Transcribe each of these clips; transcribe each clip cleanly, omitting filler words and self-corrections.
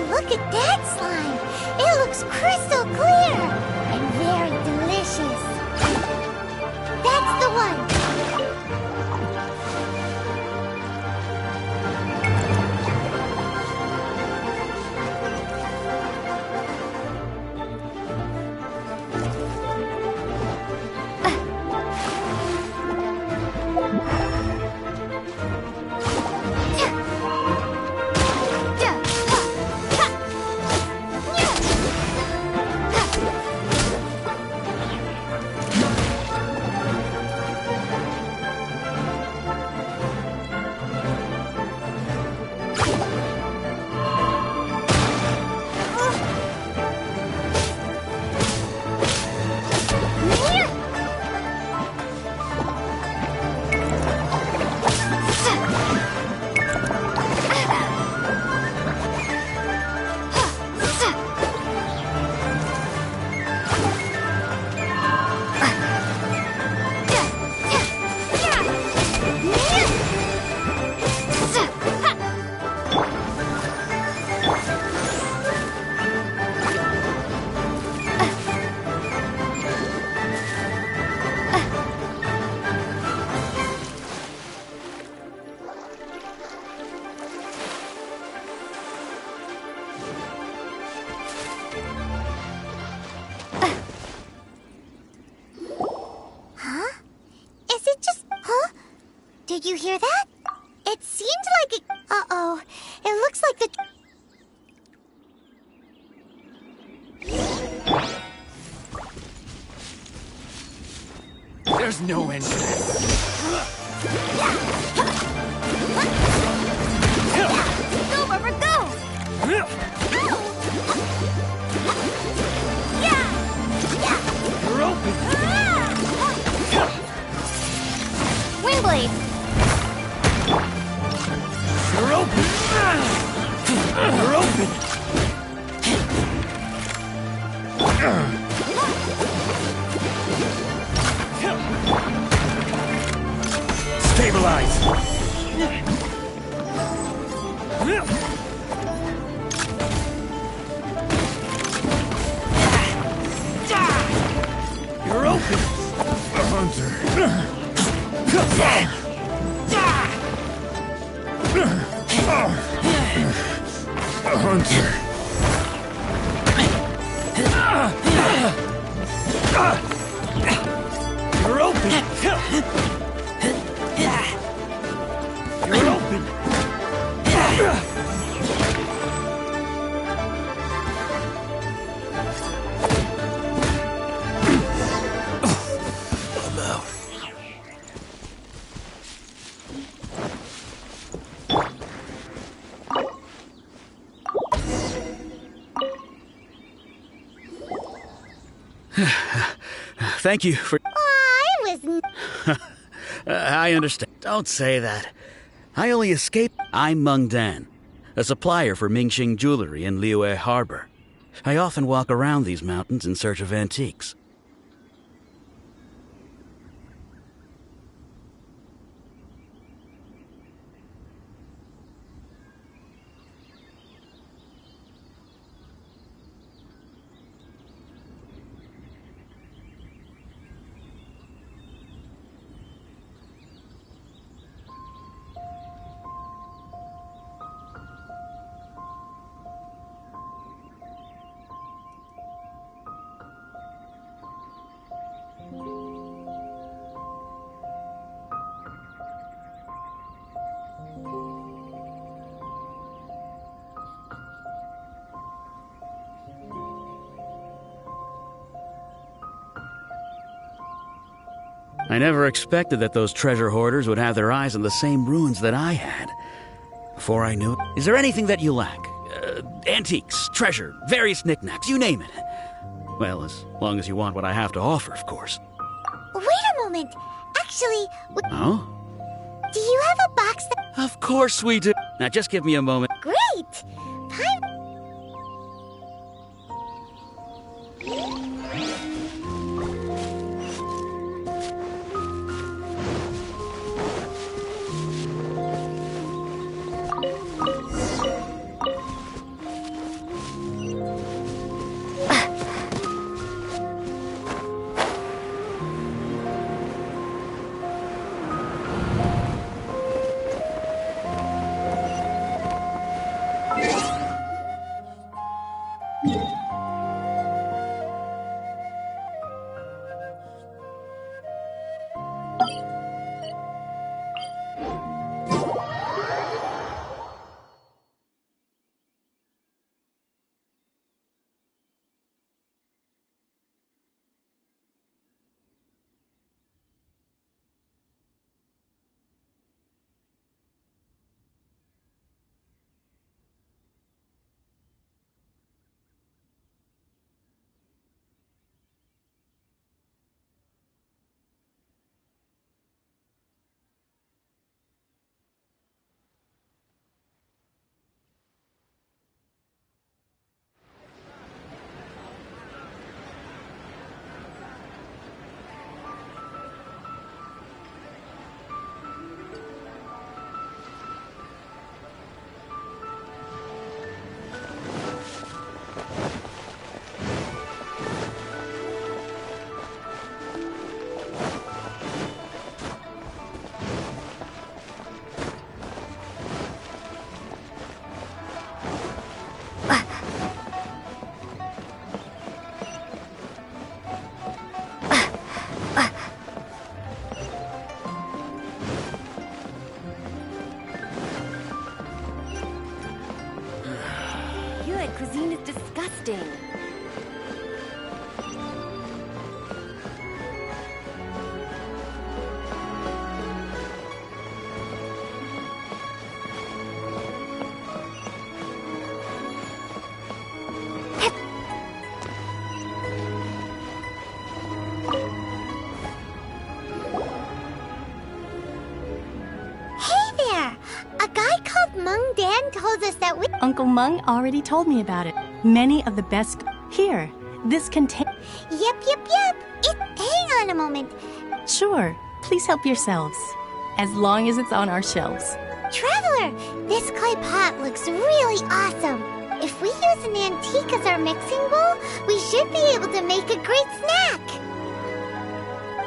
Look at that slime! It looks crystal clear! And very delicious! That's the one! Did you hear that? It seemed like it... Uh-oh. It looks like the... There's no end to this. Go, Rubber, go! You're open! Windblade! You're open! You're open! Stabilize! You're open! A hunter! Hunter. You're open. You're open. I'm out. Thank you for... I was... I understand. Don't say that. I only escaped. I'm Meng Dan, a supplier for Mingxing jewelry in Liyue Harbor. I often walk around these mountains in search of antiques. I never expected that those treasure hoarders would have their eyes on the same ruins that I had. Before I knew it... Is there anything that you lack? Antiques, treasure, various knickknacks, you name it. Well, as long as you want what I have to offer, of course. Wait a moment. Actually... Oh? Do you have a box that... Of course we do. Now just give me a moment. Great! Time... Cuisine is disgusting. Told us that we... Uncle Meng already told me about it. Many of the best... Here, this contain... Yep. Hang on a moment. Sure, please help yourselves. As long as it's on our shelves. Traveler, this clay pot looks really awesome. If we use an antique as our mixing bowl, we should be able to make a great snack.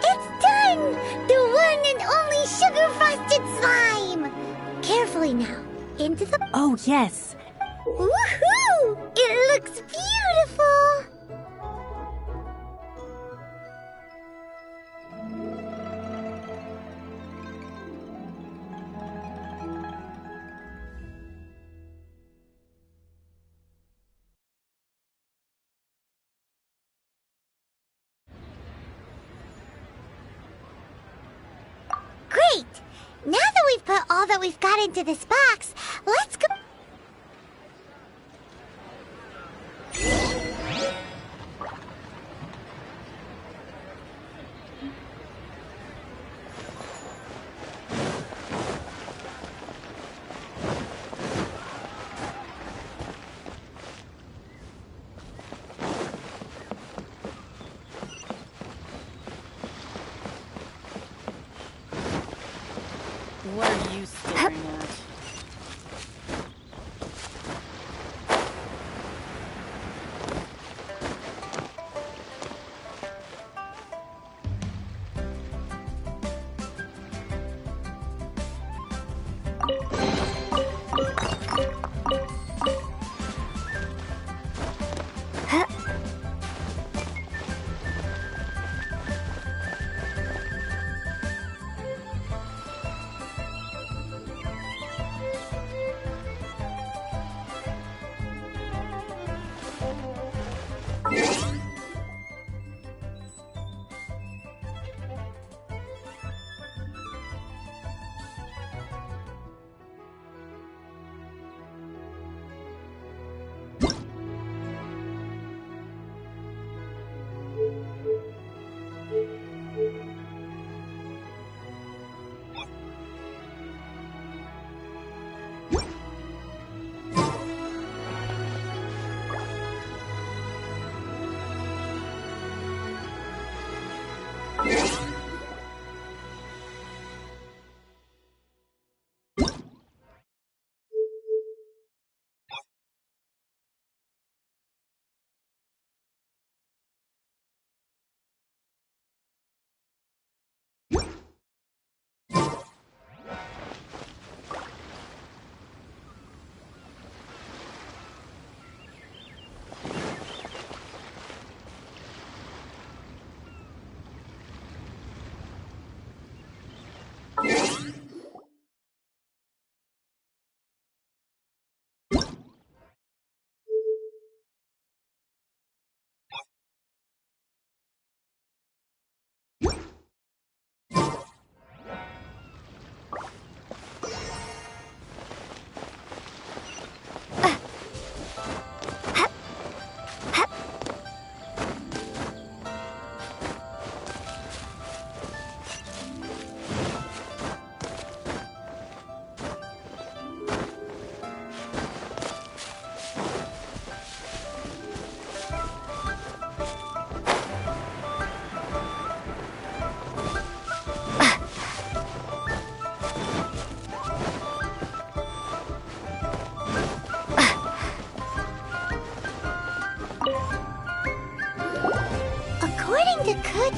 It's done! The one and only sugar-frosted slime! Carefully now. into the... Oh, yes. Woohoo! It looks beautiful! Great! Now that we've put all that we've got into this box, let's go... What are you staring at?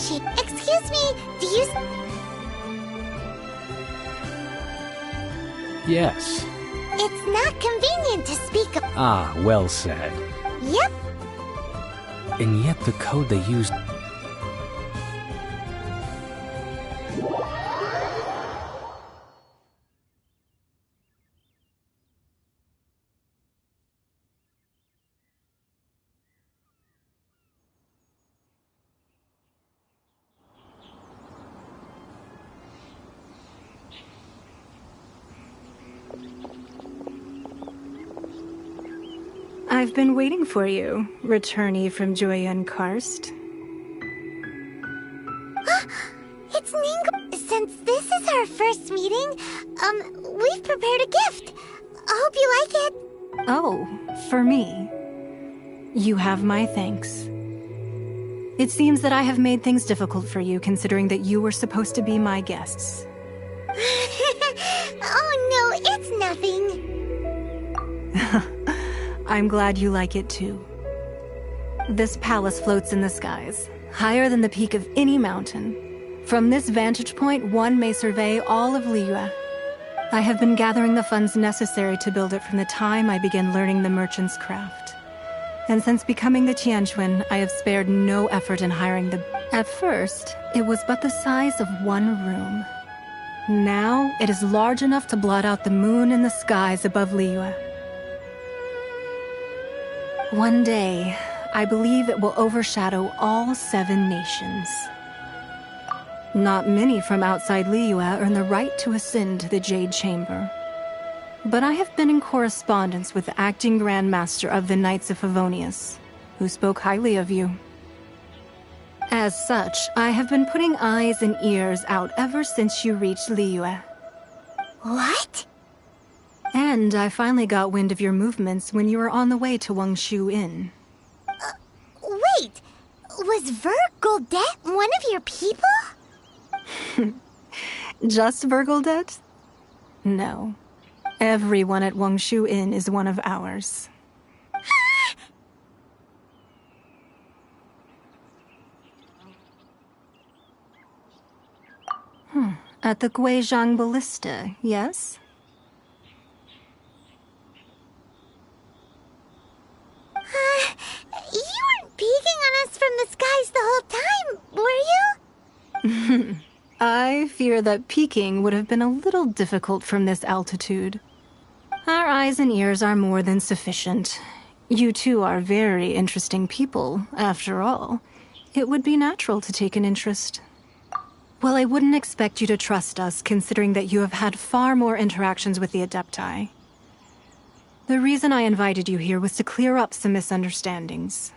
Excuse me, do you... Yes. It's not convenient to speak of... Ah, well said. Yep. And yet the code they used... I've been waiting for you, returnee from Joyen Karst. It's Ningo. Since this is our first meeting, we've prepared a gift. I hope you like it. Oh, for me. You have my thanks. It seems that I have made things difficult for you, considering that you were supposed to be my guests. Oh no, it's nothing. I'm glad you like it too. This palace floats in the skies, higher than the peak of any mountain. From this vantage point, one may survey all of Liyue. I have been gathering the funds necessary to build it from the time I began learning the merchant's craft. And since becoming the Tianquan, I have spared no effort in hiring the... At first, it was but the size of one room. Now, it is large enough to blot out the moon in the skies above Liyue. One day, I believe it will overshadow all 7 nations. Not many from outside Liyue earn the right to ascend to the Jade Chamber. But I have been in correspondence with the acting Grand Master of the Knights of Favonius, who spoke highly of you. As such, I have been putting eyes and ears out ever since you reached Liyue. What? And I finally got wind of your movements when you were on the way to Wangshu Inn. Wait! Was Vergoldet one of your people? Just Vergoldet? No. Everyone at Wangshu Inn is one of ours. At the Guizhang Ballista, yes? You weren't peeking on us from the skies the whole time, were you? I fear that peeking would have been a little difficult from this altitude. Our eyes and ears are more than sufficient. You two are very interesting people, after all. It would be natural to take an interest. Well, I wouldn't expect you to trust us, considering that you have had far more interactions with the Adepti. The reason I invited you here was to clear up some misunderstandings.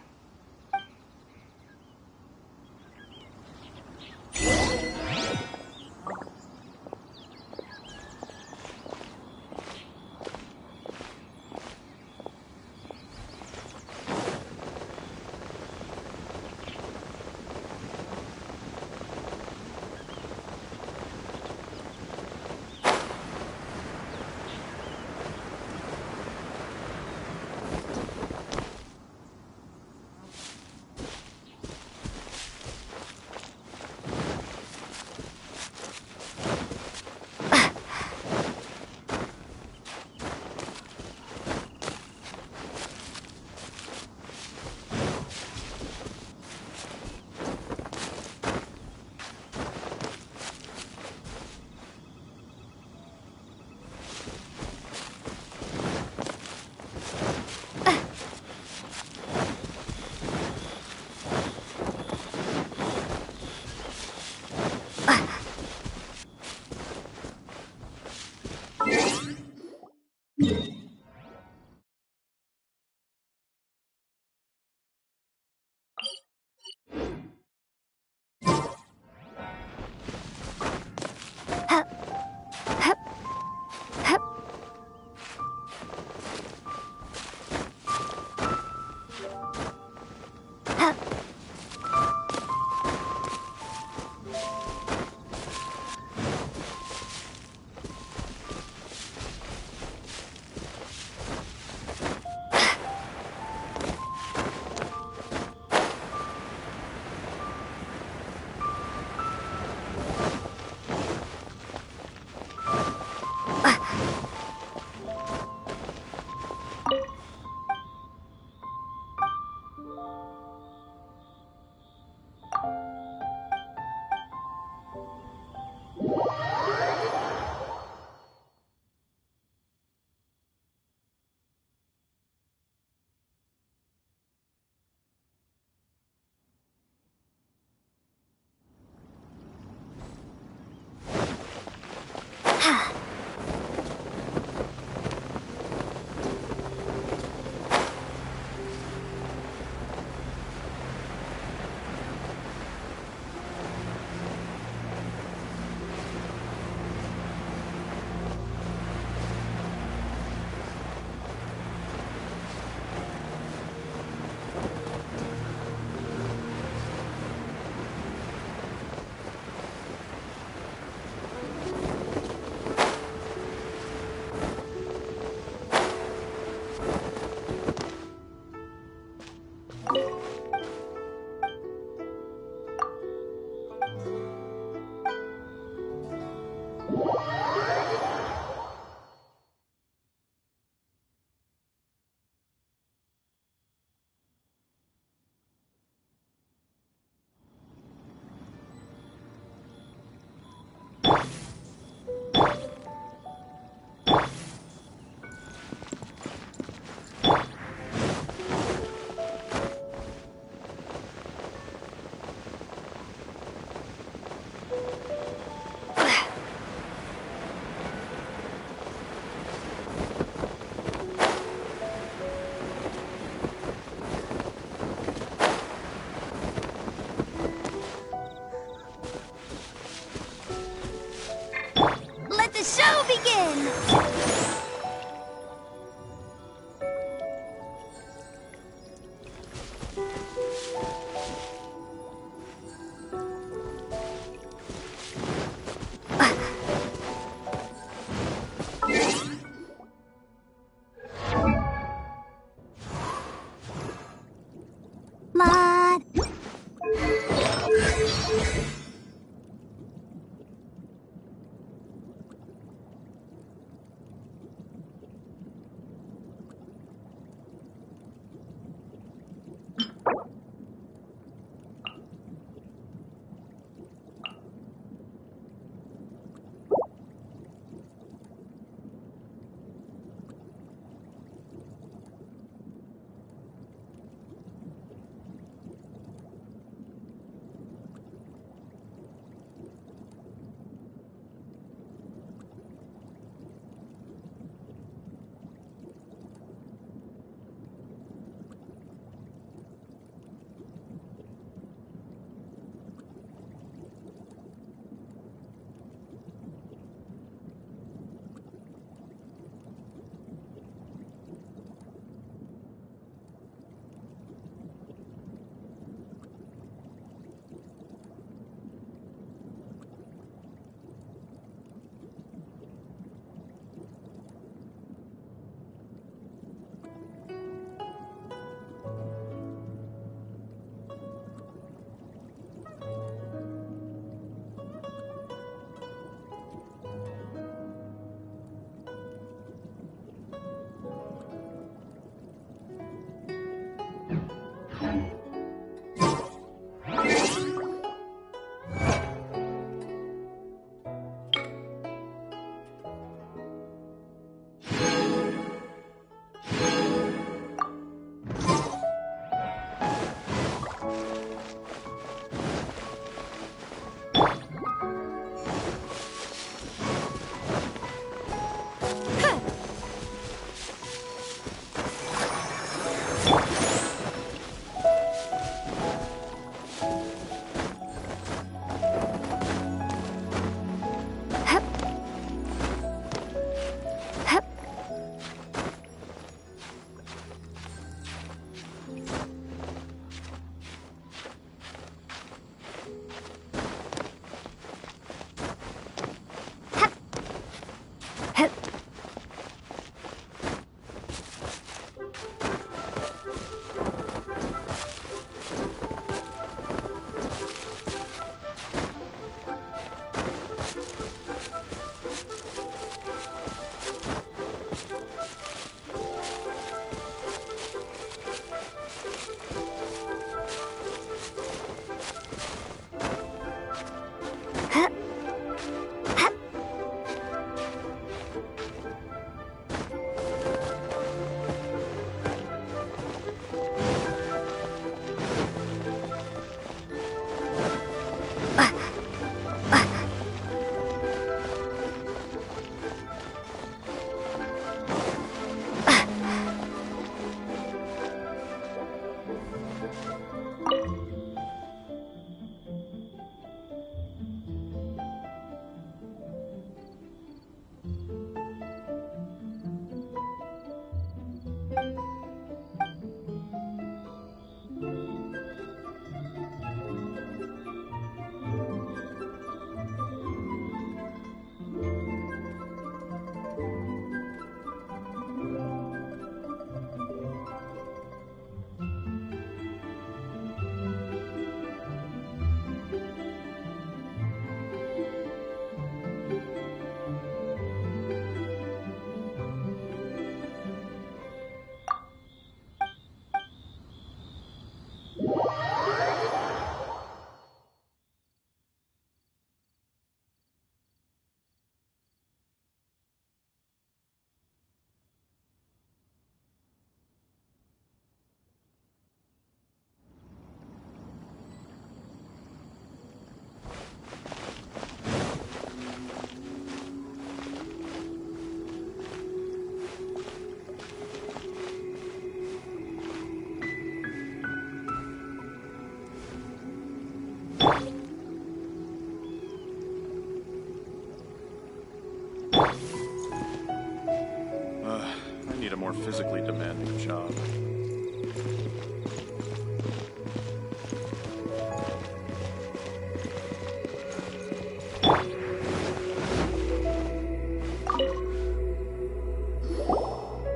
physically demanding job.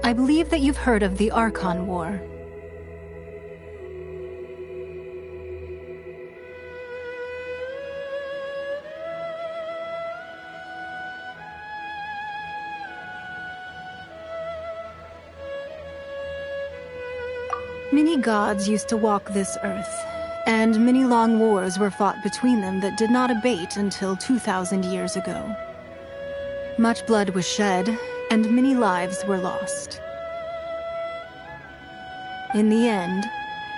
I believe that you've heard of the Archon War. Many gods used to walk this earth, and many long wars were fought between them that did not abate until 2,000 years ago. Much blood was shed, and many lives were lost. In the end,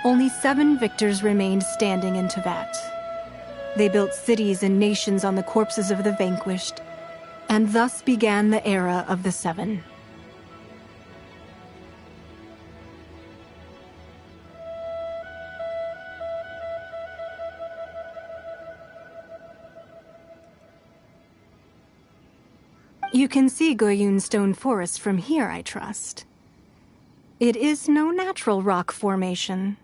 only 7 victors remained standing in Teyvat. They built cities and nations on the corpses of the vanquished, and thus began the era of the 7. You can see Goyun Stone Forest from here, I trust. It is no natural rock formation.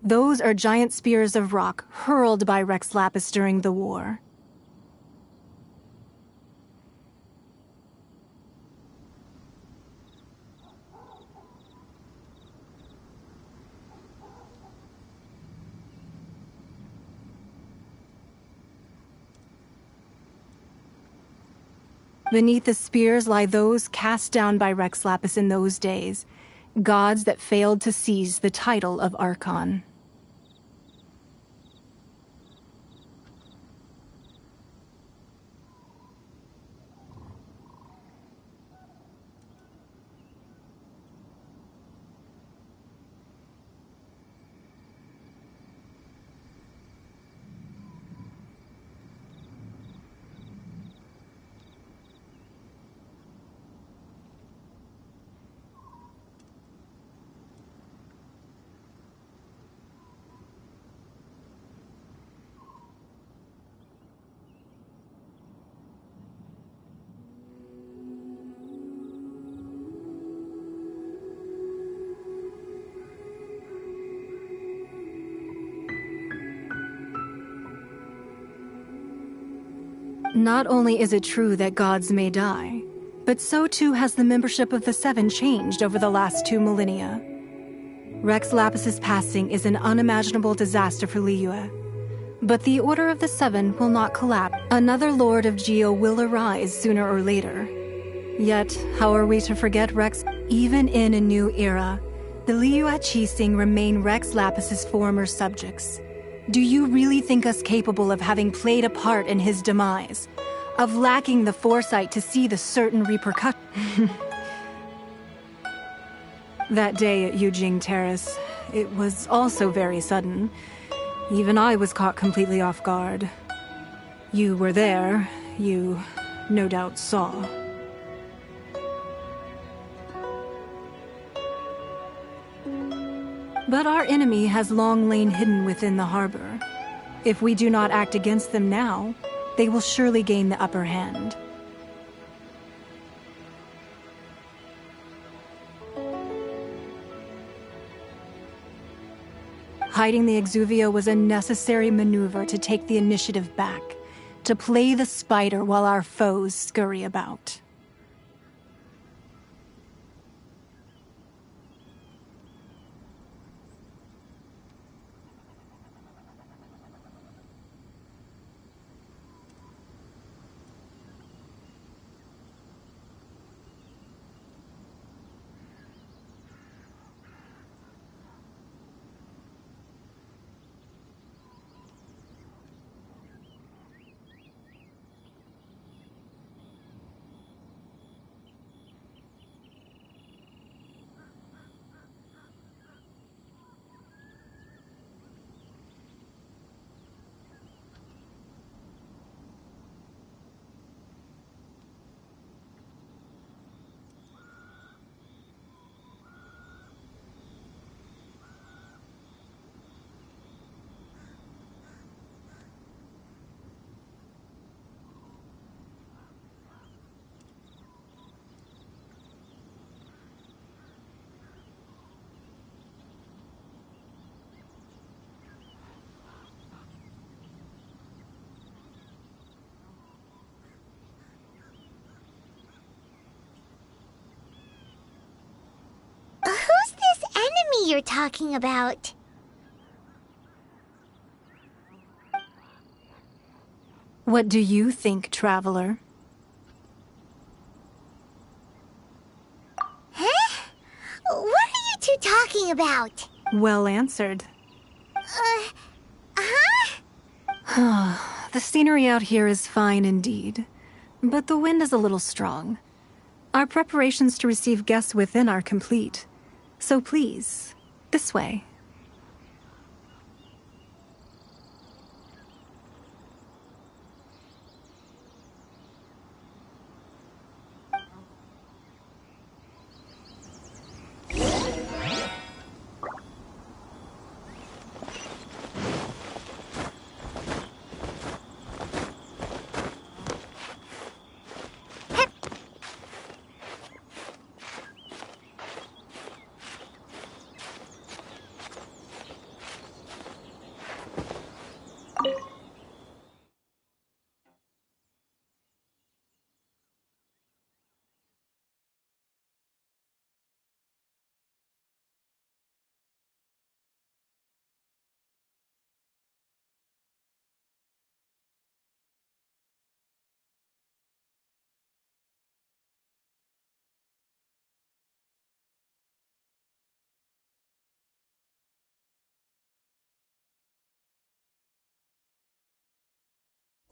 Those are giant spears of rock hurled by Rex Lapis during the war. Beneath the spears lie those cast down by Rex Lapis in those days, gods that failed to seize the title of Archon. Not only is it true that gods may die, but so too has the membership of the 7 changed over the last 2 millennia. Rex Lapis's passing is an unimaginable disaster for Liyue. But the Order of the 7 will not collapse. Another Lord of Geo will arise sooner or later. Yet, how are we to forget Rex? Even in a new era, the Liyue Qixing remain Rex Lapis's former subjects. Do you really think us capable of having played a part in his demise? Of lacking the foresight to see the certain repercussions? That day at Yujing Terrace, it was also very sudden. Even I was caught completely off guard. You were there. You, no doubt, saw. But our enemy has long lain hidden within the harbor. If we do not act against them now, they will surely gain the upper hand. Hiding the Exuvio was a necessary maneuver to take the initiative back, to play the spider while our foes scurry about. you're talking about. What do you think, traveler? Huh? What are you two talking about? Well answered. Huh? The scenery out here is fine indeed, but the wind is a little strong. Our preparations to receive guests within are complete. So please, this way.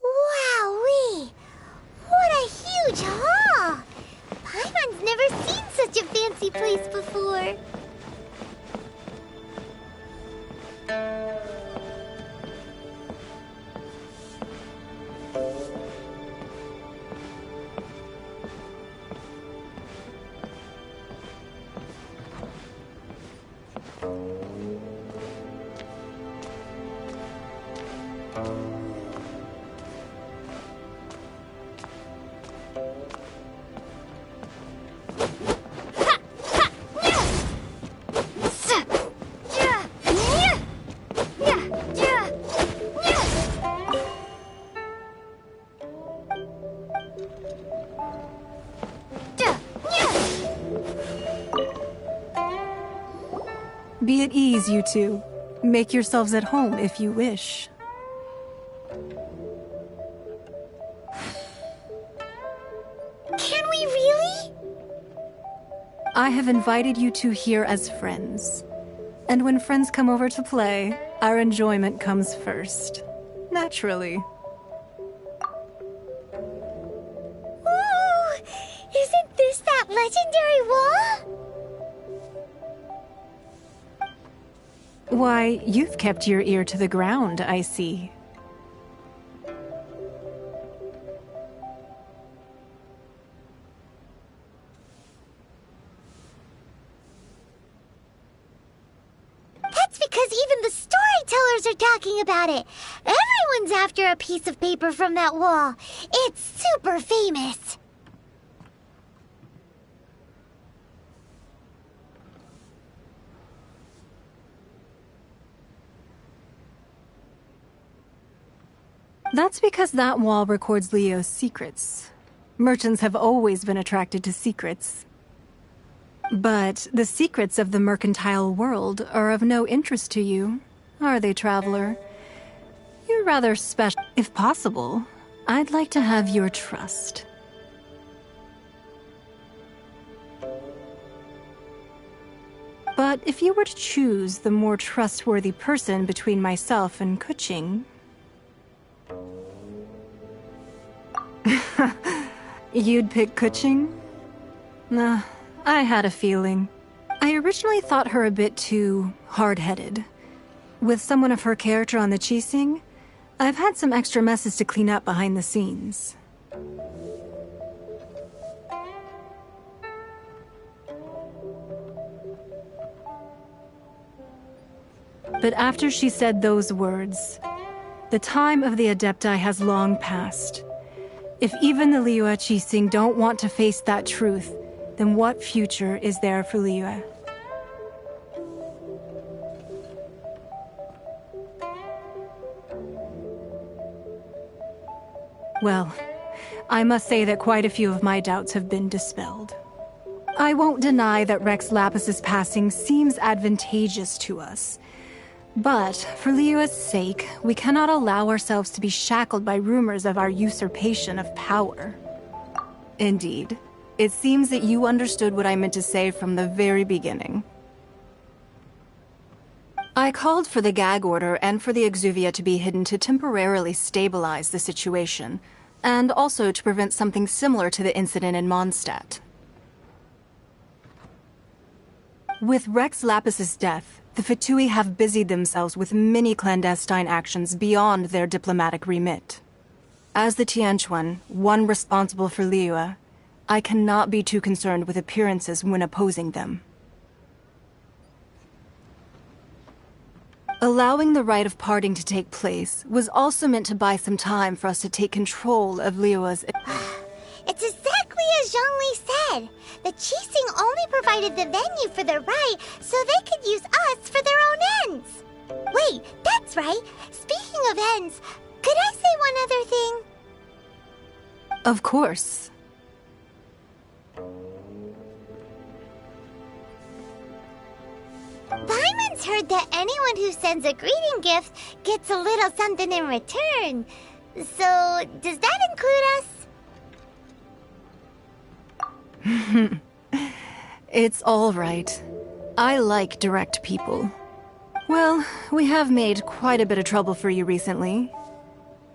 Wowee! What a huge hall! Paimon's never seen such a fancy place before. Be at ease, you two. Make yourselves at home if you wish. Can we really? I have invited you two here as friends. And when friends come over to play, our enjoyment comes first. Naturally. Ooh! Isn't this that legendary wall? Why, you've kept your ear to the ground, I see. That's because even the storytellers are talking about it. Everyone's after a piece of paper from that wall. It's super famous. That's because that wall records Leo's secrets. Merchants have always been attracted to secrets. But the secrets of the mercantile world are of no interest to you, are they, traveler? You're rather special. If possible, I'd like to have your trust. But if you were to choose the more trustworthy person between myself and Kuching... You'd pick Kuching? Nah, I had a feeling. I originally thought her a bit too hard-headed. With someone of her character on the Qixing, I've had some extra messes to clean up behind the scenes. But after she said those words, the time of the Adepti has long passed. If even the Liyue Qixing don't want to face that truth, then what future is there for Liyue? Well, I must say that quite a few of my doubts have been dispelled. I won't deny that Rex Lapis's passing seems advantageous to us. But, for Liyue's sake, we cannot allow ourselves to be shackled by rumors of our usurpation of power. Indeed, it seems that you understood what I meant to say from the very beginning. I called for the gag order and for the exuvia to be hidden to temporarily stabilize the situation, and also to prevent something similar to the incident in Mondstadt. With Rex Lapis's death, the Fatui have busied themselves with many clandestine actions beyond their diplomatic remit. As the Tianquan, one responsible for Liyue, I cannot be too concerned with appearances when opposing them. Allowing the rite of parting to take place was also meant to buy some time for us to take control of Liyue's... It's exactly as Zhongli said. The Qixing only provided the venue for their rite so they could use us for their own ends. Wait, that's right. Speaking of ends, could I say one other thing? Of course. Paimon's heard that anyone who sends a greeting gift gets a little something in return. So, does that include us? It's all right. I like direct people. Well, we have made quite a bit of trouble for you recently.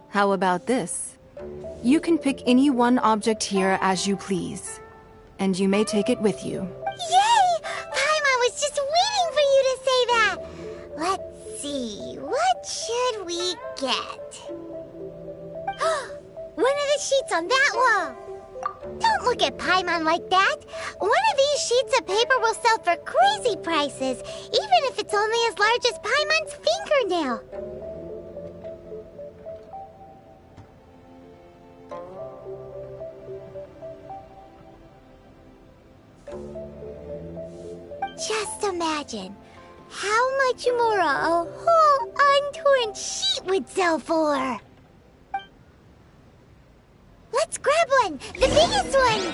How about this? You can pick any one object here as you please, and you may take it with you. Yay! Paimon was just waiting for you to say that! Let's see, what should we get? One of the sheets on that wall! Don't look at Paimon like that! One of these sheets of paper will sell for crazy prices, even if it's only as large as Paimon's fingernail. Just imagine how much more a whole untorn sheet would sell for. Let's grab one! The biggest one!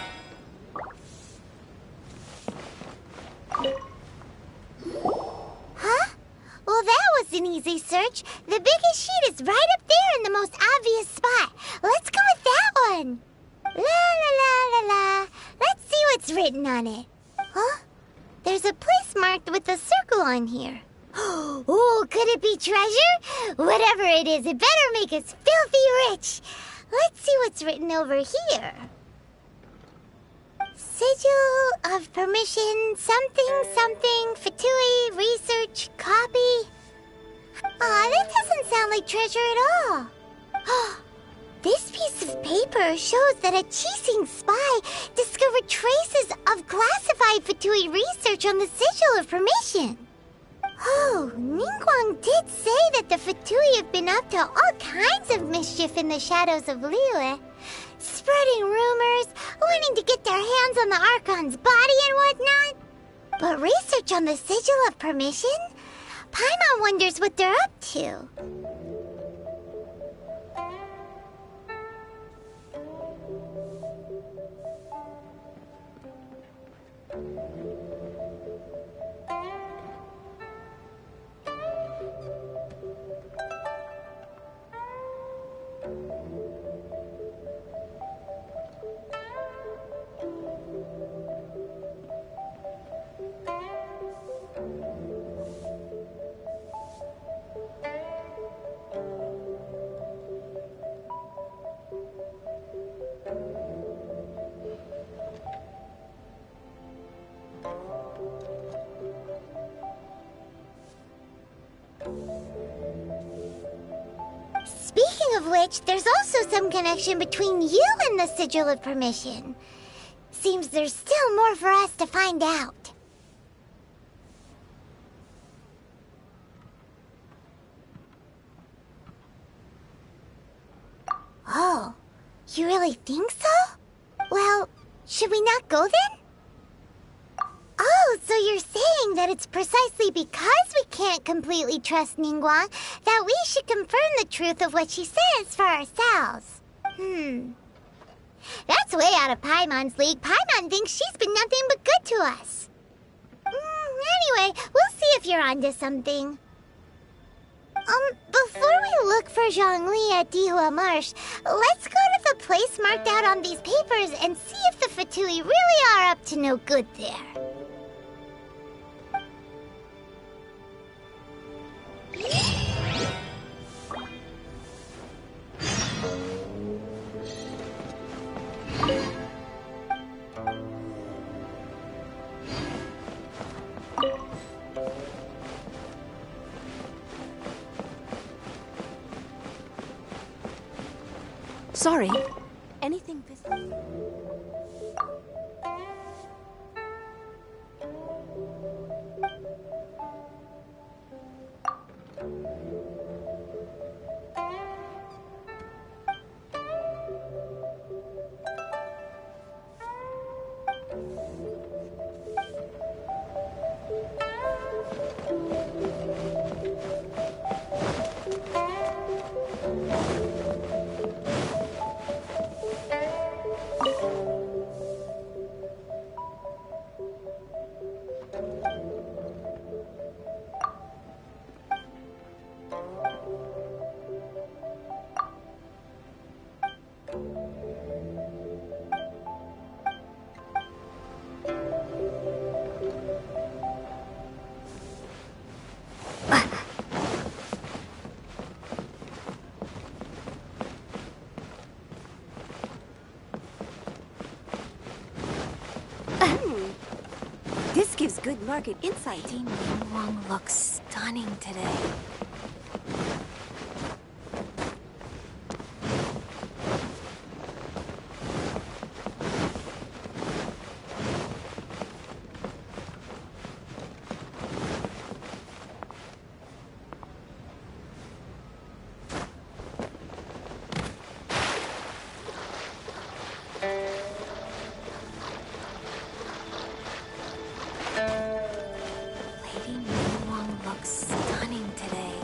Huh? Well, that was an easy search. The biggest sheet is right up there in the most obvious spot. Let's go with that one. La la la la la. Let's see what's written on it. Huh? There's a place marked with a circle on here. Oh, could it be treasure? Whatever it is, it better make us filthy rich. Let's see what's written over here. Sigil of permission, something, something, Fatui, research, copy. Aw, that doesn't sound like treasure at all. This piece of paper shows that a Qixing spy discovered traces of classified Fatui research on the Sigil of permission. Oh, Ningguang did say that the Fatui have been up to all kinds of mischief in the shadows of Liyue. Spreading rumors, wanting to get their hands on the Archon's body and whatnot. But research on the Sigil of permission? Paimon wonders what they're up to. Speaking of which, there's also some connection between you and the Sigil of Permission. Seems there's still more for us to find out. Oh, you really think so? Well, should we not go then? Oh, so you're saying that it's precisely because we can't completely trust Ningguang that we should confirm the truth of what she says for ourselves. That's way out of Paimon's league. Paimon thinks she's been nothing but good to us. Anyway, we'll see if you're onto something. Before we look for Zhongli at Dihua Marsh, let's go to the place marked out on these papers and see if the Fatui really are up to no good there. Sorry. Anything this... This gives good market insight. Lady Wong looks stunning today. Lady Wong looks stunning today.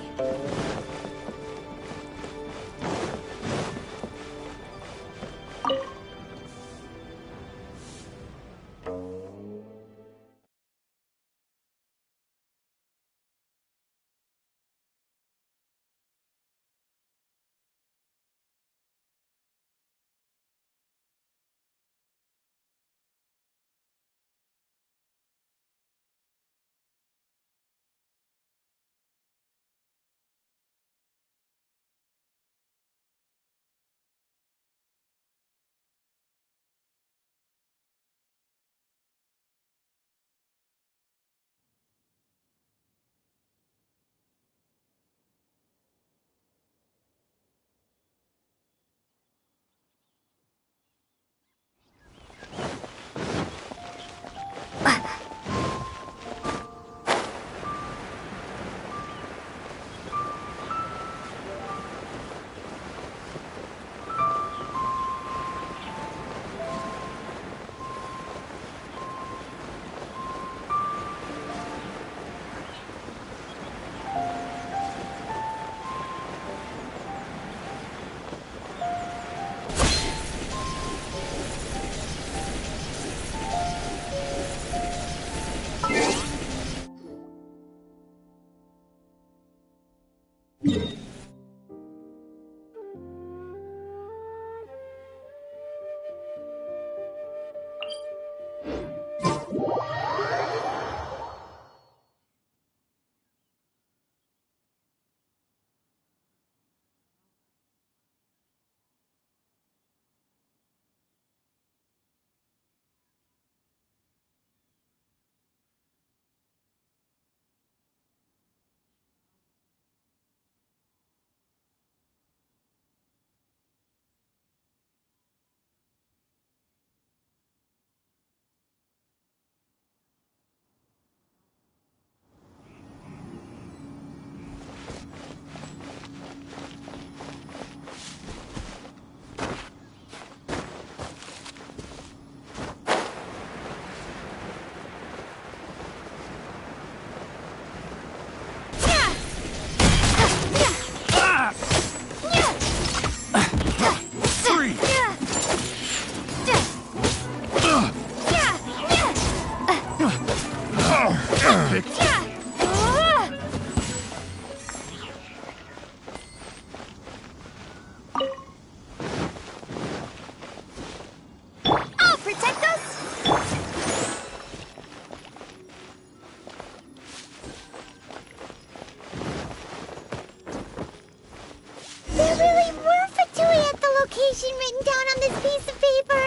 writing down on this piece of paper.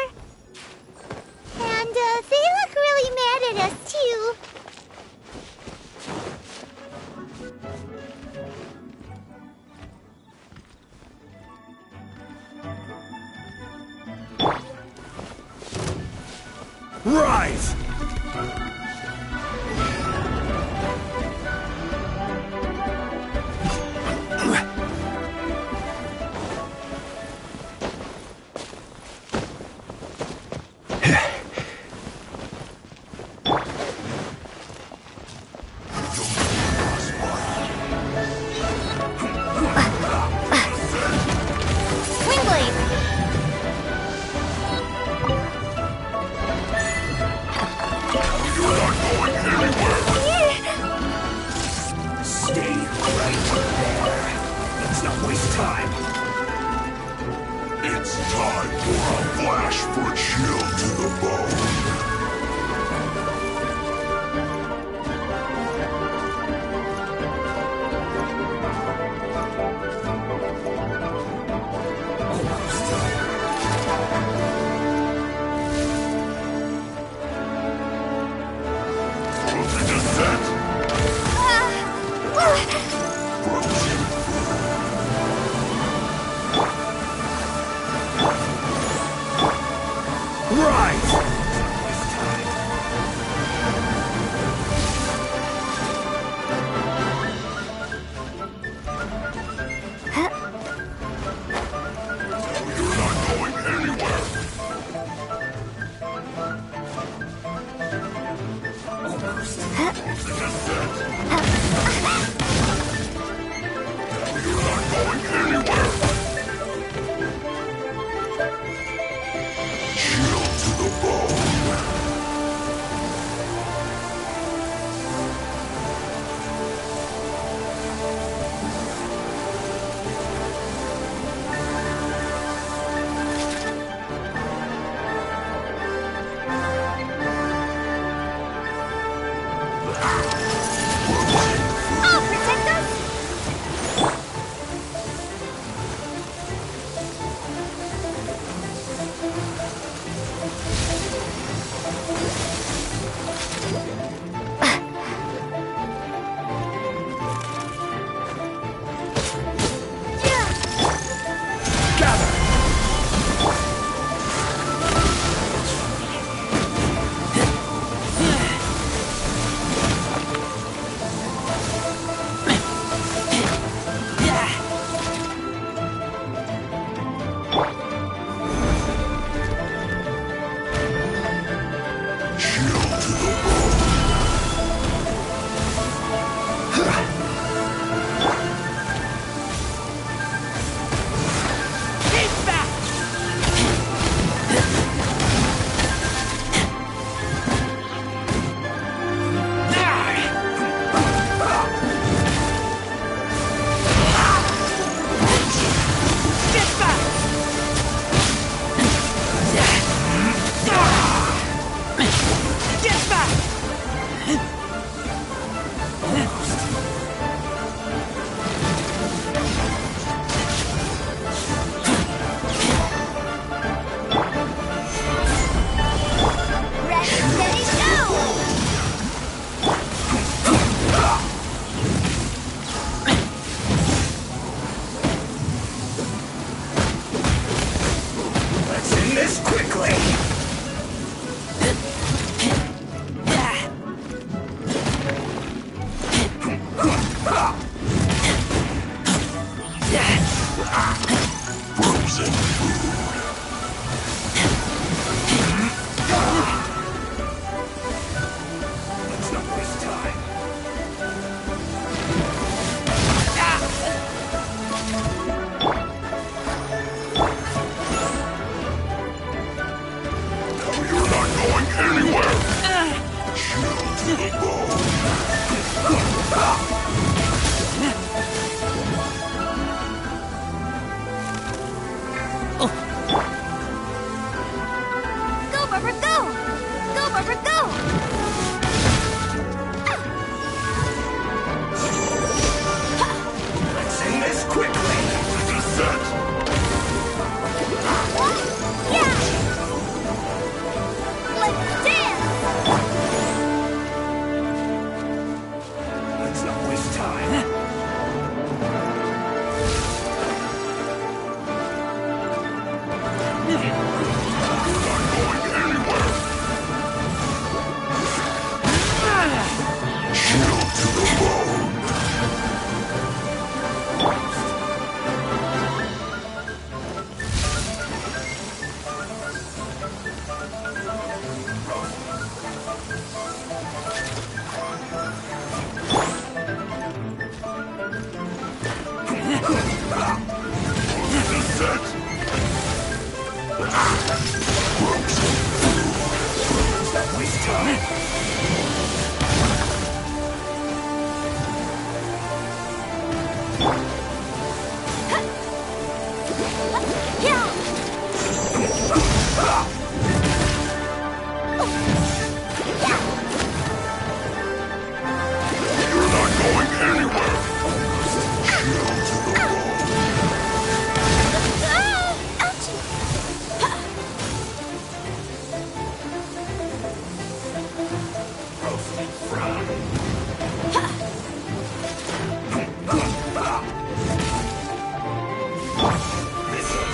And, they look really mad at us, too. Rise! Windblade! time.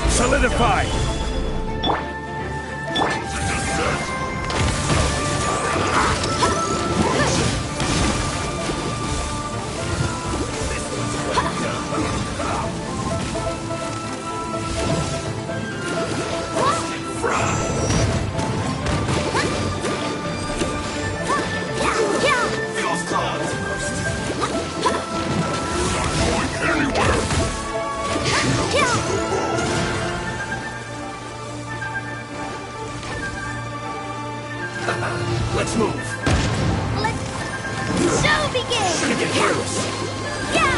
Solidify! Let's move. Let's show begin! Gonna get careless. Yeah!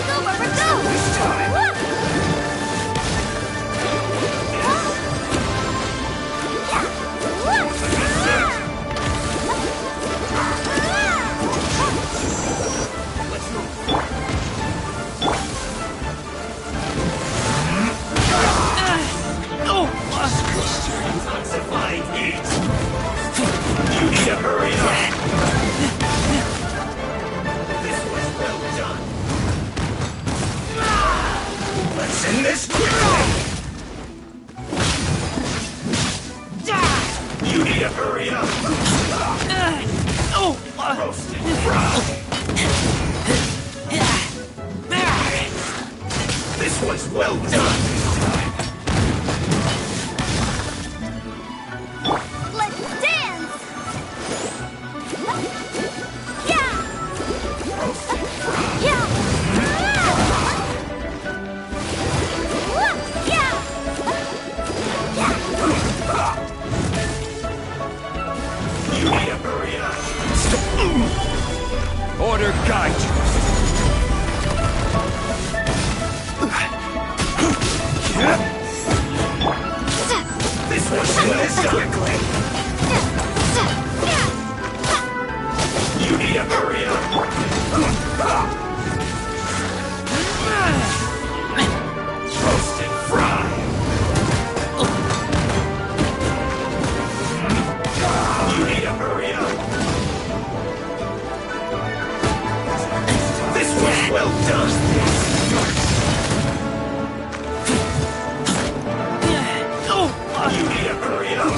Go, Rubber, go! This time. Let's move. Intensifying heat. You need to hurry up. This was well done. Let's end this quickly. You need to hurry up. Roast and fry. This was well done this time. Let's dance! Yeah! Roast and fry. Yeah! Yeah! You need to hurry up. Order guide you. This was well done quickly. You need to hurry up. Roast and fry. You need to hurry up. This was well done. You need to hurry up.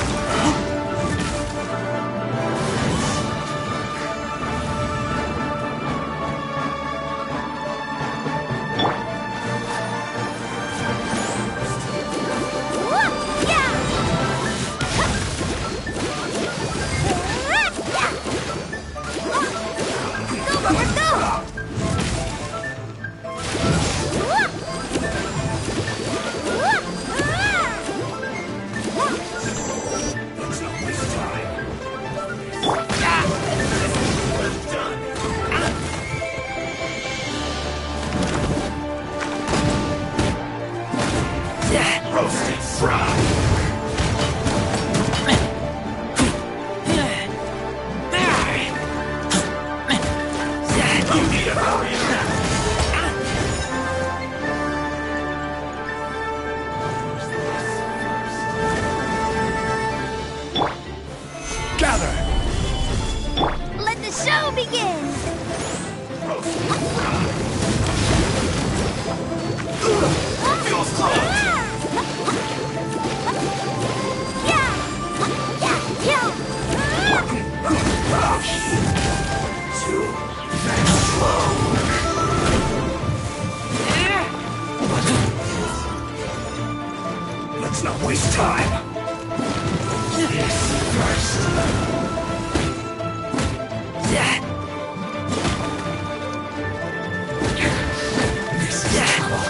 Roasted fry. You need a Feels close. Too slow. Let's not waste time. This first. This is trouble.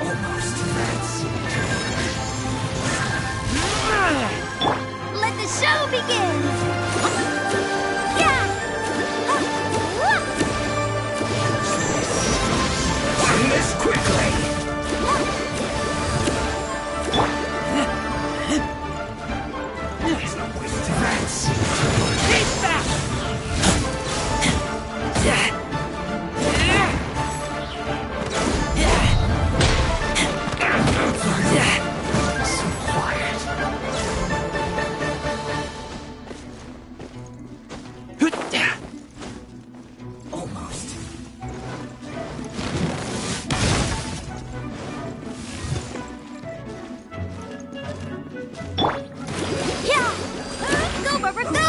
Almost fancy. Let the show begin! End this quickly. Let's not waste fancy. Keep back. So quiet. Almost. Go, Barbara, go!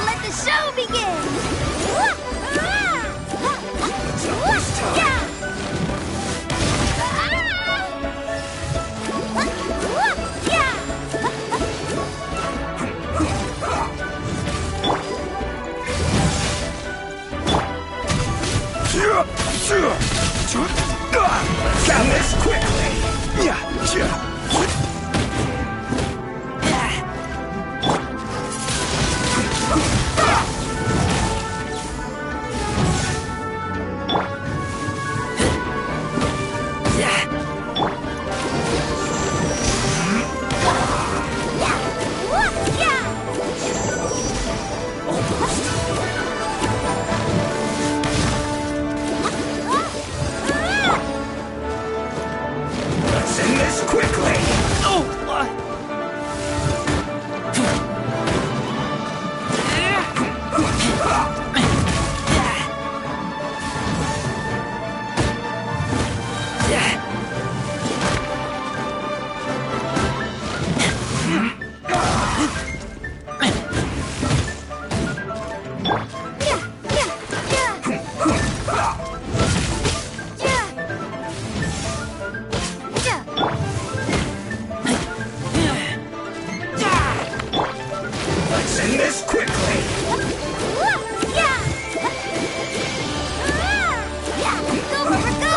Let the show begin! Let's not waste time. Let's end this quickly. Let's end this quickly. Let's end this quickly. Go, Barbara, go!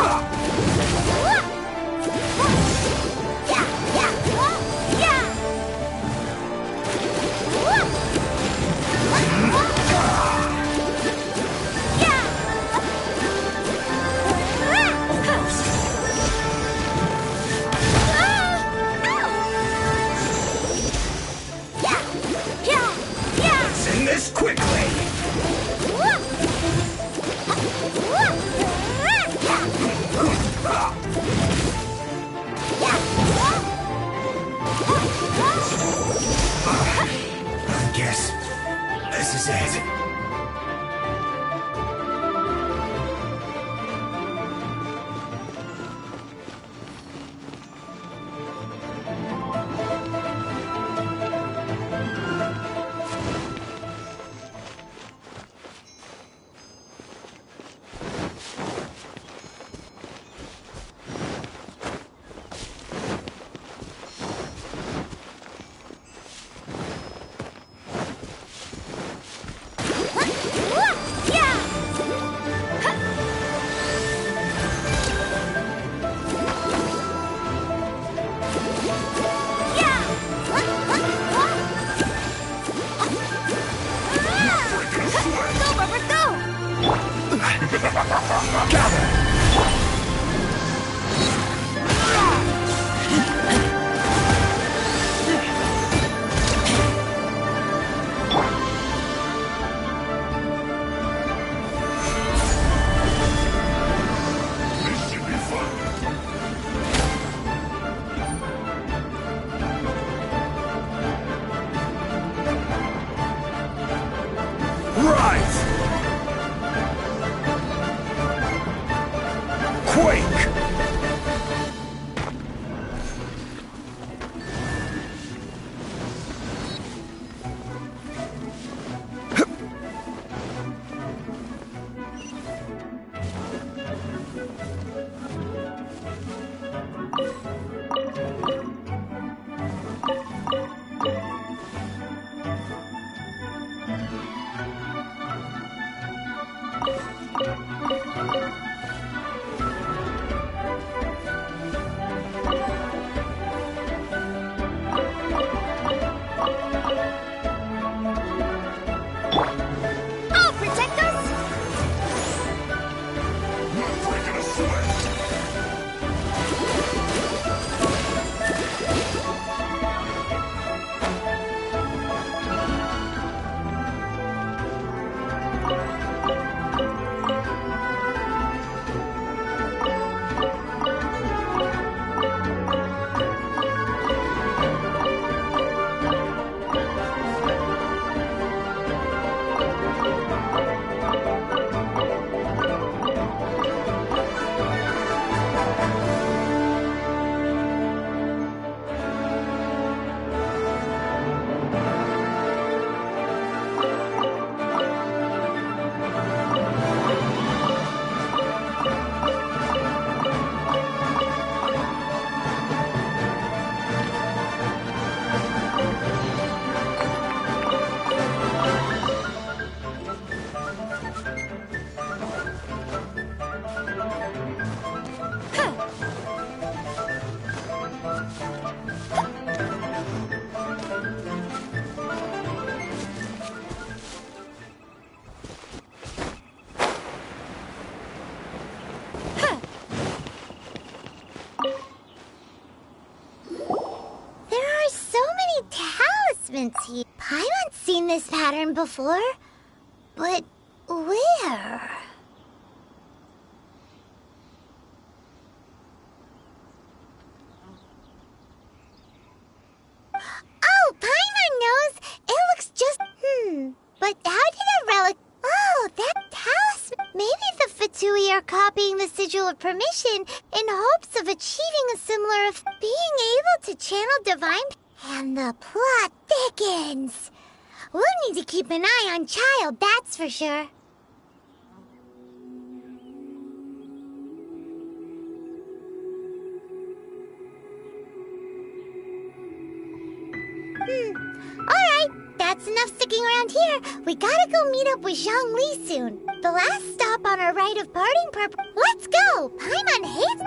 Let's end this quickly. I guess this is it. Rise! Quake! I'll protect us! Not breaking a sweat! Here. Paimon's seen this pattern before, but where? Oh, Paimon knows! It looks just... But how did a relic... Oh, that talisman... Maybe the Fatui are copying the Sigil of Permission in hopes of achieving a similar... being able to channel divine... And the plot thickens. We'll need to keep an eye on Child, that's for sure. Alright, that's enough sticking around here. We gotta go meet up with Zhongli soon. The last stop on our rite of parting purpose. Let's go! Paimon hates...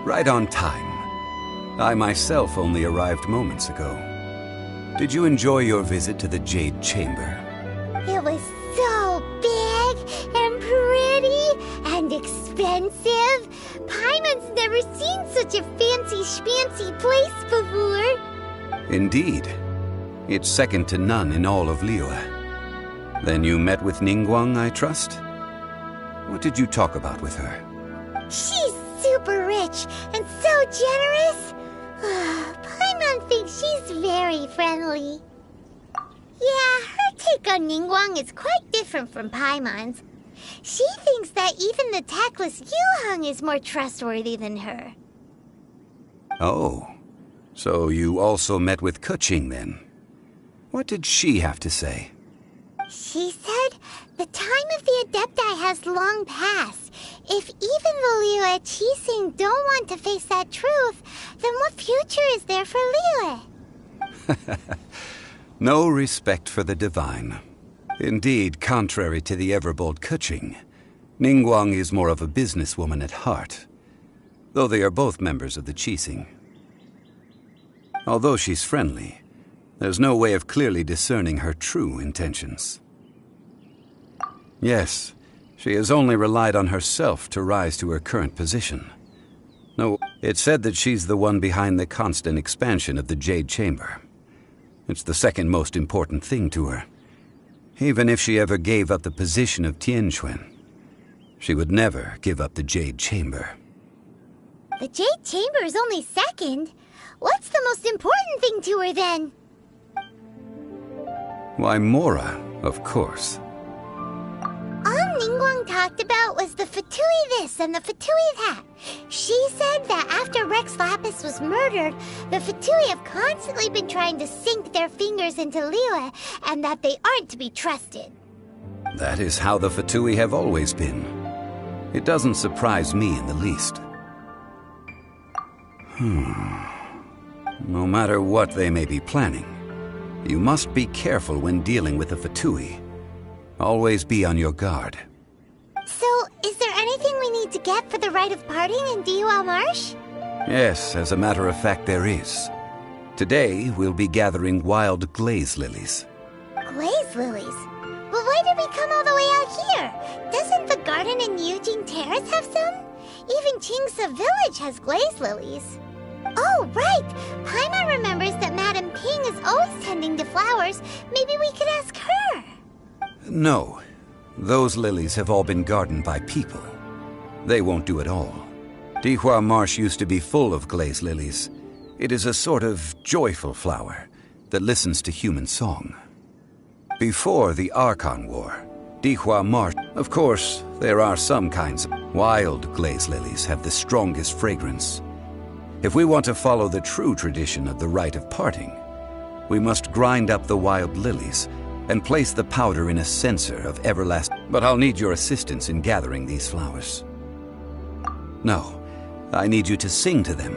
Right on time. I myself only arrived moments ago. Did you enjoy your visit to the Jade Chamber? It was so big and pretty and expensive. Paimon's never seen such a fancy schmancy place before. Indeed. It's second to none in all of Liyue. Then you met with Ningguang, I trust? What did you talk about with her? She's super rich and so generous. Paimon thinks she's very friendly. Yeah, her take on Ningguang is quite different from Paimon's. She thinks that even the tactless Yuheng is more trustworthy than her. Oh, so you also met with Keqing then? What did she have to say? She said the time of the Adepti has long passed. If even the Liyue Qixing don't want to face that truth, then what future is there for Liyue? No respect for the divine. Indeed, contrary to the ever-bold Keqing, Ningguang is more of a businesswoman at heart, though they are both members of the Qixing. Although she's friendly, there's no way of clearly discerning her true intentions. Yes, she has only relied on herself to rise to her current position. No, it's said that she's the one behind the constant expansion of the Jade Chamber. It's the second most important thing to her. Even if she ever gave up the position of Tianquan, she would never give up the Jade Chamber. The Jade Chamber is only second. What's the most important thing to her then? Why, Mora, of course. All Ningguang talked about was the Fatui this and the Fatui that. She said that after Rex Lapis was murdered, the Fatui have constantly been trying to sink their fingers into Liyue, and that they aren't to be trusted. That is how the Fatui have always been. It doesn't surprise me in the least. No matter what they may be planning, you must be careful when dealing with the Fatui. Always be on your guard. So, is there anything we need to get for the rite of parting in Dihua Marsh? Yes, as a matter of fact, there is. Today, we'll be gathering wild glaze lilies. Glaze lilies? But why did we come all the way out here? Doesn't the garden in Yujing Terrace have some? Even Qingse Village has glaze lilies. Oh, right! Paimon remembers that Madame Ping is always tending to flowers. Maybe we could ask her. No. Those lilies have all been gardened by people. They won't do it all. Dihua Marsh used to be full of glaze lilies. It is a sort of joyful flower that listens to human song. Before the Archon War, Dihua Marsh... Of course, there are some kinds of... Wild glaze lilies have the strongest fragrance. If we want to follow the true tradition of the rite of parting, we must grind up the wild lilies and place the powder in a censer of everlasting... But I'll need your assistance in gathering these flowers. No, I need you to sing to them.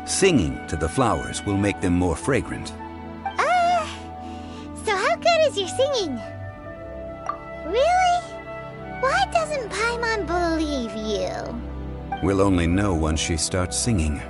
Singing to the flowers will make them more fragrant. So how good is your singing? Really? Why doesn't Paimon believe you? We'll only know once she starts singing.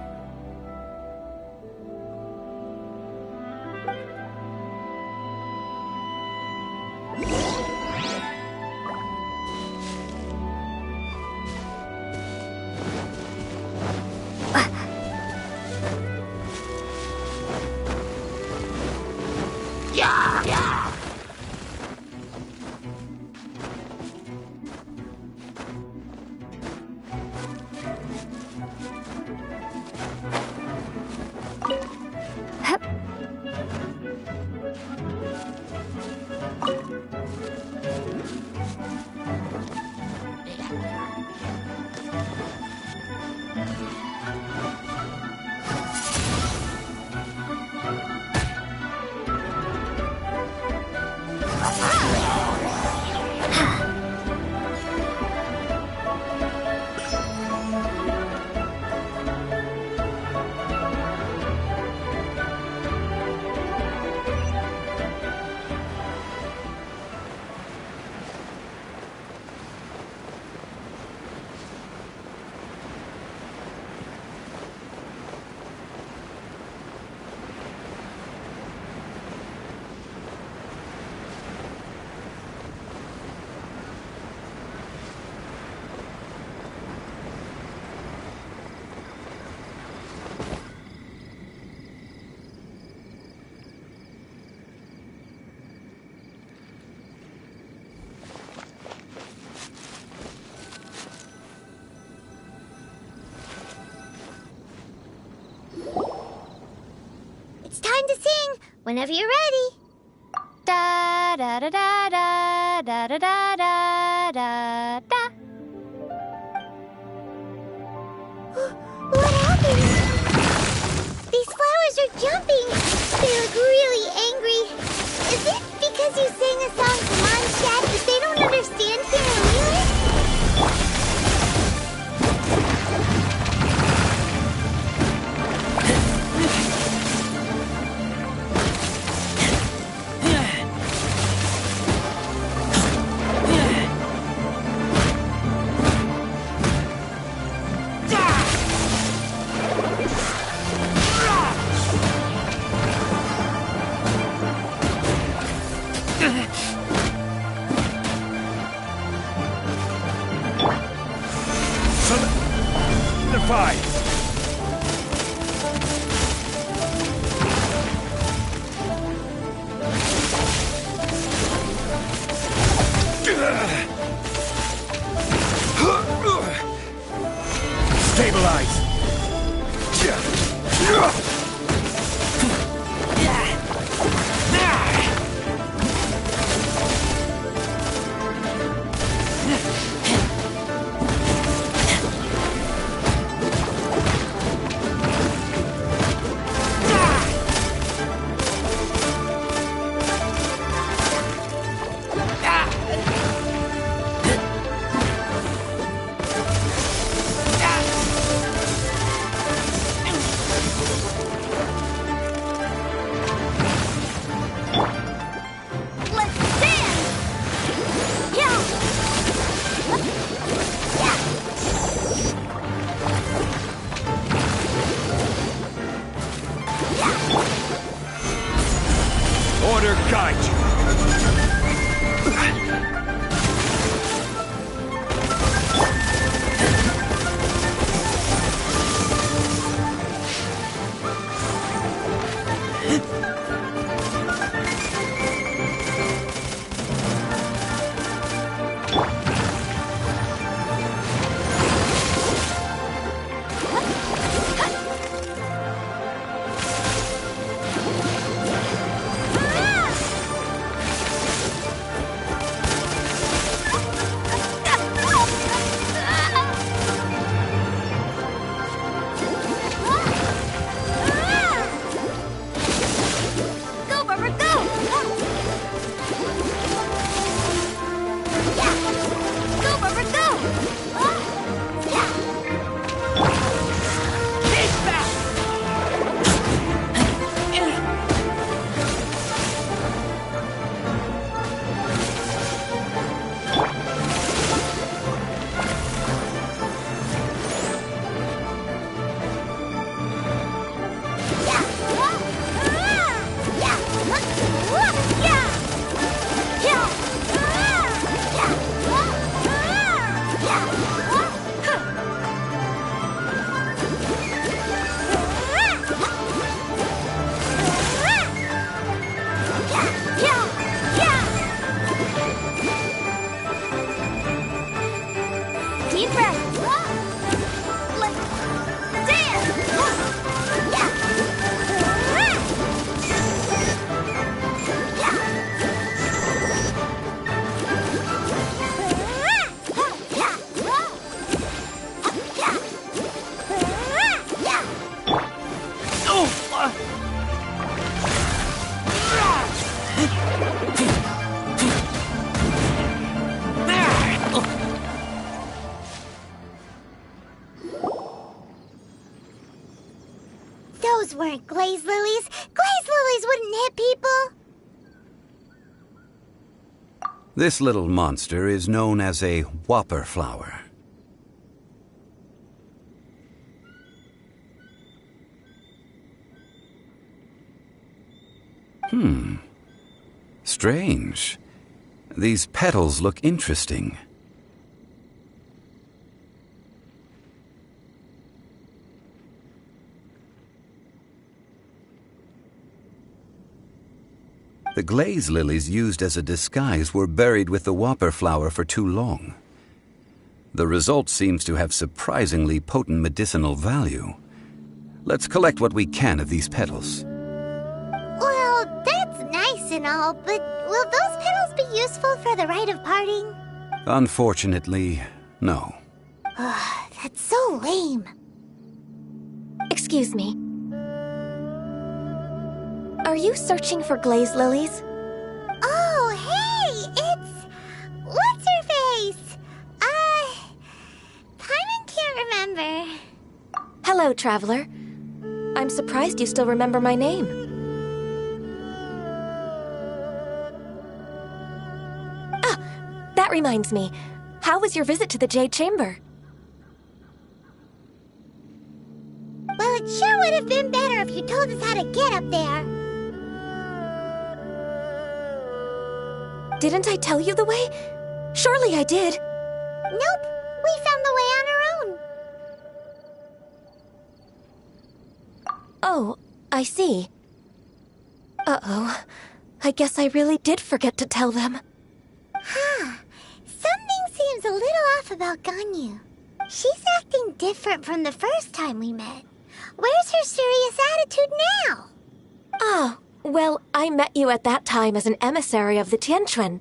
Whenever you're ready. Da da da da da da da da da da da. What happened? These flowers are jumping. They look really angry. Is it because you sang a song for Mondstadt that they don't understand here in Wheeler? Solidify! Stabilize! Order guide you. Those weren't glaze lilies. Glaze lilies wouldn't hit people. This little monster is known as a whopper flower. Strange. These petals look interesting. The glaze lilies used as a disguise were buried with the whopper flower for too long. The result seems to have surprisingly potent medicinal value. Let's collect what we can of these petals. Well, and all, but will those petals be useful for the rite of parting? Unfortunately, no. That's so lame. Excuse me. Are you searching for glaze lilies? Oh, hey! It's... What's-her-face? Paimon can't remember. Hello, traveler. I'm surprised you still remember my name. Ah, that reminds me. How was your visit to the Jade Chamber? Well, it sure would have been better if you told us how to get up there. Didn't I tell you the way? Surely I did. Nope, we found the way on our own. Oh, I see. Uh-oh. I guess I really did forget to tell them. Something seems a little off about Ganyu. She's acting different from the first time we met. Where's her serious attitude now? Ah, well, I met you at that time as an emissary of the Tianquan.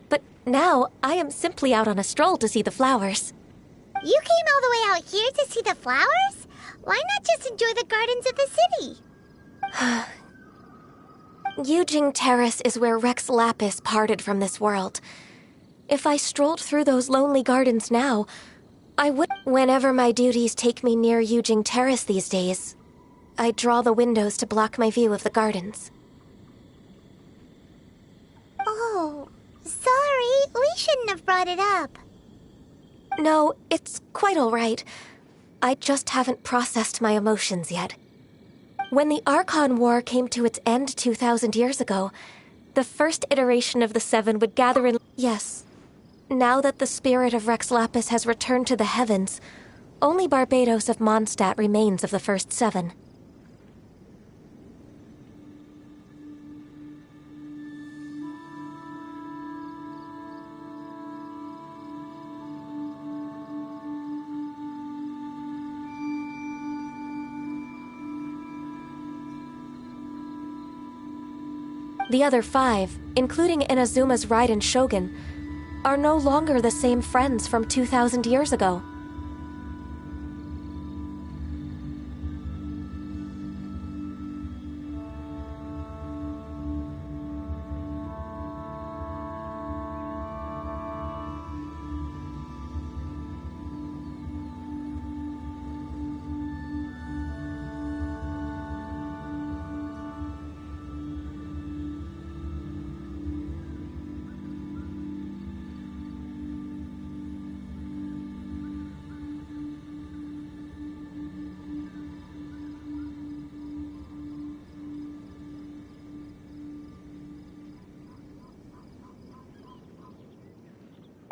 But now, I am simply out on a stroll to see the flowers. You came all the way out here to see the flowers? Why not just enjoy the gardens of the city? Yujing Terrace is where Rex Lapis parted from this world. If I strolled through those lonely gardens now, I would... Whenever my duties take me near Yujing Terrace these days, I draw the windows to block my view of the gardens. Oh, sorry. We shouldn't have brought it up. No, it's quite all right. I just haven't processed my emotions yet. When the Archon War came to its end 2,000 years ago, the first iteration of the Seven would gather in... Yes. Now that the spirit of Rex Lapis has returned to the heavens, only Barbados of Mondstadt remains of the first seven. The other five, including Inazuma's Raiden Shogun, are no longer the same friends from 2,000 years ago.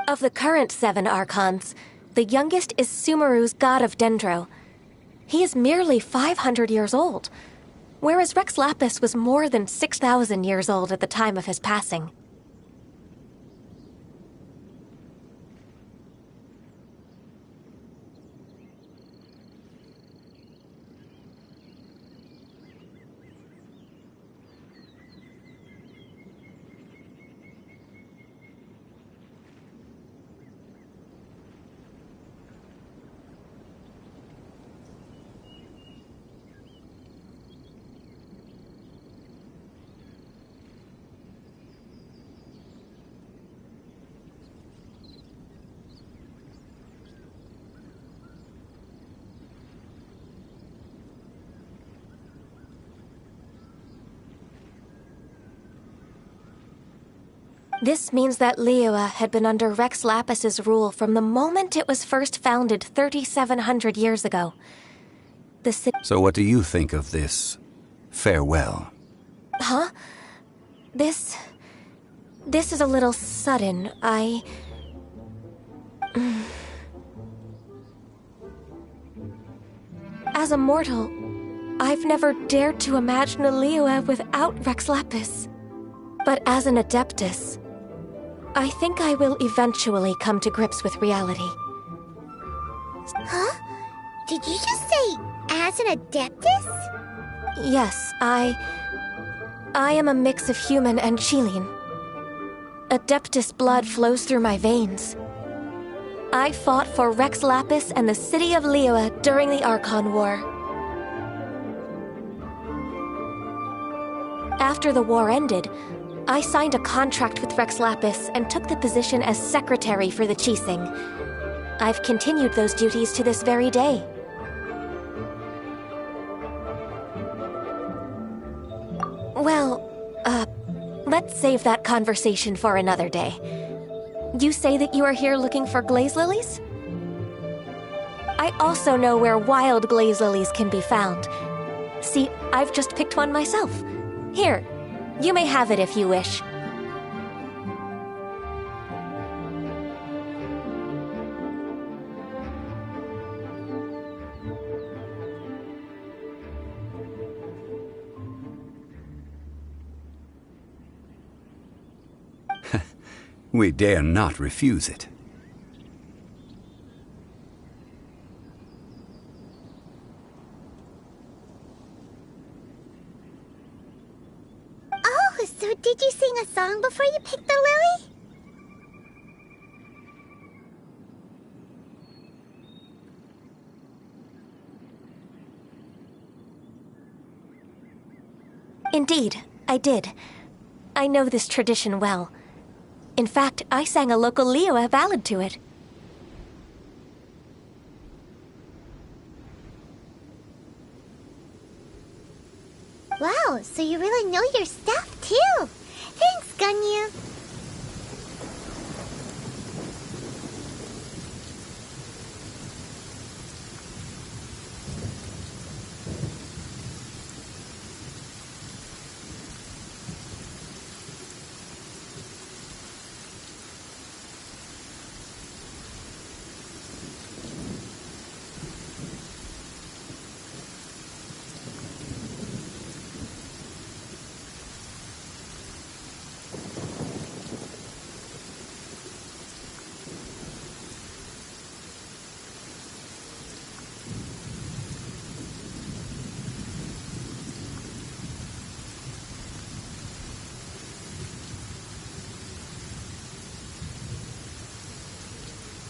Of the current seven Archons, the youngest is Sumeru's god of Dendro. He is merely 500 years old, whereas Rex Lapis was more than 6,000 years old at the time of his passing. This means that Liyue had been under Rex Lapis's rule from the moment it was first founded 3,700 years ago. So what do you think of this farewell? Huh? This is a little sudden. As a mortal, I've never dared to imagine a Liyue without Rex Lapis. But as an Adeptus, I think I will eventually come to grips with reality. Huh? Did you just say, as an Adeptus? Yes, I I am a mix of human and Chilean. Adeptus blood flows through my veins. I fought for Rex Lapis and the city of Liyue during the Archon War. After the war ended, I signed a contract with Rex Lapis and took the position as secretary for the Qixing. I've continued those duties to this very day. Well, let's save that conversation for another day. You say that you are here looking for glaze lilies? I also know where wild glaze lilies can be found. See, I've just picked one myself. Here, you may have it if you wish. We dare not refuse it. Oh, so did you sing a song before you picked the lily? Indeed, I did. I know this tradition well. In fact, I sang a local Liyue ballad to it. Wow, so you really know your stuff, too. Thanks, Gunyu.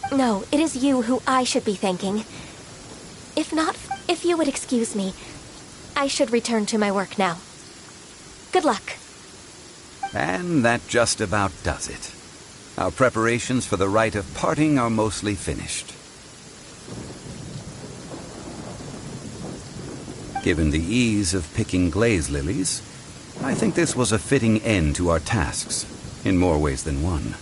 No, it is you who I should be thanking. If you would excuse me, I should return to my work now. Good luck. And that just about does it. Our preparations for the rite of parting are mostly finished. Given the ease of picking glaze lilies, I think this was a fitting end to our tasks, in more ways than one.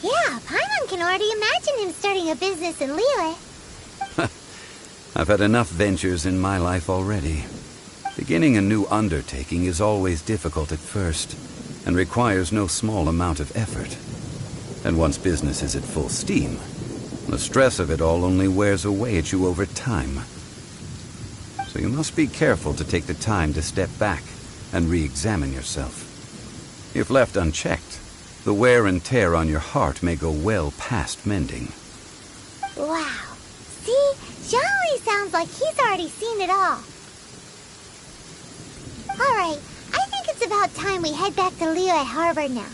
Yeah, Paimon can already imagine him starting a business in Liyue. I've had enough ventures in my life already. Beginning a new undertaking is always difficult at first, and requires no small amount of effort. And once business is at full steam, the stress of it all only wears away at you over time. So you must be careful to take the time to step back and re-examine yourself. If left unchecked, the wear and tear on your heart may go well past mending. Wow. See? Zhongli sounds like he's already seen it all. Alright, I think it's about time we head back to Liyue Harbor now.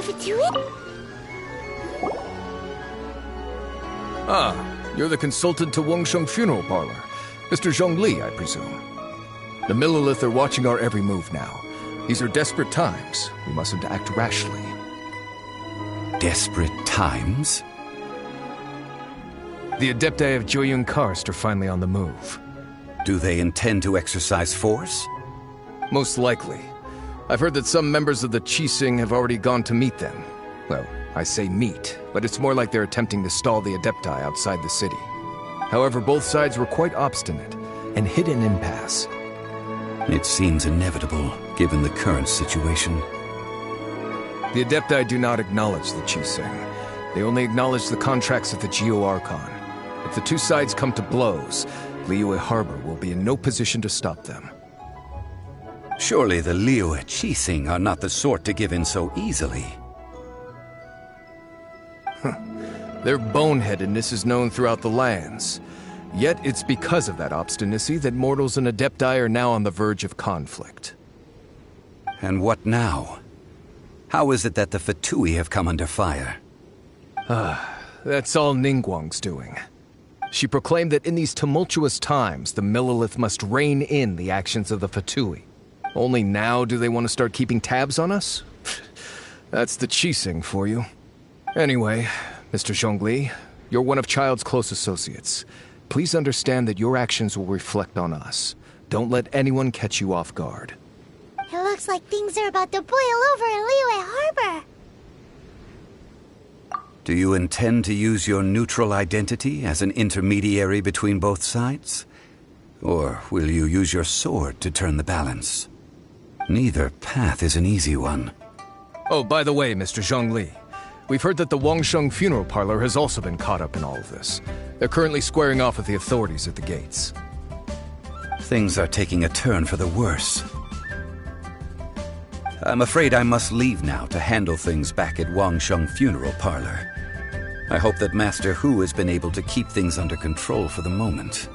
Fatui? Ah, you're the consultant to Wangsheng Funeral Parlor. Mr. Zhongli, I presume. The Millilith are watching our every move now. These are desperate times. We mustn't act rashly. Desperate times? The Adepti of Joyun Karst are finally on the move. Do they intend to exercise force? Most likely. I've heard that some members of the Qixing have already gone to meet them. Well, I say meet, but it's more like they're attempting to stall the Adepti outside the city. However, both sides were quite obstinate and hit an impasse. It seems inevitable, given the current situation. The Adepti do not acknowledge the Qixing. They only acknowledge the contracts of the Geo Archon. If the two sides come to blows, Liyue Harbor will be in no position to stop them. Surely the Liyue Qixing are not the sort to give in so easily. Their boneheadedness is known throughout the lands. Yet it's because of that obstinacy that mortals and Adepti are now on the verge of conflict. And what now? How is it that the Fatui have come under fire? That's all Ningguang's doing. She proclaimed that in these tumultuous times, the Millilith must rein in the actions of the Fatui. Only now do they want to start keeping tabs on us? That's the Qixing for you. Anyway, Mr. Zhongli, you're one of Child's close associates. Please understand that your actions will reflect on us. Don't let anyone catch you off guard. It looks like things are about to boil over in Liyue Harbor. Do you intend to use your neutral identity as an intermediary between both sides? Or will you use your sword to turn the balance? Neither path is an easy one. Oh, by the way, Mr. Zhongli, we've heard that the Wangsheng Funeral Parlor has also been caught up in all of this. They're currently squaring off with the authorities at the gates. Things are taking a turn for the worse. I'm afraid I must leave now to handle things back at Wangsheng Funeral Parlor. I hope that Master Hu has been able to keep things under control for the moment.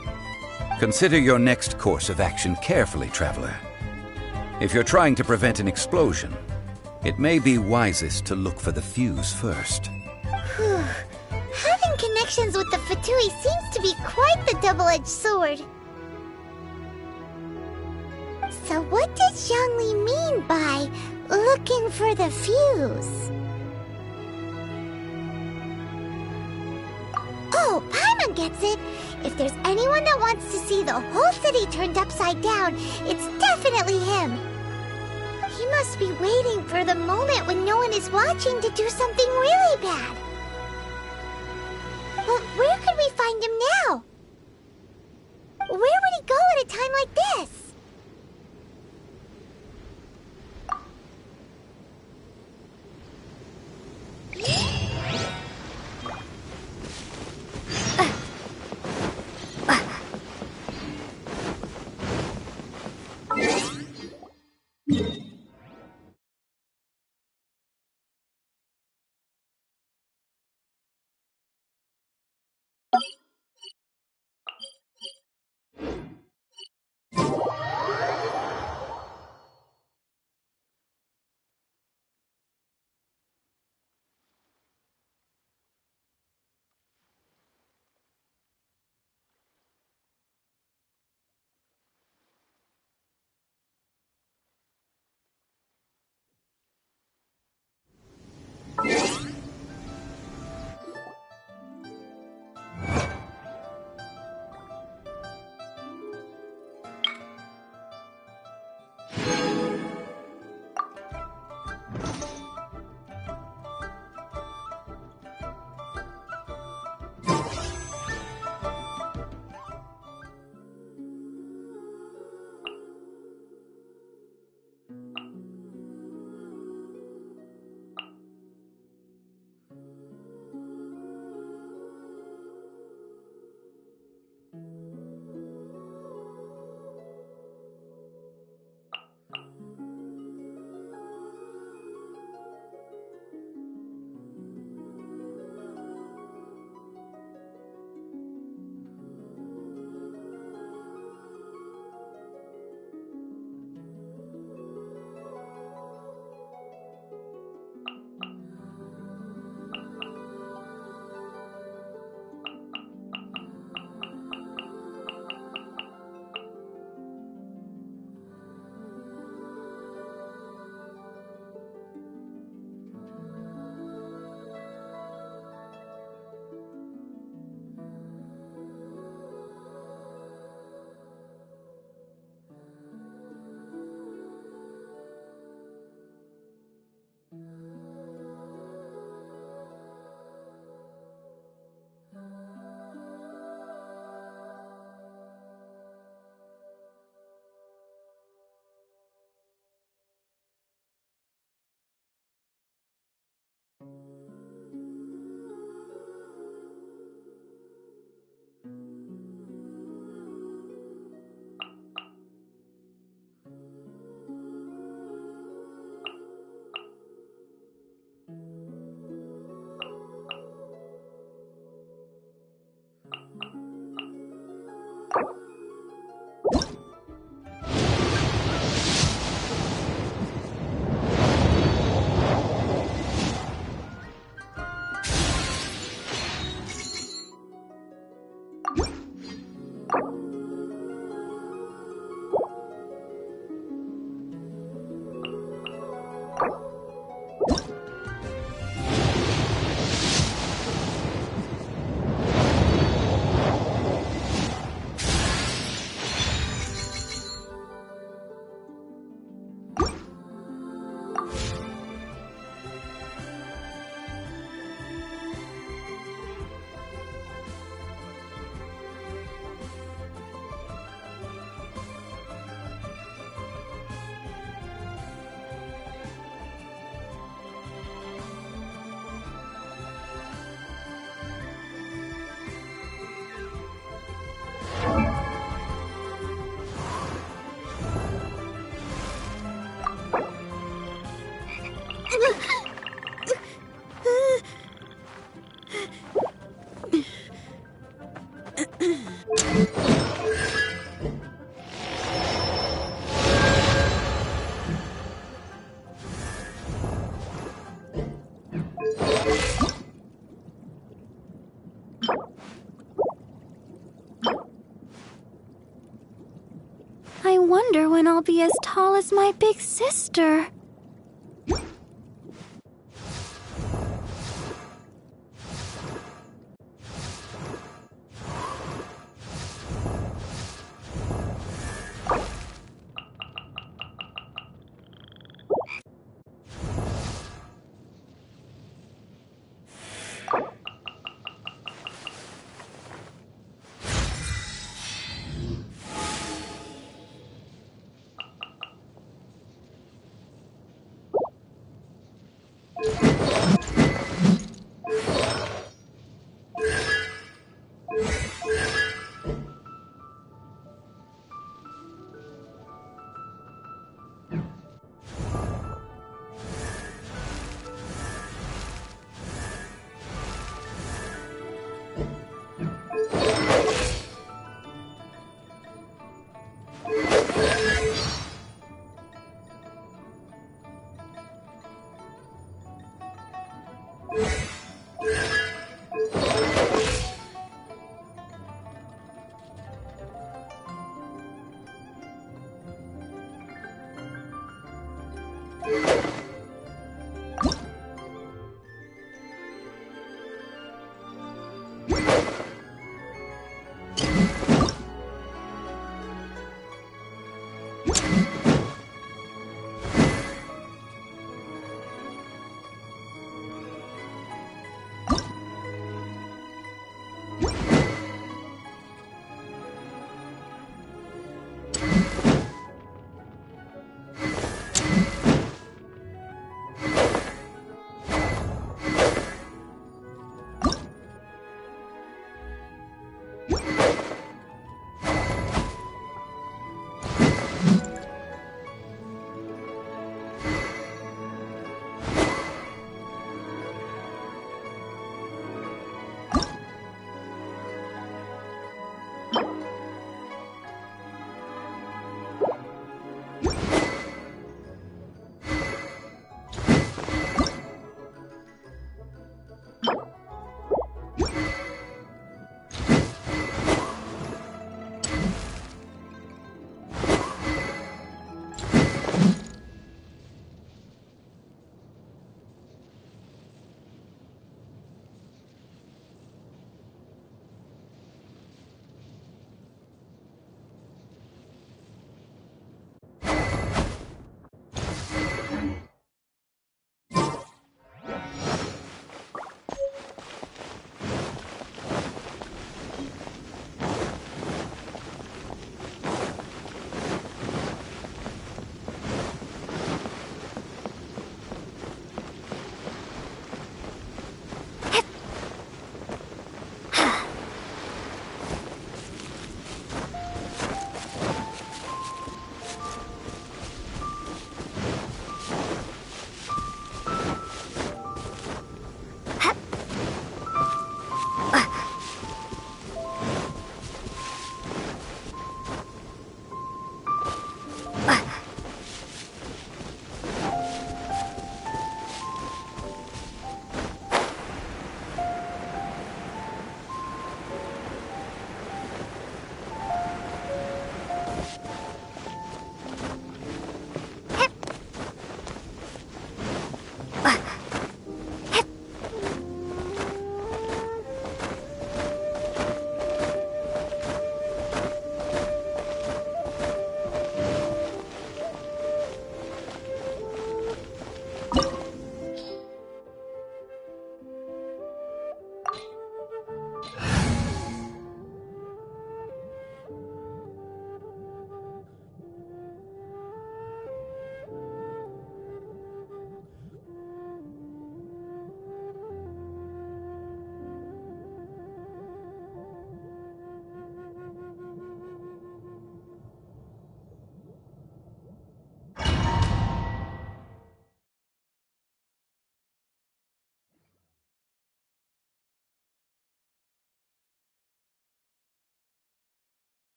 Consider your next course of action carefully, Traveler. If you're trying to prevent an explosion, it may be wisest to look for the fuse first. Whew. Having connections with the Fatui seems to be quite the double-edged sword. So what does Zhongli mean by looking for the fuse? Oh, Paimon gets it! If there's anyone that wants to see the whole city turned upside down, it's definitely him! He must be waiting for the moment when no one is watching to do something really bad. But where could we find him now? Where would he go at a time like this? wonder when I'll be as tall as my big sister.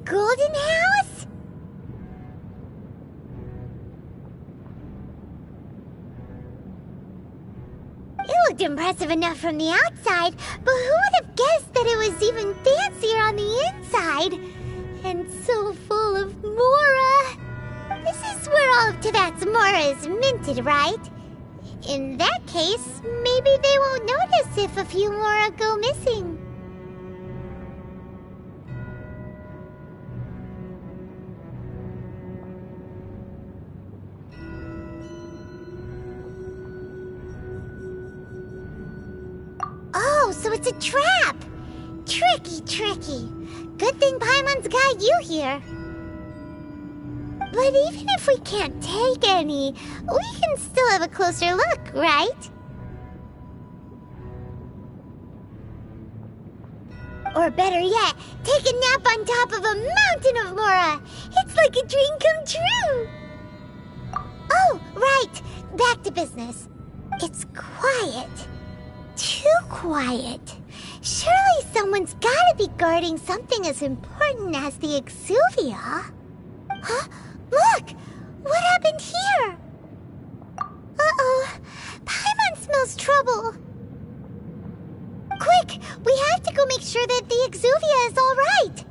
golden house? It looked impressive enough from the outside, but who would have guessed that it was even fancier on the inside? And so full of Mora. This is where all of Teyvat's Mora is minted, right? In that case, maybe they won't notice if a few Mora go missing. Oh, so it's a trap! Tricky, tricky. Good thing Paimon's got you here. But even if we can't take any, we can still have a closer look, right? Or better yet, take a nap on top of a mountain of Mora. It's like a dream come true. Oh, right. Back to business. It's quiet. Too quiet. Surely someone's gotta be guarding something as important as the Exuvia. Huh? Look! What happened here? Uh-oh. Paimon smells trouble. Quick! We have to go make sure that the Exuvia is all right.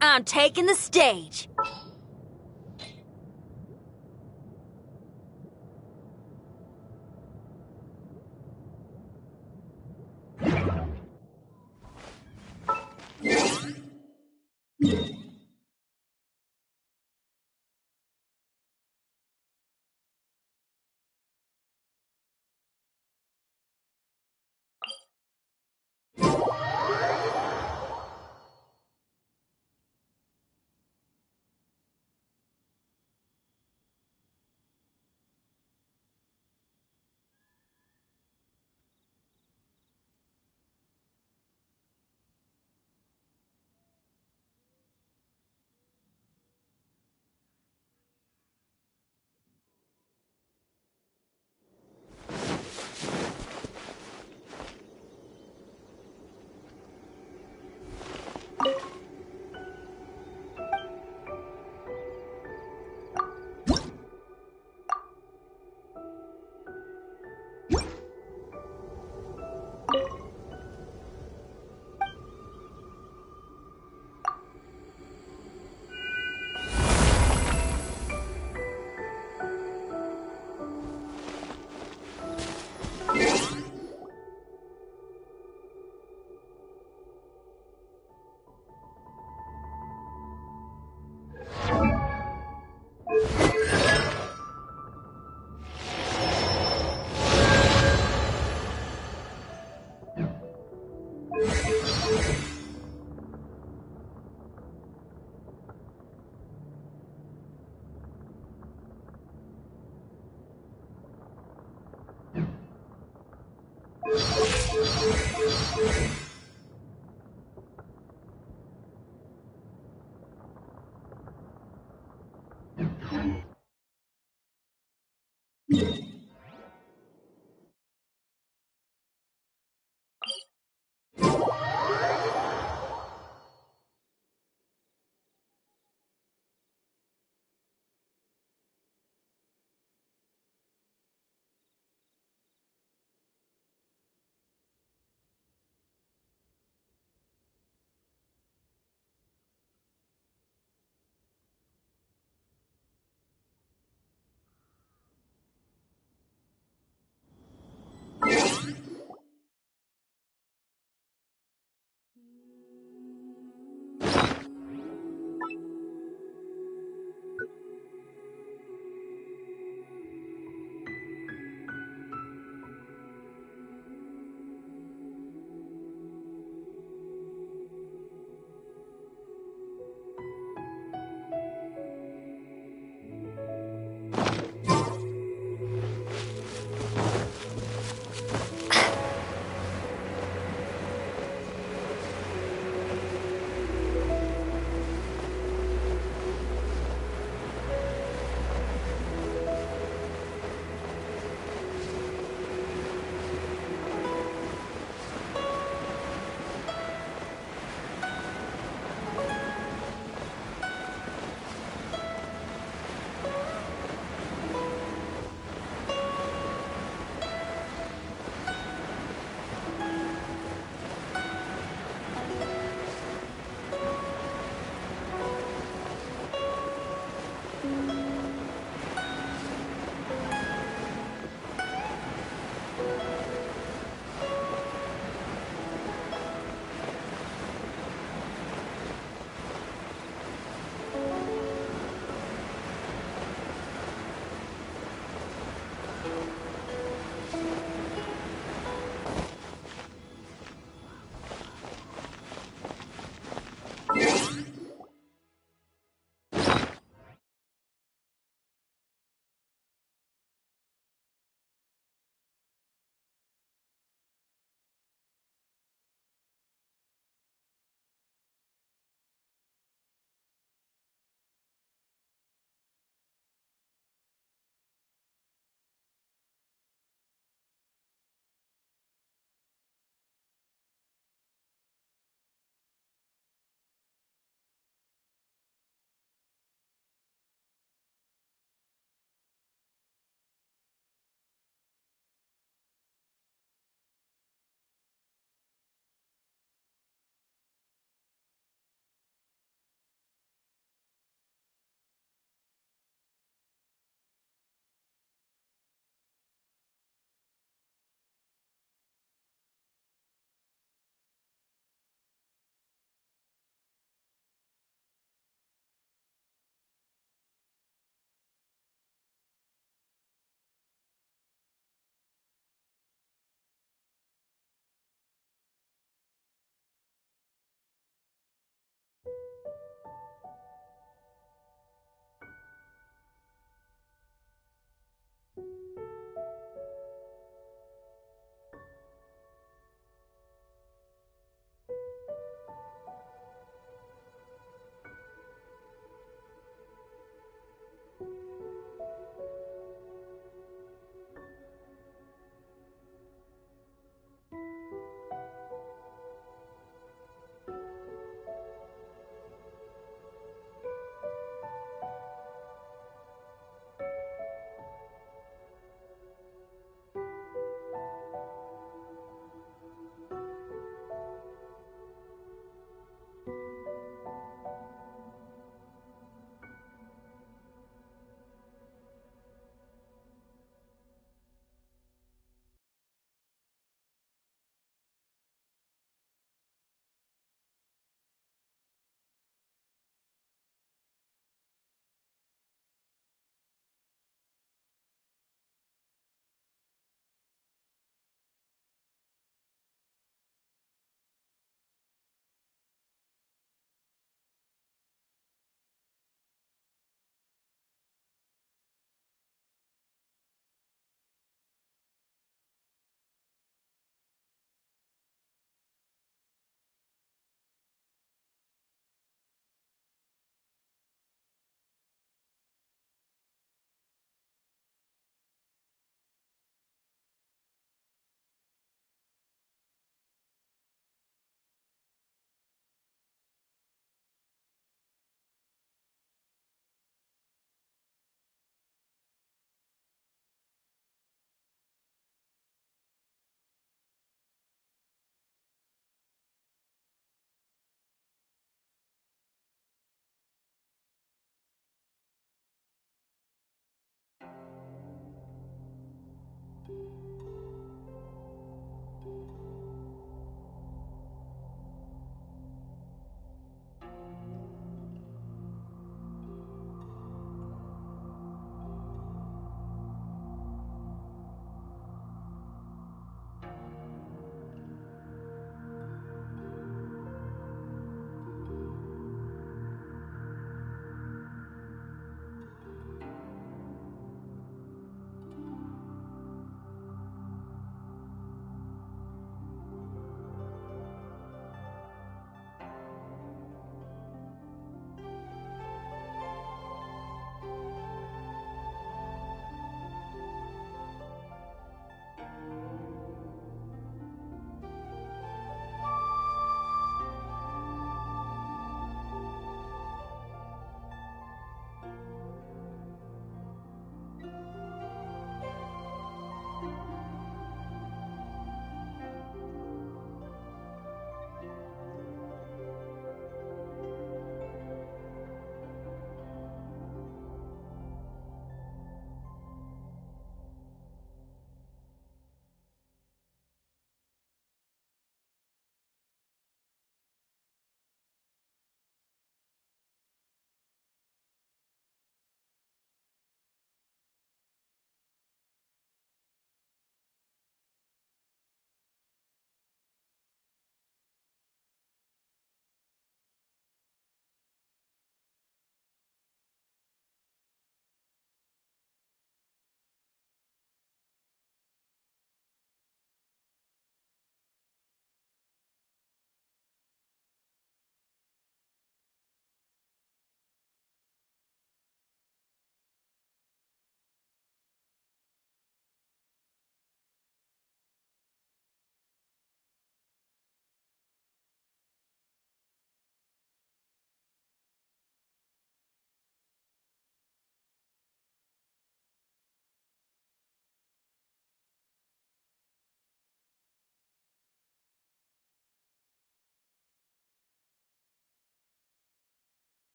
I'm taking the stage.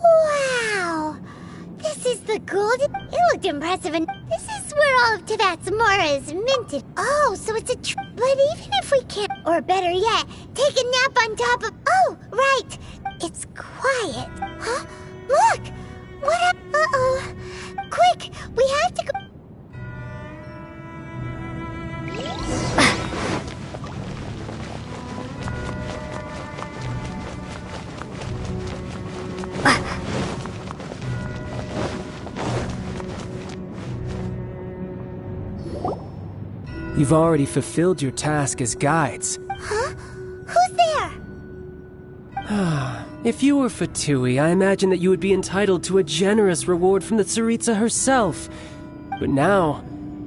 Wow! This is the golden... It looked impressive, and this is where all of Tivat's Mora is minted. Oh, so it's a But even if we can't... Or better yet, take a nap on top of... Oh, right! It's quiet. Huh? Look! What happened? Uh-oh. Quick, we have to go. You've already fulfilled your task as guides. Huh? Who's there? If you were Fatui, I imagine that you would be entitled to a generous reward from the Tsaritsa herself. But now,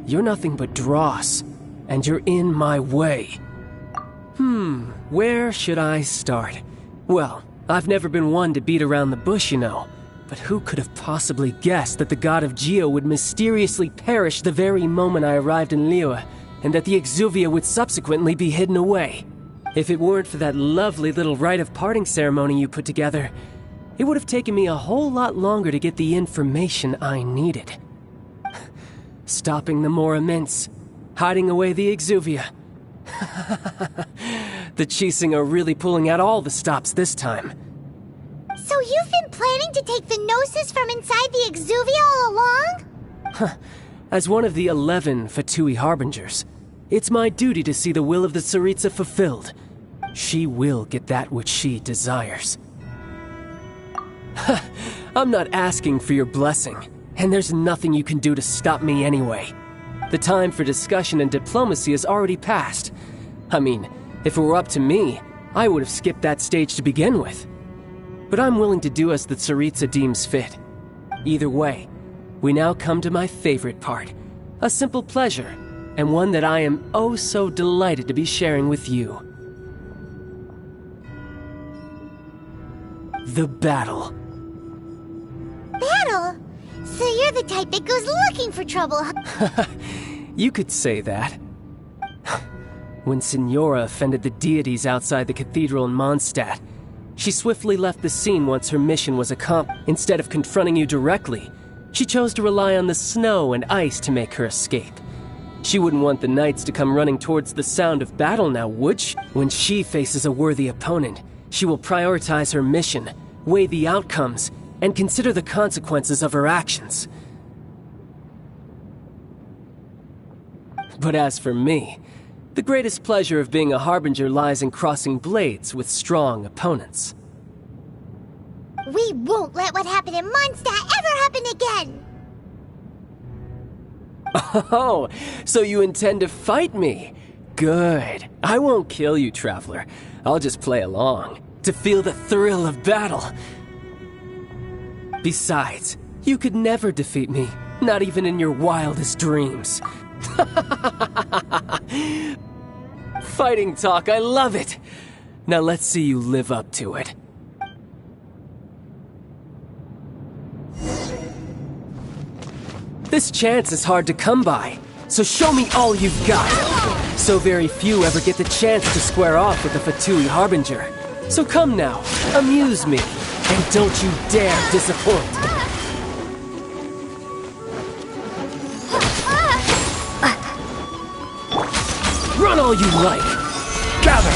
you're nothing but dross, and you're in my way. Where should I start? Well, I've never been one to beat around the bush, you know. But who could have possibly guessed that the god of Geo would mysteriously perish the very moment I arrived in Liyue, and that the Exuvia would subsequently be hidden away? If it weren't for that lovely little rite of parting ceremony you put together, it would have taken me a whole lot longer to get the information I needed. Stopping the Mora Mints, hiding away the Exuvia. The Chising are really pulling out all the stops this time. So you've been planning to take the Gnosis from inside the Exuvia all along? As one of the 11 Fatui Harbingers, it's my duty to see the will of the Tsaritsa fulfilled. She will get that which she desires. I'm not asking for your blessing, and there's nothing you can do to stop me anyway. The time for discussion and diplomacy has already passed. I mean, if it were up to me, I would have skipped that stage to begin with. But I'm willing to do as the Tsaritsa deems fit. Either way, we now come to my favorite part. A simple pleasure, and one that I am oh so delighted to be sharing with you. The battle. Battle? So you're the type that goes looking for trouble, huh? You could say that. When Signora offended the deities outside the cathedral in Mondstadt, she swiftly left the scene once her mission was accomplished. Instead of confronting you directly, she chose to rely on the snow and ice to make her escape. She wouldn't want the knights to come running towards the sound of battle now, would she? When she faces a worthy opponent, she will prioritize her mission, weigh the outcomes, and consider the consequences of her actions. But as for me, the greatest pleasure of being a Harbinger lies in crossing blades with strong opponents. We won't let what happened in Mondstadt ever happen again! Oh, so you intend to fight me? Good. I won't kill you, Traveler. I'll just play along, to feel the thrill of battle. Besides, you could never defeat me, not even in your wildest dreams. Fighting talk, I love it! Now let's see you live up to it. This chance is hard to come by, so show me all you've got. So very few ever get the chance to square off with the Fatui Harbinger. So come now, amuse me, and don't you dare disappoint. Run all you like! Gather!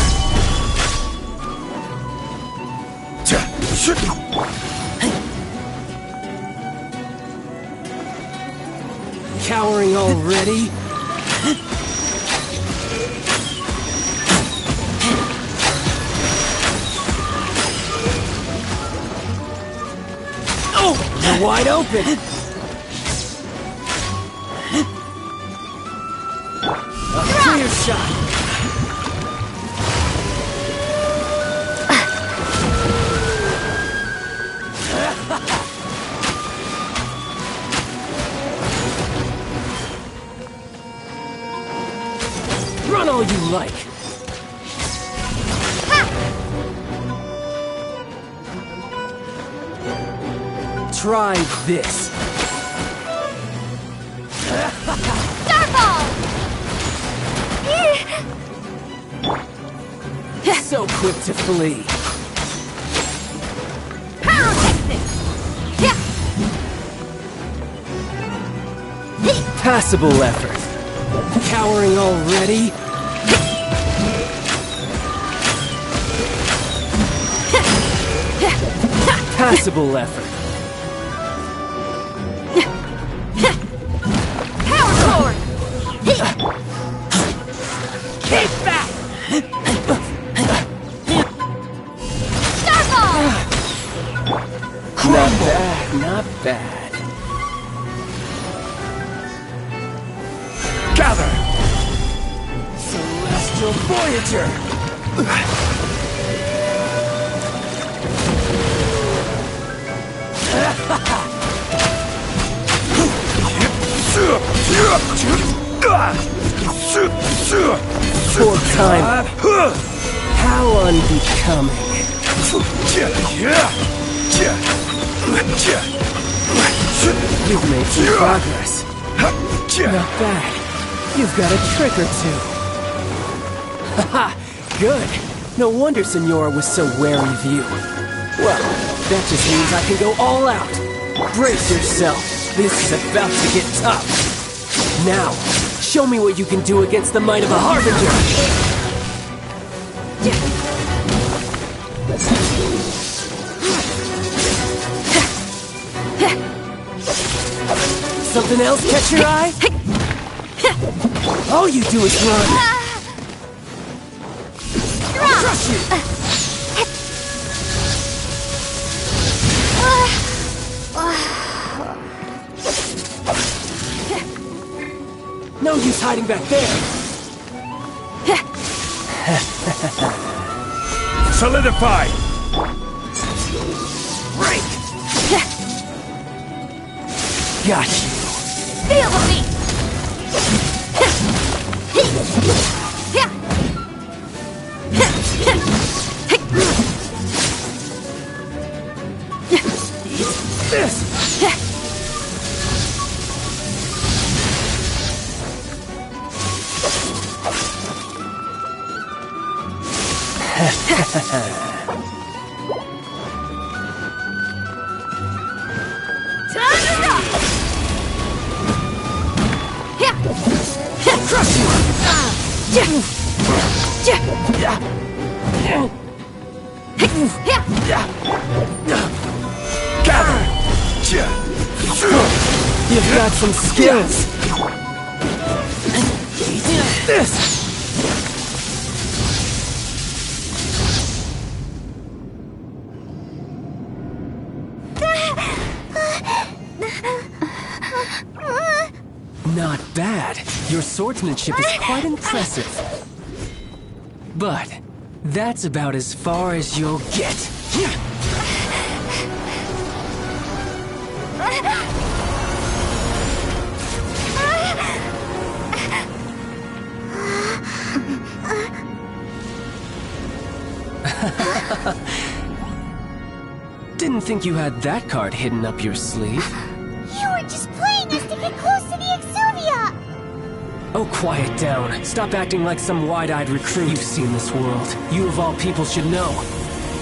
Cowering already? Oh, you're wide open! A clear shot! Run all you like! Try this! So quick to flee! Passable effort! Cowering already? Passable effort. Keep back! Not bad, not bad. Gather! Celestial Voyager! Poor time. How unbecoming. You've made some progress. Not bad. You've got a trick or two. Haha, good. No wonder Senora was so wary of you. Well, that just means I can go all out. Brace yourself. This is about to get tough. Now, show me what you can do against the might of a Harbinger. Something else catch your eye? All you do is run. Crush you! No use hiding back there. Solidify! Break! Got you. Feel the beat! This! Crush you! Gather! You've got some skills. This! Not bad. Your swordsmanship is quite impressive. But that's about as far as you'll get. Didn't think you had that card hidden up your sleeve. You were just playing us to get close to the Exuvia! Oh, quiet down. Stop acting like some wide-eyed recruit. You've seen this world. You of all people should know.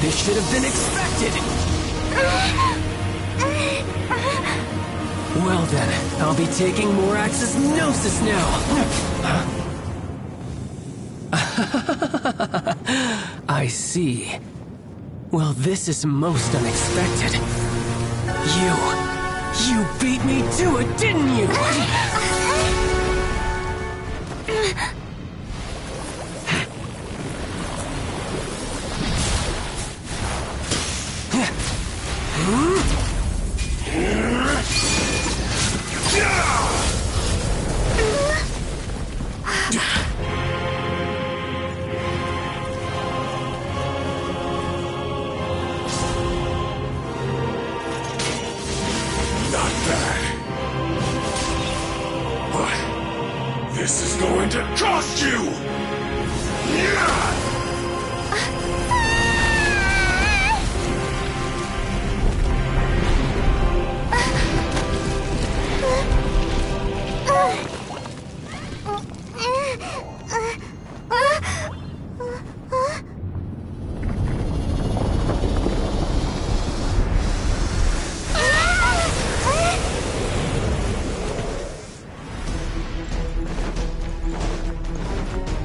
This should have been expected! Well then, I'll be taking Morax's Gnosis now! I see. Well, this is most unexpected. You beat me to it, didn't you? Not bad. But this is going to cost you! Yeah!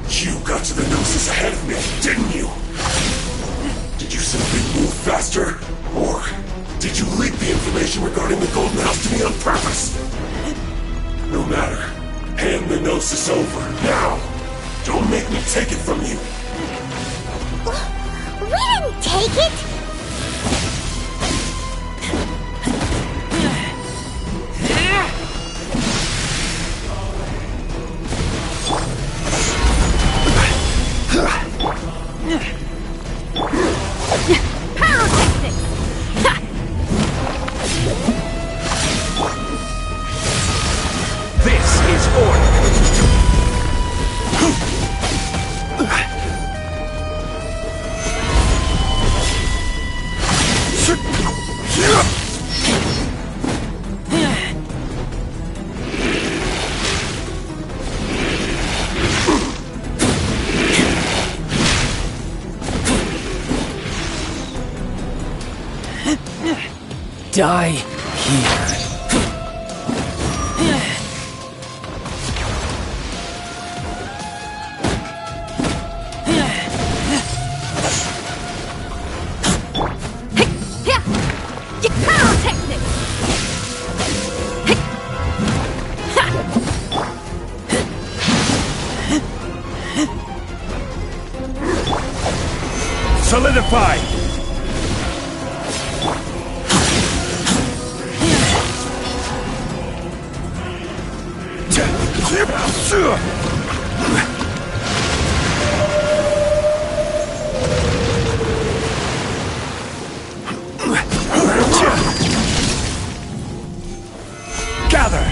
You got to the Gnosis ahead of me, didn't you? Did you simply move faster? Or did you leak the information regarding the Golden House to me on purpose? No matter. Hand the Gnosis over, now! Don't make me take it from you. We didn't take it! This is order. Die here. Solidify! Gather!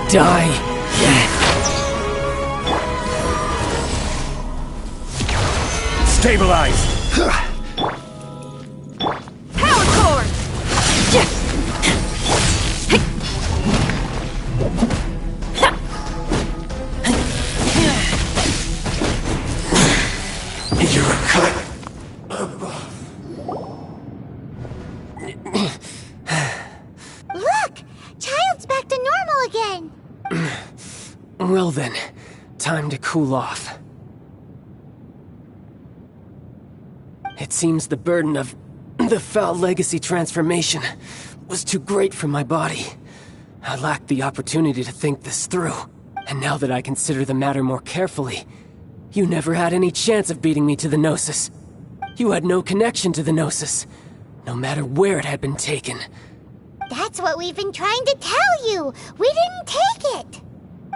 Die. Stabilize! Power cord! You're a cut. Look! Child's back to normal again! Well then, time to cool off. It seems the burden of the foul legacy transformation was too great for my body. I lacked the opportunity to think this through. And now that I consider the matter more carefully, you never had any chance of beating me to the Gnosis. You had no connection to the Gnosis, no matter where it had been taken. That's what we've been trying to tell you! We didn't take it!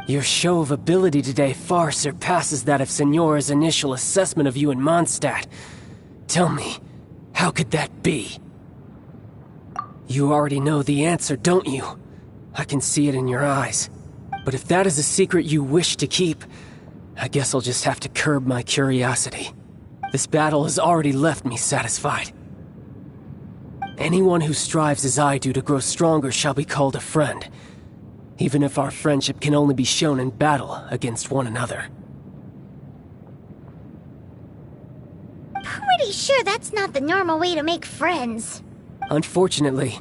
Your show of ability today far surpasses that of Signora's initial assessment of you in Mondstadt. Tell me, how could that be? You already know the answer, don't you? I can see it in your eyes. But if that is a secret you wish to keep, I guess I'll just have to curb my curiosity. This battle has already left me satisfied. Anyone who strives as I do to grow stronger shall be called a friend, even if our friendship can only be shown in battle against one another. Pretty sure that's not the normal way to make friends. Unfortunately,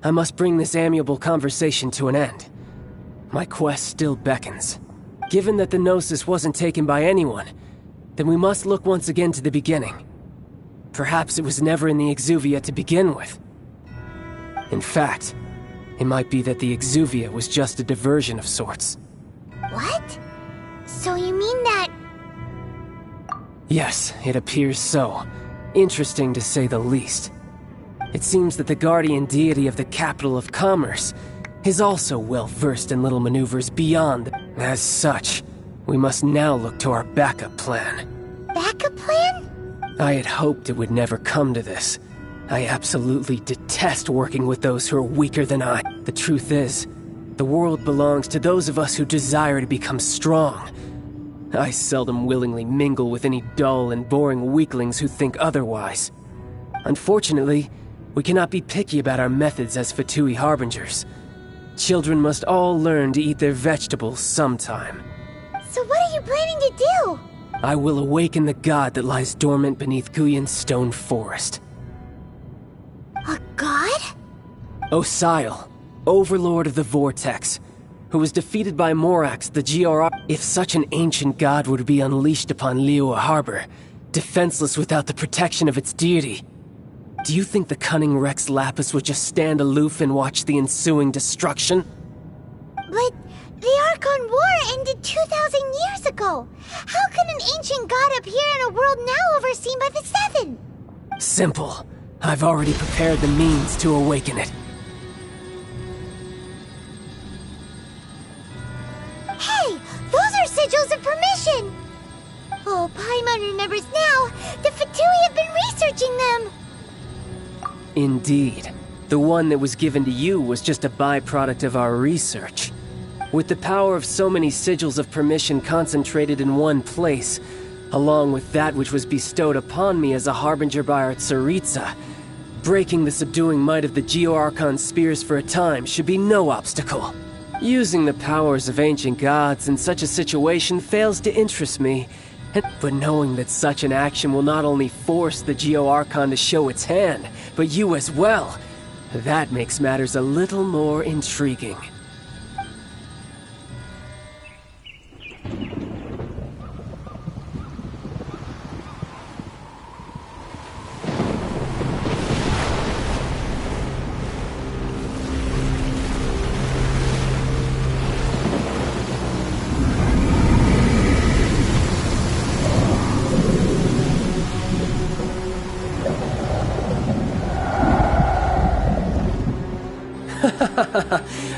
I must bring this amiable conversation to an end. My quest still beckons. Given that the Gnosis wasn't taken by anyone, then we must look once again to the beginning. Perhaps it was never in the Exuvia to begin with. In fact, it might be that the Exuvia was just a diversion of sorts. What? So you mean that... Yes, it appears so. Interesting to say the least. It seems that the guardian deity of the capital of commerce is also well versed in little maneuvers beyond. As such, we must now look to our backup plan. Backup plan? I had hoped it would never come to this. I absolutely detest working with those who are weaker than I. The truth is, the world belongs to those of us who desire to become strong. I seldom willingly mingle with any dull and boring weaklings who think otherwise. Unfortunately, we cannot be picky about our methods as Fatui Harbingers. Children must all learn to eat their vegetables sometime. So what are you planning to do? I will awaken the god that lies dormant beneath Guyon's stone forest. A god? Osial, overlord of the Vortex, who was defeated by Morax, the GRR. If such an ancient god were to be unleashed upon Liyue Harbor, defenseless without the protection of its deity, do you think the cunning Rex Lapis would just stand aloof and watch the ensuing destruction? But the Archon War ended 2,000 years ago. How can an ancient god appear in a world now overseen by the Seven? Simple. I've already prepared the means to awaken it. Hey, those are sigils of permission! Oh, Paimon remembers now. The Fatui have been researching them. Indeed. The one that was given to you was just a byproduct of our research. With the power of so many sigils of permission concentrated in one place, along with that which was bestowed upon me as a harbinger by our Tsaritsa, breaking the subduing might of the Geo-Archon spears for a time should be no obstacle. Using the powers of ancient gods in such a situation fails to interest me, but knowing that such an action will not only force the Geo-Archon to show its hand, but you as well, that makes matters a little more intriguing.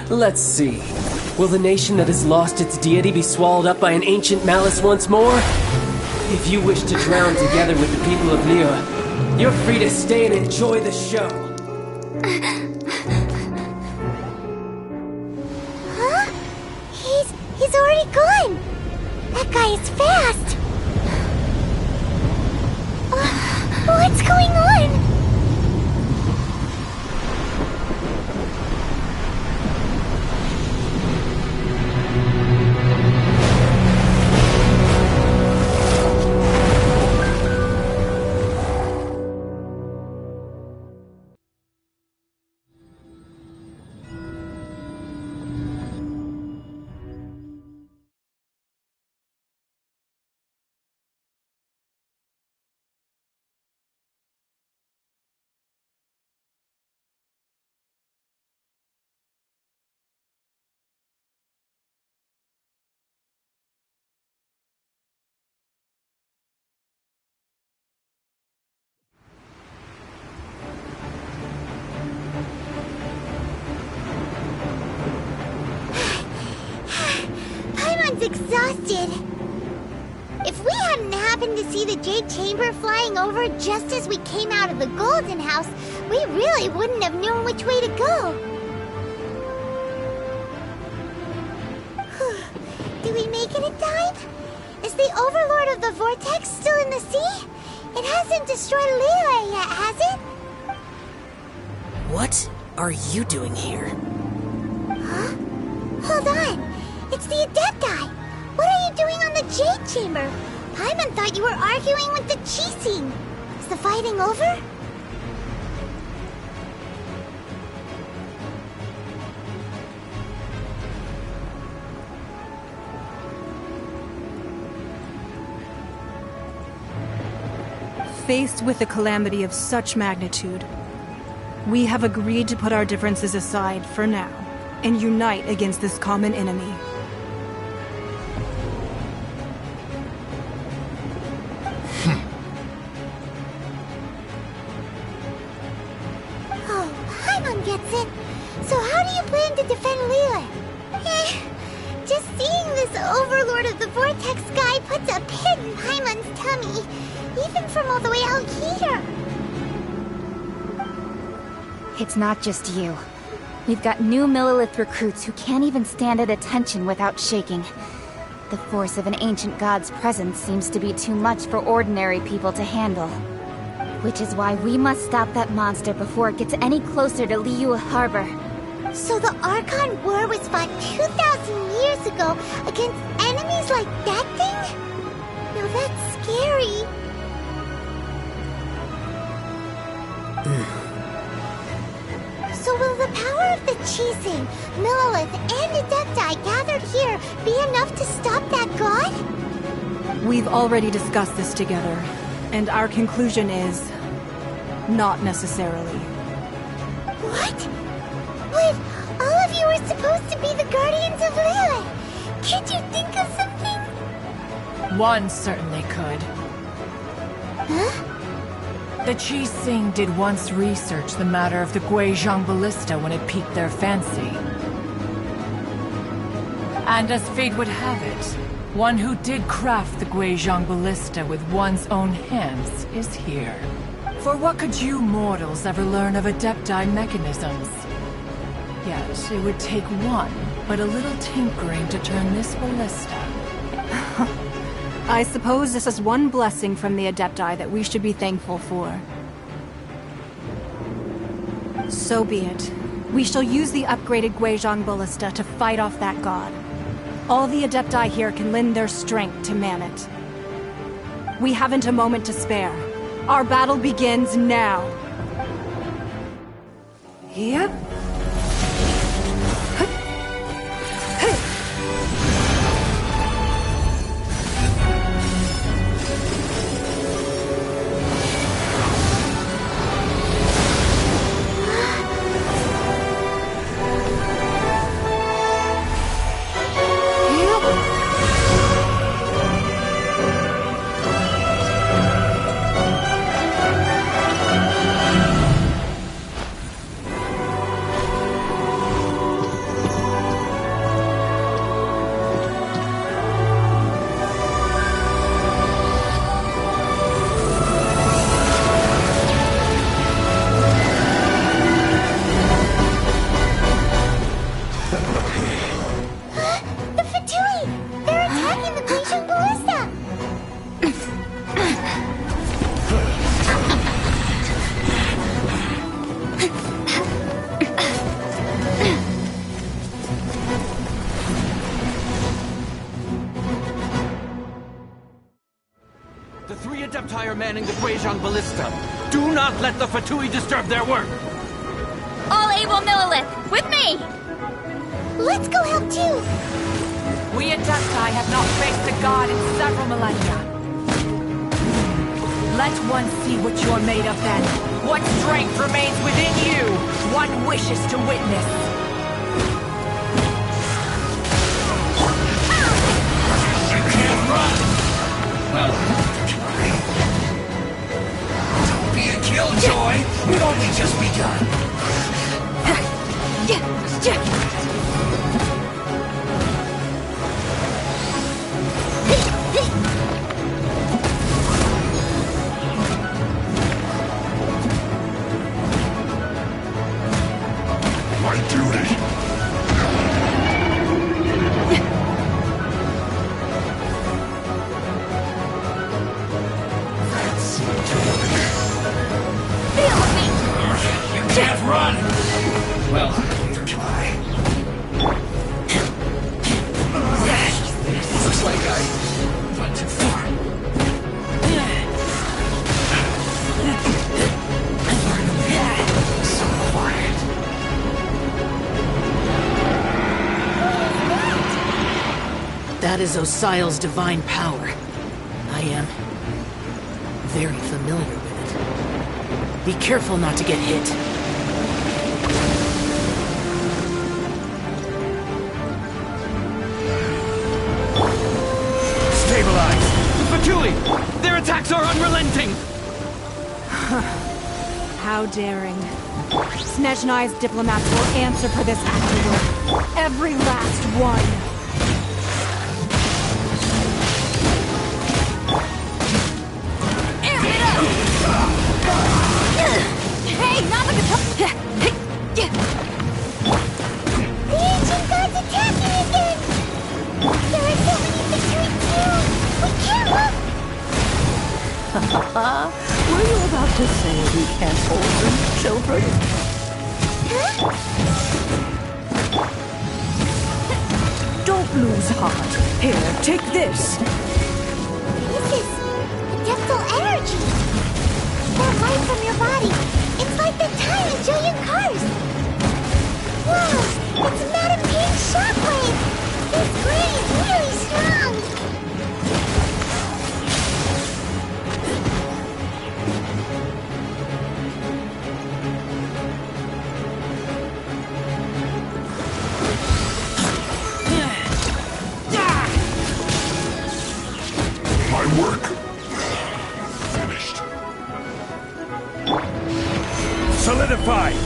Let's see. Will the nation that has lost its deity be swallowed up by an ancient malice once more? If you wish to drown together with the people of Liyue, you're free to stay and enjoy the show. Huh? He's already gone. That guy is fast. What's going on? Exhausted. If we hadn't happened to see the Jade Chamber flying over just as we came out of the Golden House, we really wouldn't have known which way to go. Do we make it in time? Is the Overlord of the Vortex still in the sea? It hasn't destroyed Liyue yet, has it? What are you doing here? Huh? Hold on. It's the Adepti! What are you doing on the Jade Chamber? Paimon thought you were arguing with the Chising. Is the fighting over? Faced with a calamity of such magnitude, we have agreed to put our differences aside for now and unite against this common enemy. Oh, Paimon gets it. So how do you plan to defend Liyue? Just seeing this Overlord of the Vortex guy puts a pit in Paimon's tummy, even from all the way out here. It's not just you. We've got new Millilith recruits who can't even stand at attention without shaking. The force of an ancient god's presence seems to be too much for ordinary people to handle. Which is why we must stop that monster before it gets any closer to Liyue Harbor. So the Archon War was fought 2,000 years ago against enemies like that thing? Now that's scary. So will the power of the Chising, Millelith, and Adepti gathered here be enough to stop that god? We've already discussed this together, and our conclusion is... not necessarily. What? But all of you were supposed to be the guardians of Lilith. Can't you think of something? One certainly could. Huh? The Chising did once research the matter of the Guizhong Ballista when it piqued their fancy. And as fate would have it, one who did craft the Guizhong Ballista with one's own hands is here. For what could you mortals ever learn of Adepti mechanisms? Yet, it would take one, but a little tinkering to turn this ballista. I suppose this is one blessing from the Adepti that we should be thankful for. So be it. We shall use the upgraded Guizhong Ballista to fight off that god. All the Adepti here can lend their strength to man it. We haven't a moment to spare. Our battle begins now. Yep. Manning the Guizhong Ballista. Do not let the Fatui disturb their work! All able Millelith, with me! Let's go help too! We Adepti have not faced a god in several millennia. Let one see what you're made of then. What strength remains within you, one wishes to witness. You can't run! Well... Killjoy! We've only just begun! My duty! Can't run! Well, neither can I. Looks like I went too far. So quiet. That is Osial's divine power. I am very familiar with it. Be careful not to get hit. Stabilize! The Fatui! Their attacks are unrelenting! How daring. Snezhnai's diplomats will answer for this act of work. Every last one. Hey, not like a... The ancient god's attacking again! There are so many Fatui too! We can't run! Were you about to say we can't hold them, children? Huh? Don't lose heart. Here, take this. This is fortified!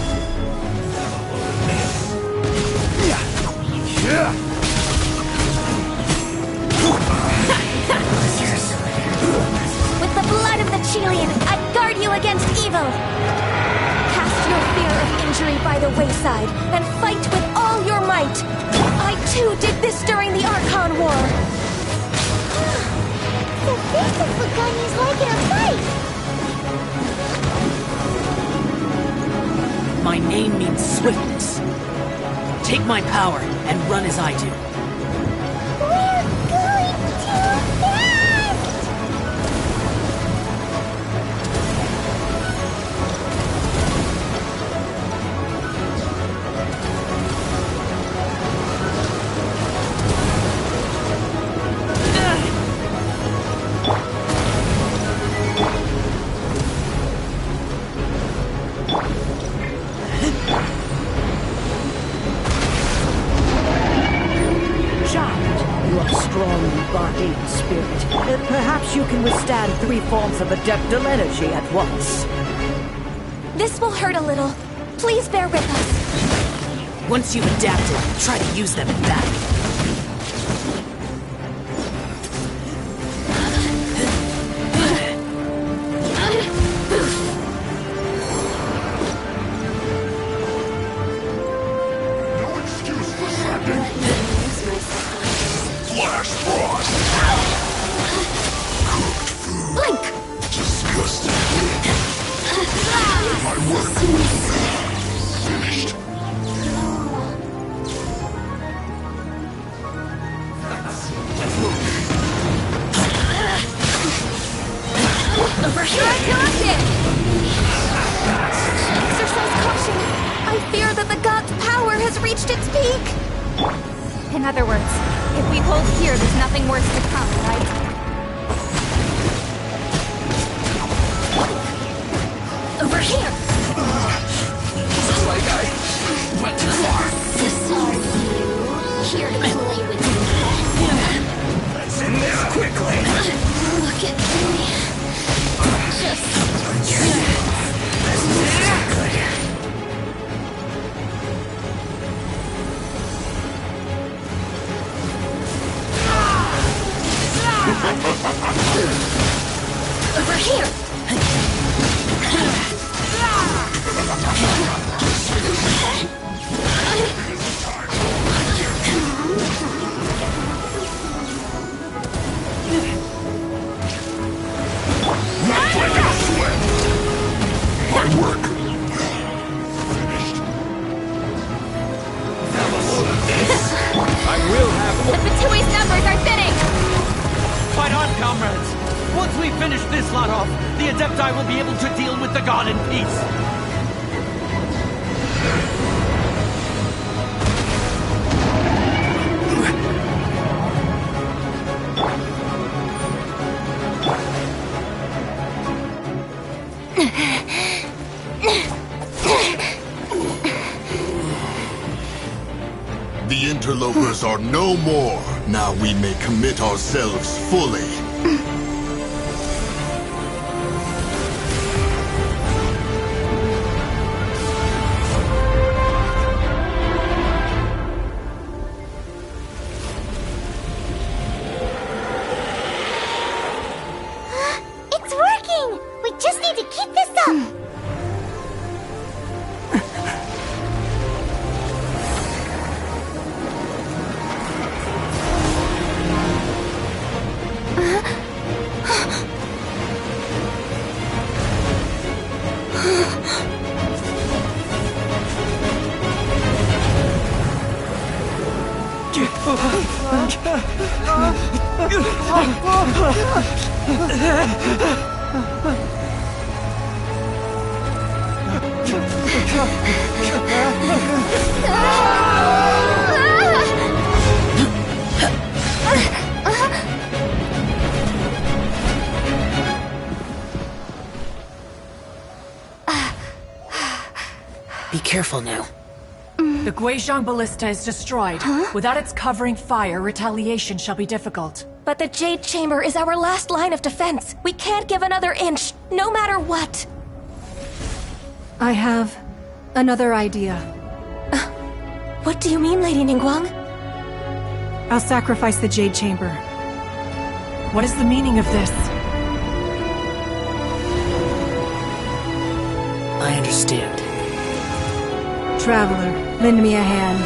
With the blood of the Chilean, I guard you against evil! Cast your fear of injury by the wayside, and fight with all your might! I too did this during the Archon War! The face of Pagani's like in a fight! My name means swiftness. Take my power and run as I do. We're going too fast! You are strong in body and spirit. Perhaps you can withstand 3 forms of adeptal energy at once. This will hurt a little. Please bear with us. Once you've adapted, try to use them in battle. No excuse for slacking. Flash frost. Cooked food. Blink! Disgusting. My work. Finished. Over here! Exercise caution! I fear that the god's power has reached its peak! In other words, if we hold here, there's nothing worse to come, right? Over here! Like I went too far. This are you here to play with me? Let's end this quickly. Look at me. Over here! Not breaking a sweat. My work. Finished. I will have... The Fatui's numbers are thinning! Fight on, comrades! Once we finish this lot off, the Adepti will be able to deal with the god in peace. The interlopers are no more. Now we may commit ourselves fully. It's working! We just need to keep this up! Be careful now. The Guizhong Ballista is destroyed. Without its covering fire, retaliation shall be difficult. But the Jade Chamber is our last line of defense. We can't give another inch, no matter what. I have Another idea. What do you mean, Lady Ningguang? I'll sacrifice the Jade Chamber. What is the meaning of this? I understand. Traveler, lend me a hand.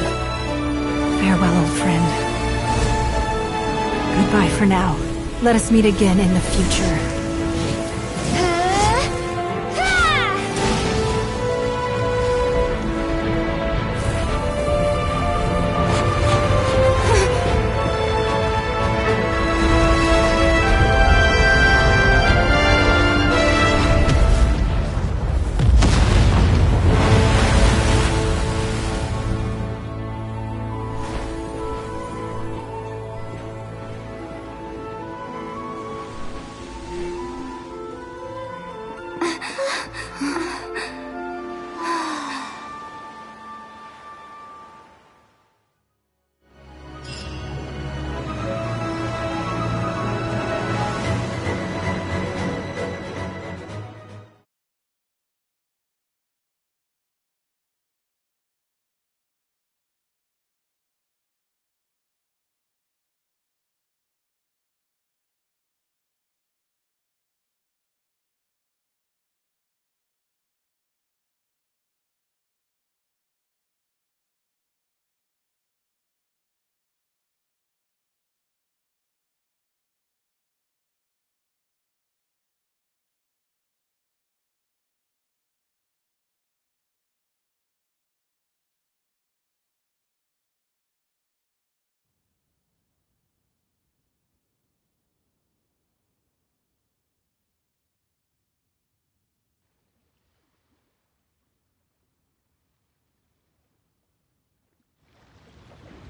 Farewell, old friend. Goodbye for now. Let us meet again in the future.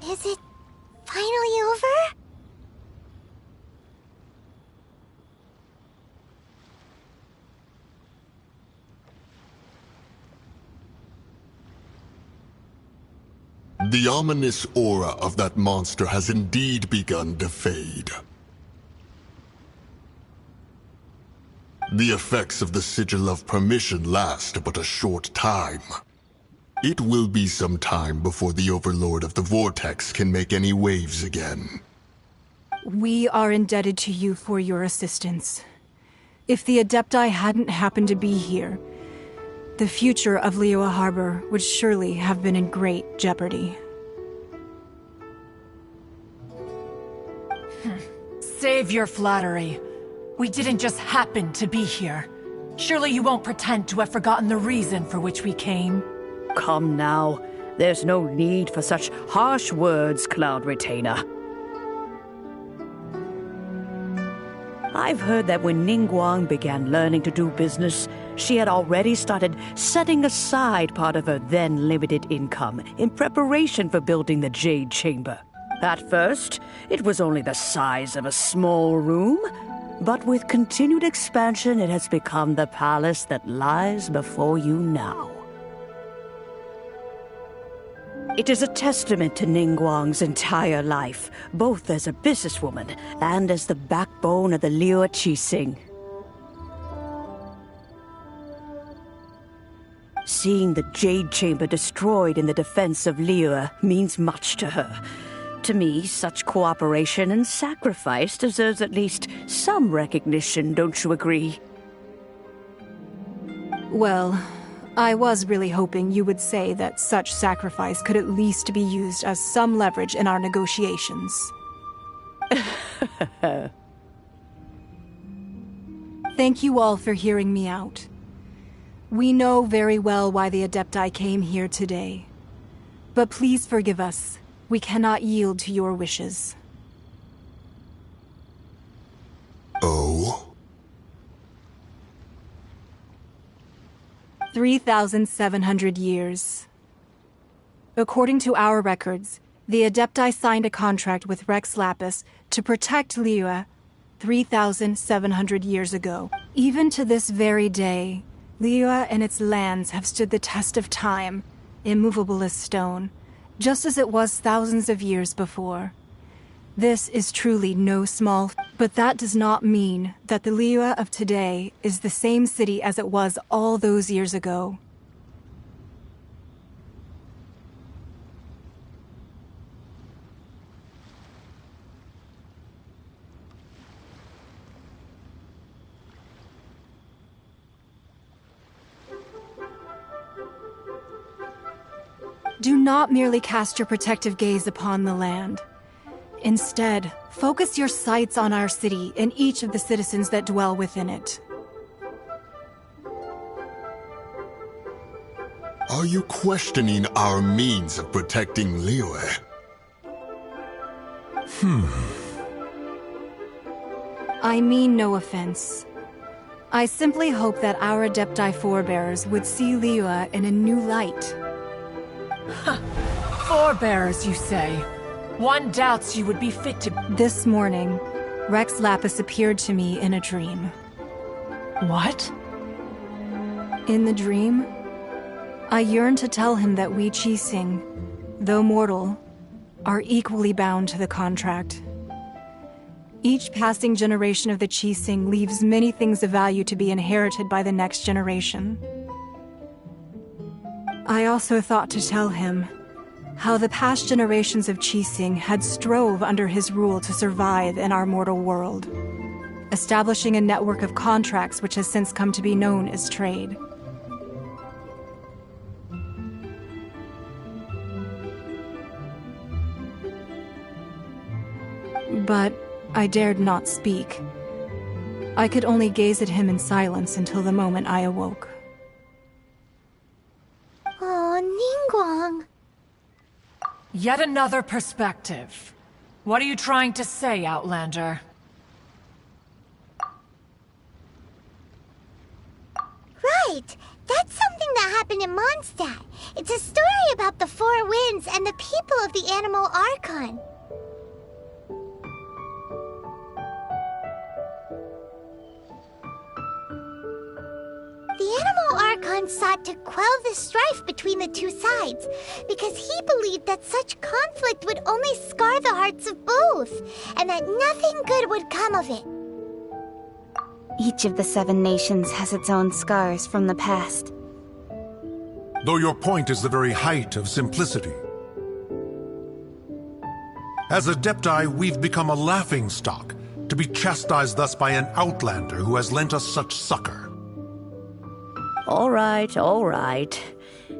Is it finally over? The ominous aura of that monster has indeed begun to fade. The effects of the Sigil of Permission last but a short time. It will be some time before the Overlord of the Vortex can make any waves again. We are indebted to you for your assistance. If the Adepti hadn't happened to be here, the future of Liyue Harbor would surely have been in great jeopardy. Save your flattery. We didn't just happen to be here. Surely you won't pretend to have forgotten the reason for which we came. Come now. There's no need for such harsh words, Cloud Retainer. I've heard that when Ningguang began learning to do business, she had already started setting aside part of her then limited income in preparation for building the Jade Chamber. At first, it was only the size of a small room, but with continued expansion, it has become the palace that lies before you now. It is a testament to Ningguang's entire life, both as a businesswoman and as the backbone of the Liyue Qixing. Seeing the Jade Chamber destroyed in the defense of Liyue means much to her. To me, such cooperation and sacrifice deserves at least some recognition, don't you agree? Well, I was really hoping you would say that such sacrifice could at least be used as some leverage in our negotiations. Thank you all for hearing me out. We know very well why the Adepti came here today. But please forgive us. We cannot yield to your wishes. Oh? 3,700 years. According to our records, the Adepti signed a contract with Rex Lapis to protect Liyue 3,700 years ago. Even to this very day, Liyue and its lands have stood the test of time, immovable as stone, just as it was thousands of years before. This is truly no small, but that does not mean that the Liyue of today is the same city as it was all those years ago. Do not merely cast your protective gaze upon the land. Instead, focus your sights on our city and each of the citizens that dwell within it. Are you questioning our means of protecting Liyue? I mean no offense. I simply hope that our Adepti forebears would see Liyue in a new light. Forebears, you say? One doubts you would be fit to... This morning, Rex Lapis appeared to me in a dream. What? In the dream, I yearned to tell him that we Qixing, though mortal, are equally bound to the contract. Each passing generation of the Qixing leaves many things of value to be inherited by the next generation. I also thought to tell him how the past generations of Qixing had strove under his rule to survive in our mortal world, establishing a network of contracts which has since come to be known as trade. But I dared not speak. I could only gaze at him in silence until the moment I awoke. Oh, Ningguang. Yet another perspective. What are you trying to say, Outlander? Right! That's something that happened in Mondstadt. It's a story about the Four Winds and the people of the Animal Archon. The Animal Archon sought to quell the strife between the two sides, because he believed that such conflict would only scar the hearts of both, and that nothing good would come of it. Each of the 7 nations has its own scars from the past. Though your point is the very height of simplicity. As Adepti, we've become a laughingstock, to be chastised thus by an outlander who has lent us such succor. All right, all right.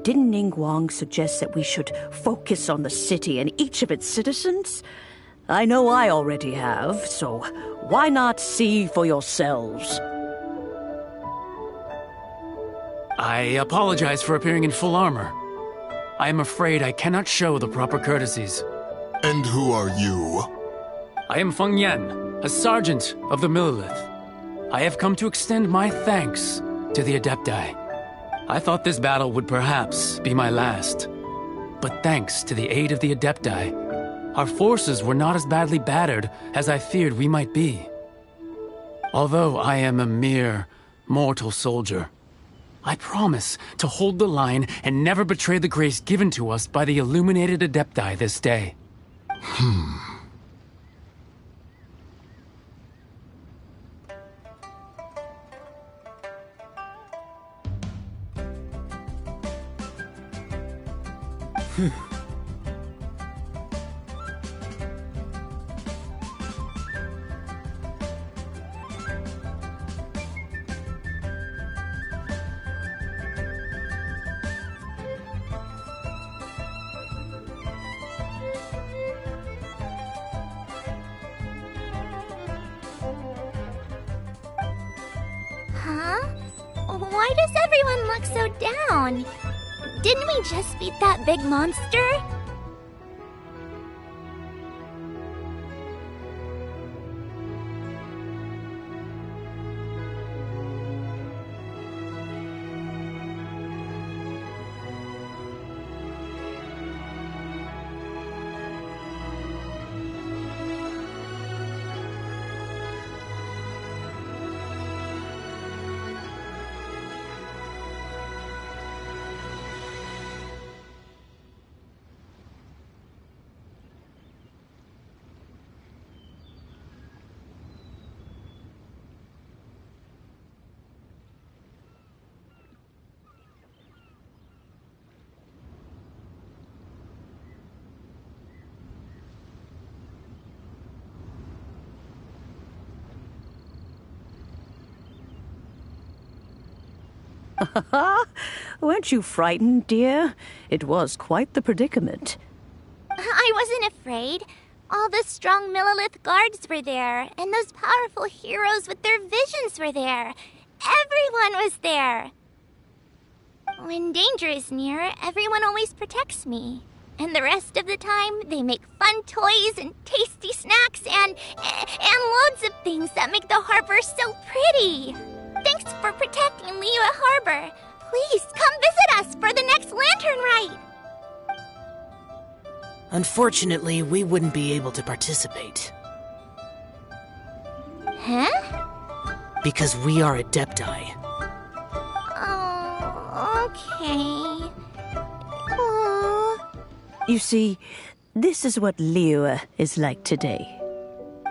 Didn't Ningguang suggest that we should focus on the city and each of its citizens? I know I already have, so why not see for yourselves? I apologize for appearing in full armor. I am afraid I cannot show the proper courtesies. And who are you? I am Feng Yan, a sergeant of the Millelith. I have come to extend my thanks to the Adepti. I thought this battle would perhaps be my last. But thanks to the aid of the Adepti, our forces were not as badly battered as I feared we might be. Although I am a mere mortal soldier, I promise to hold the line and never betray the grace given to us by the illuminated Adepti this day. Huh? Why does everyone look so down? Didn't we just beat that big monster? Weren't you frightened, dear? It was quite the predicament. I wasn't afraid. All the strong Millilith guards were there, and those powerful heroes with their visions were there. Everyone was there. When danger is near, everyone always protects me. And the rest of the time, they make fun toys and tasty snacks and loads of things that make the harbor so pretty. Thanks for protecting Liyue Harbor. Please come visit us for the next lantern rite. Unfortunately, we wouldn't be able to participate. Huh? Because we are Adepti. Oh, okay. Oh. You see, this is what Liyue is like today.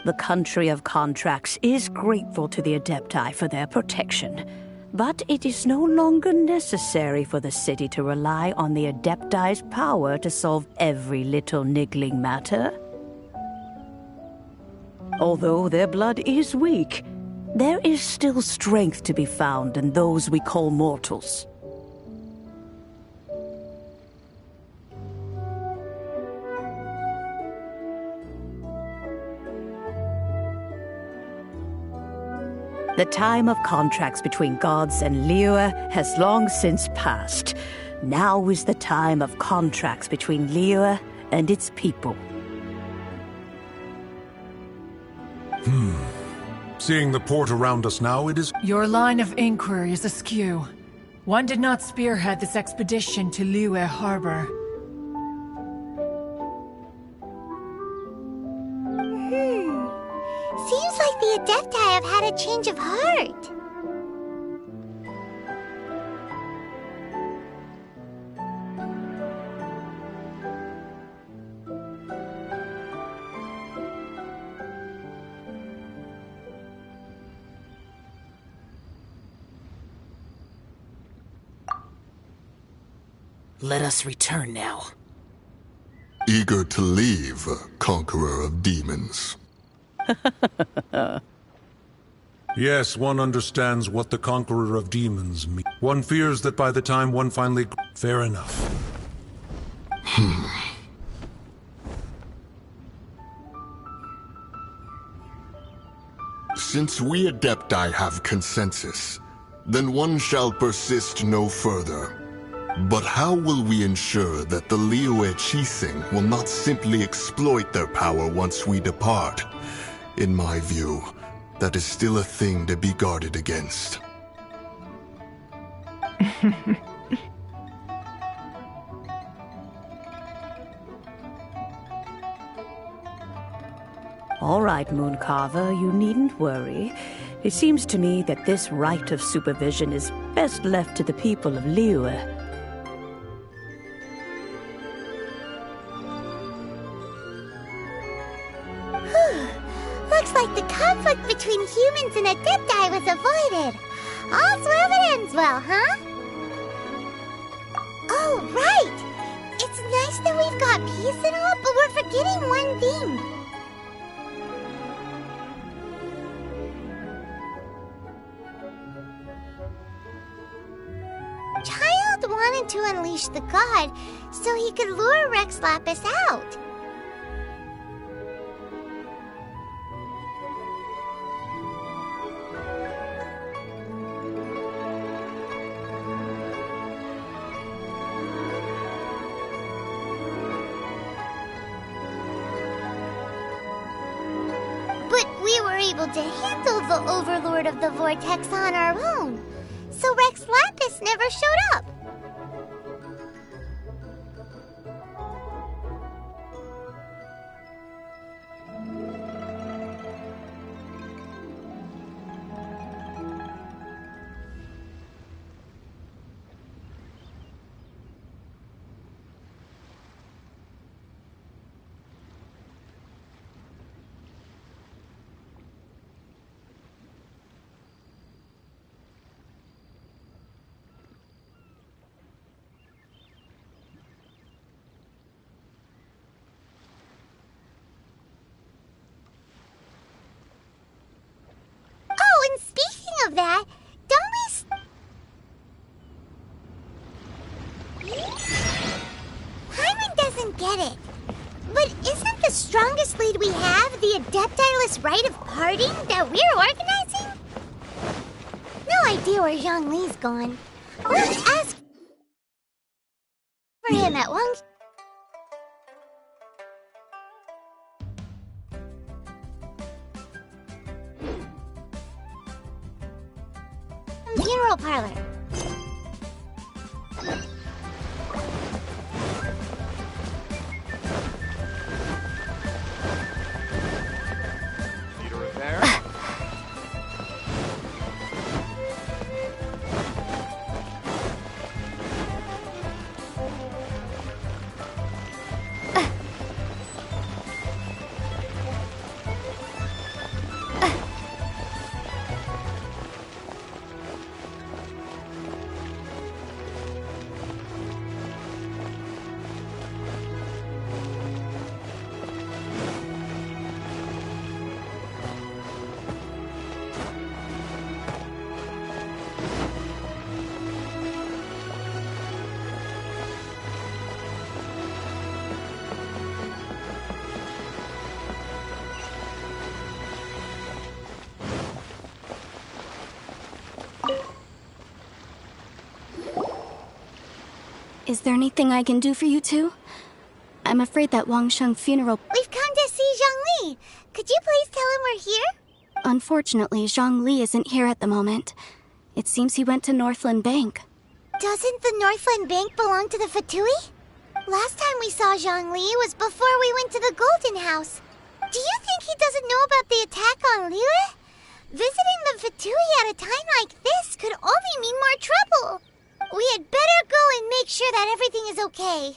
The country of contracts is grateful to the Adepti for their protection, but it is no longer necessary for the city to rely on the Adepti's power to solve every little niggling matter. Although their blood is weak, there is still strength to be found in those we call mortals. The time of contracts between gods and Liyue has long since passed. Now is the time of contracts between Liyue and its people. Seeing the port around us now, it is... Your line of inquiry is askew. One did not spearhead this expedition to Liyue Harbor. Seems like the Adepti have had a change of heart. Let us return now. Eager to leave, conqueror of demons. Yes, one understands what the conqueror of demons means. One fears that by the time one finally... Fair enough. Since we Adepti have consensus, then one shall persist no further. But how will we ensure that the Liyue Qixing will not simply exploit their power once we depart? In my view, that is still a thing to be guarded against. All right, Mooncarver, you needn't worry. It seems to me that this right of supervision is best left to the people of Liyue. Looks like the conflict between humans and Adepti was avoided. All's well that ends well, huh? Oh, right! It's nice that we've got peace and all, but we're forgetting one thing. Child wanted to unleash the god so he could lure Rex Lapis out. Able to handle the Overlord of the Vortex on our own, so Rex Lapis never showed up. Of that, don't we... Did we have the Adeptiless rite of parting that we're organizing? No idea where Zhongli's gone. Let's ask for him at Wang... Funeral parlor. Is there anything I can do for you two? I'm afraid that Wangsheng funeral... We've come to see Zhongli. Could you please tell him we're here? Unfortunately, Zhongli isn't here at the moment. It seems he went to Northland Bank. Doesn't the Northland Bank belong to the Fatui? Last time we saw Zhongli was before we went to the Golden House. Do you think he doesn't know about the attack on Liyue? Visiting the Fatui at a time like this could only mean more trouble. We had better go and make sure that everything is okay.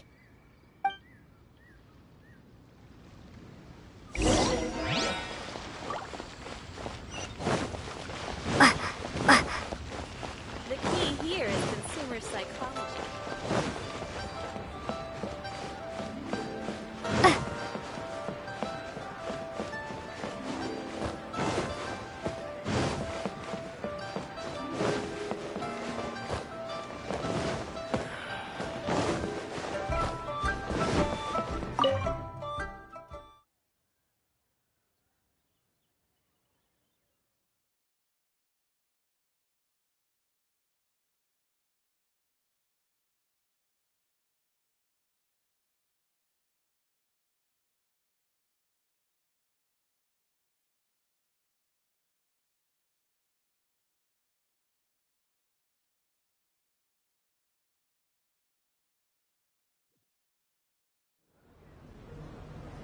The key here is consumer psychology.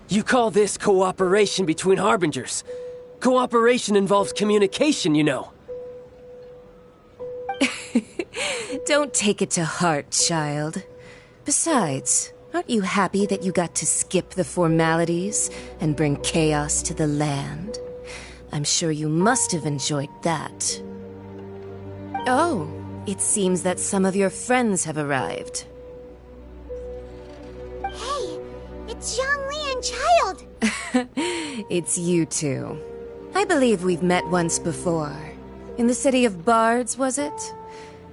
You call this cooperation between Harbingers? Cooperation involves communication, you know. Don't take it to heart, child. Besides, aren't you happy that you got to skip the formalities and bring chaos to the land? I'm sure you must have enjoyed that. Oh, it seems that some of your friends have arrived. Hey, it's Zhongli and Child! It's you two. I believe we've met once before. In the city of Bards, was it?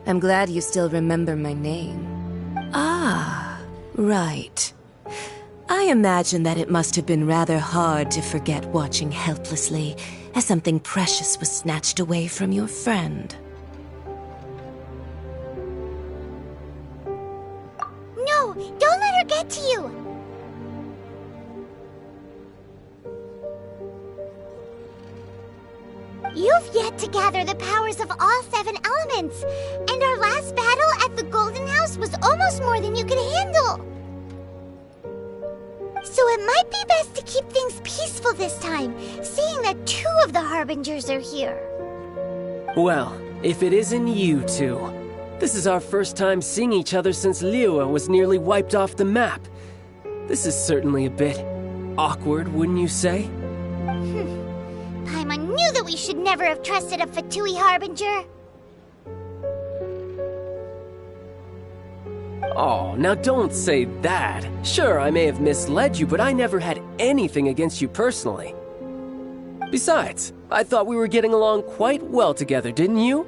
I'm glad you still remember my name. Ah, right. I imagine that it must have been rather hard to forget watching helplessly as something precious was snatched away from your friend. No, don't let her get to you! You've yet to gather the powers of all 7 elements, and our last battle at the Golden House was almost more than you could handle. So it might be best to keep things peaceful this time, seeing that 2 of the Harbingers are here. Well, if it isn't you two. This is our first time seeing each other since Liyue was nearly wiped off the map. This is certainly a bit awkward, wouldn't you say? Paimon knew that we should never have trusted a Fatui Harbinger. Oh, now don't say that. Sure, I may have misled you, but I never had anything against you personally. Besides, I thought we were getting along quite well together, didn't you?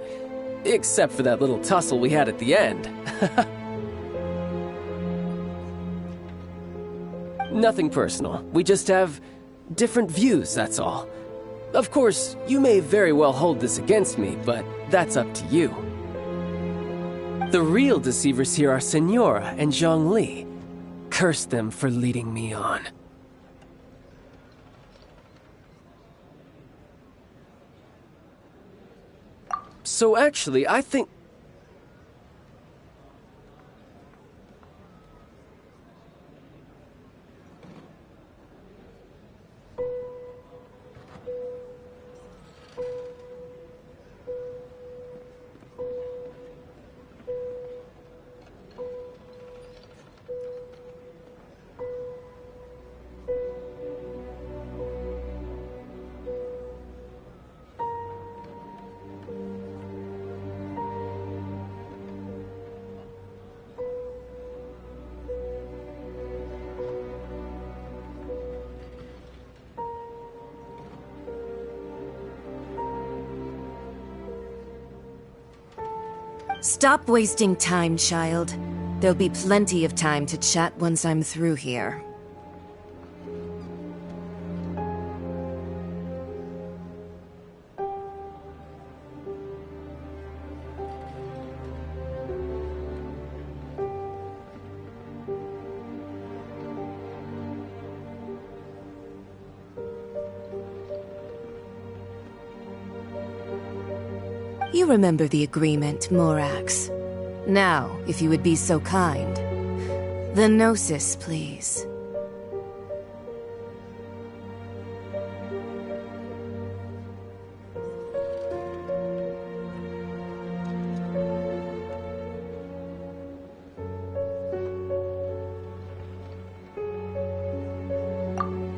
Except for that little tussle we had at the end. Nothing personal. We just have different views, that's all. Of course, you may very well hold this against me, but that's up to you. The real deceivers here are Senora and Zhongli. Curse them for leading me on. So actually, I think... Stop wasting time, child. There'll be plenty of time to chat once I'm through here. You remember the agreement, Morax. Now, if you would be so kind. The Gnosis, please.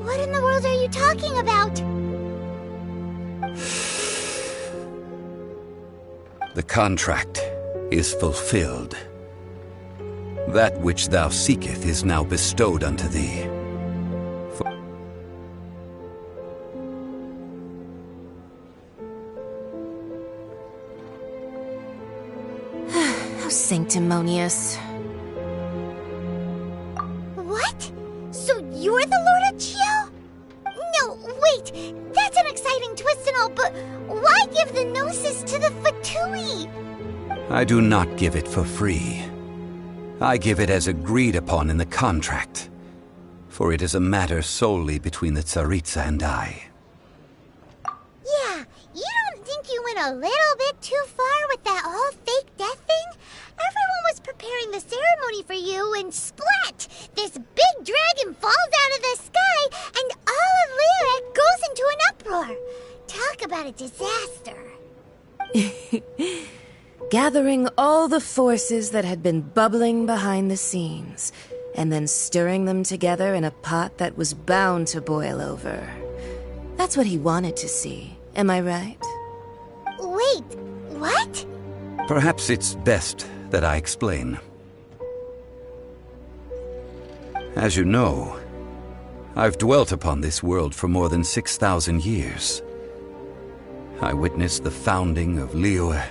What in the world are you talking about? The contract is fulfilled. That which thou seeketh is now bestowed unto thee. How sanctimonious. What? So you're the Lord of Chio? No, wait! That's an exciting twist and all, but why give the Gnosis to the Fatui? I do not give it for free. I give it as agreed upon in the contract, for it is a matter solely between the Tsaritsa and I. Yeah, you don't think you went a little bit too far with that whole fake death thing? Everyone was preparing the ceremony for you, and splat! This big dragon falls out of the sky, and all of Lyric goes into an uproar. Talk about a disaster. Gathering all the forces that had been bubbling behind the scenes, and then stirring them together in a pot that was bound to boil over. That's what he wanted to see, am I right? Wait, what? Perhaps it's best that I explain. As you know, I've dwelt upon this world for more than 6,000 years. I witnessed the founding of Liyue,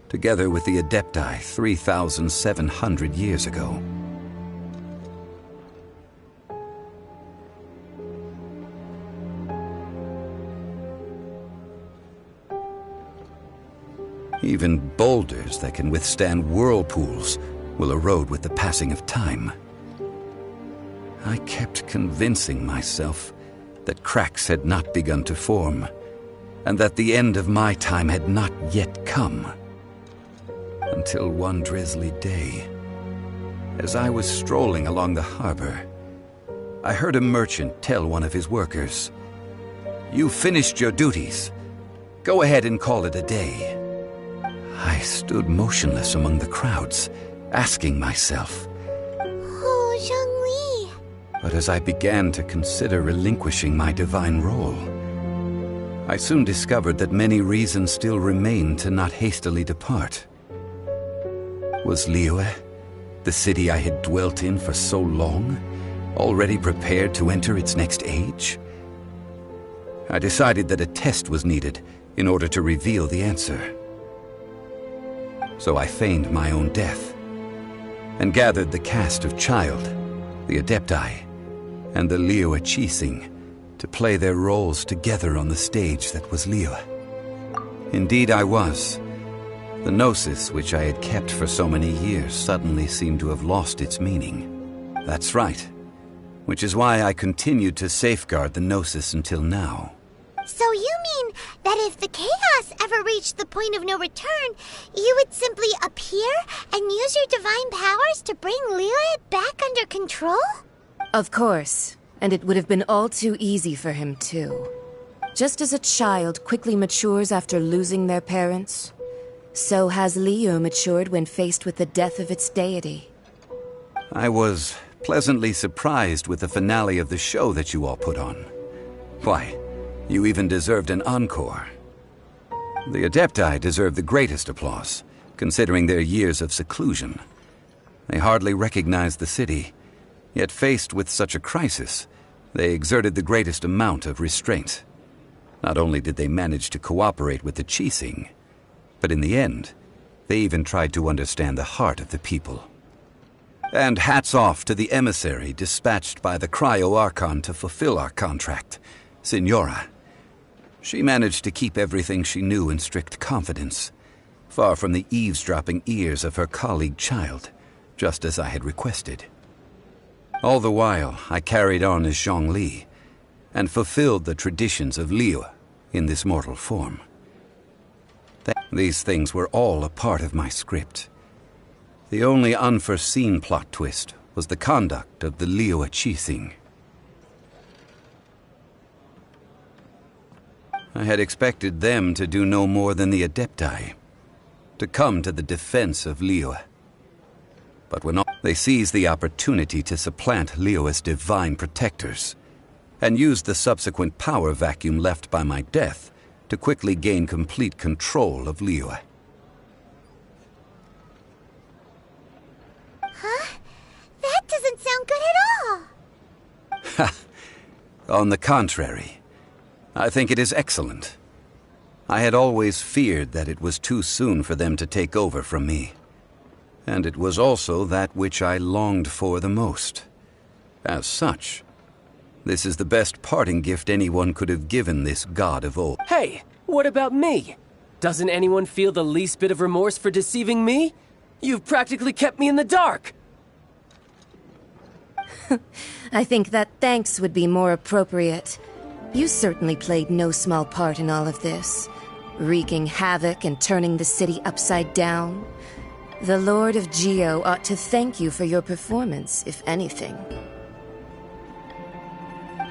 together with the Adepti 3,700 years ago. Even boulders that can withstand whirlpools will erode with the passing of time. I kept convincing myself that cracks had not begun to form, and that the end of my time had not yet come. Until one drizzly day, as I was strolling along the harbor, I heard a merchant tell one of his workers, "You finished your duties. Go ahead and call it a day." I stood motionless among the crowds, asking myself, Oh, Zhongli. But as I began to consider relinquishing my divine role, I soon discovered that many reasons still remained to not hastily depart. Was Liyue, the city I had dwelt in for so long, already prepared to enter its next age? I decided that a test was needed in order to reveal the answer. So I feigned my own death, and gathered the cast of Child, the Adepti, and the Liyue Qixing to play their roles together on the stage that was Liyue. Indeed, I was. The gnosis, which I had kept for so many years, suddenly seemed to have lost its meaning. That's right. Which is why I continued to safeguard the gnosis until now. So you mean that if the chaos ever reached the point of no return, you would simply appear and use your divine powers to bring Liyue back under control? Of course. And it would have been all too easy for him, too. Just as a child quickly matures after losing their parents, so has Liyue matured when faced with the death of its deity. I was pleasantly surprised with the finale of the show that you all put on. Why, you even deserved an encore. The Adepti deserve the greatest applause, considering their years of seclusion. They hardly recognized the city, yet faced with such a crisis, they exerted the greatest amount of restraint. Not only did they manage to cooperate with the Qixing, but in the end, they even tried to understand the heart of the people. And hats off to the emissary dispatched by the Cryo-Archon to fulfill our contract, Signora. She managed to keep everything she knew in strict confidence, far from the eavesdropping ears of her colleague child, just as I had requested. All the while, I carried on as Zhongli, and fulfilled the traditions of Liyue in this mortal form. These things were all a part of my script. The only unforeseen plot twist was the conduct of the Liyue Qixing. I had expected them to do no more than the Adepti, to come to the defense of Liyue. But when they seized the opportunity to supplant Liyue as divine protectors, and used the subsequent power vacuum left by my death to quickly gain complete control of Liyue. Huh? That doesn't sound good at all! Ha! On the contrary, I think it is excellent. I had always feared that it was too soon for them to take over from me. And it was also that which I longed for the most. As such, this is the best parting gift anyone could have given this god of old. Hey, what about me? Doesn't anyone feel the least bit of remorse for deceiving me? You've practically kept me in the dark. I think that thanks would be more appropriate. You certainly played no small part in all of this, wreaking havoc and turning the city upside down. The Lord of Geo ought to thank you for your performance, if anything.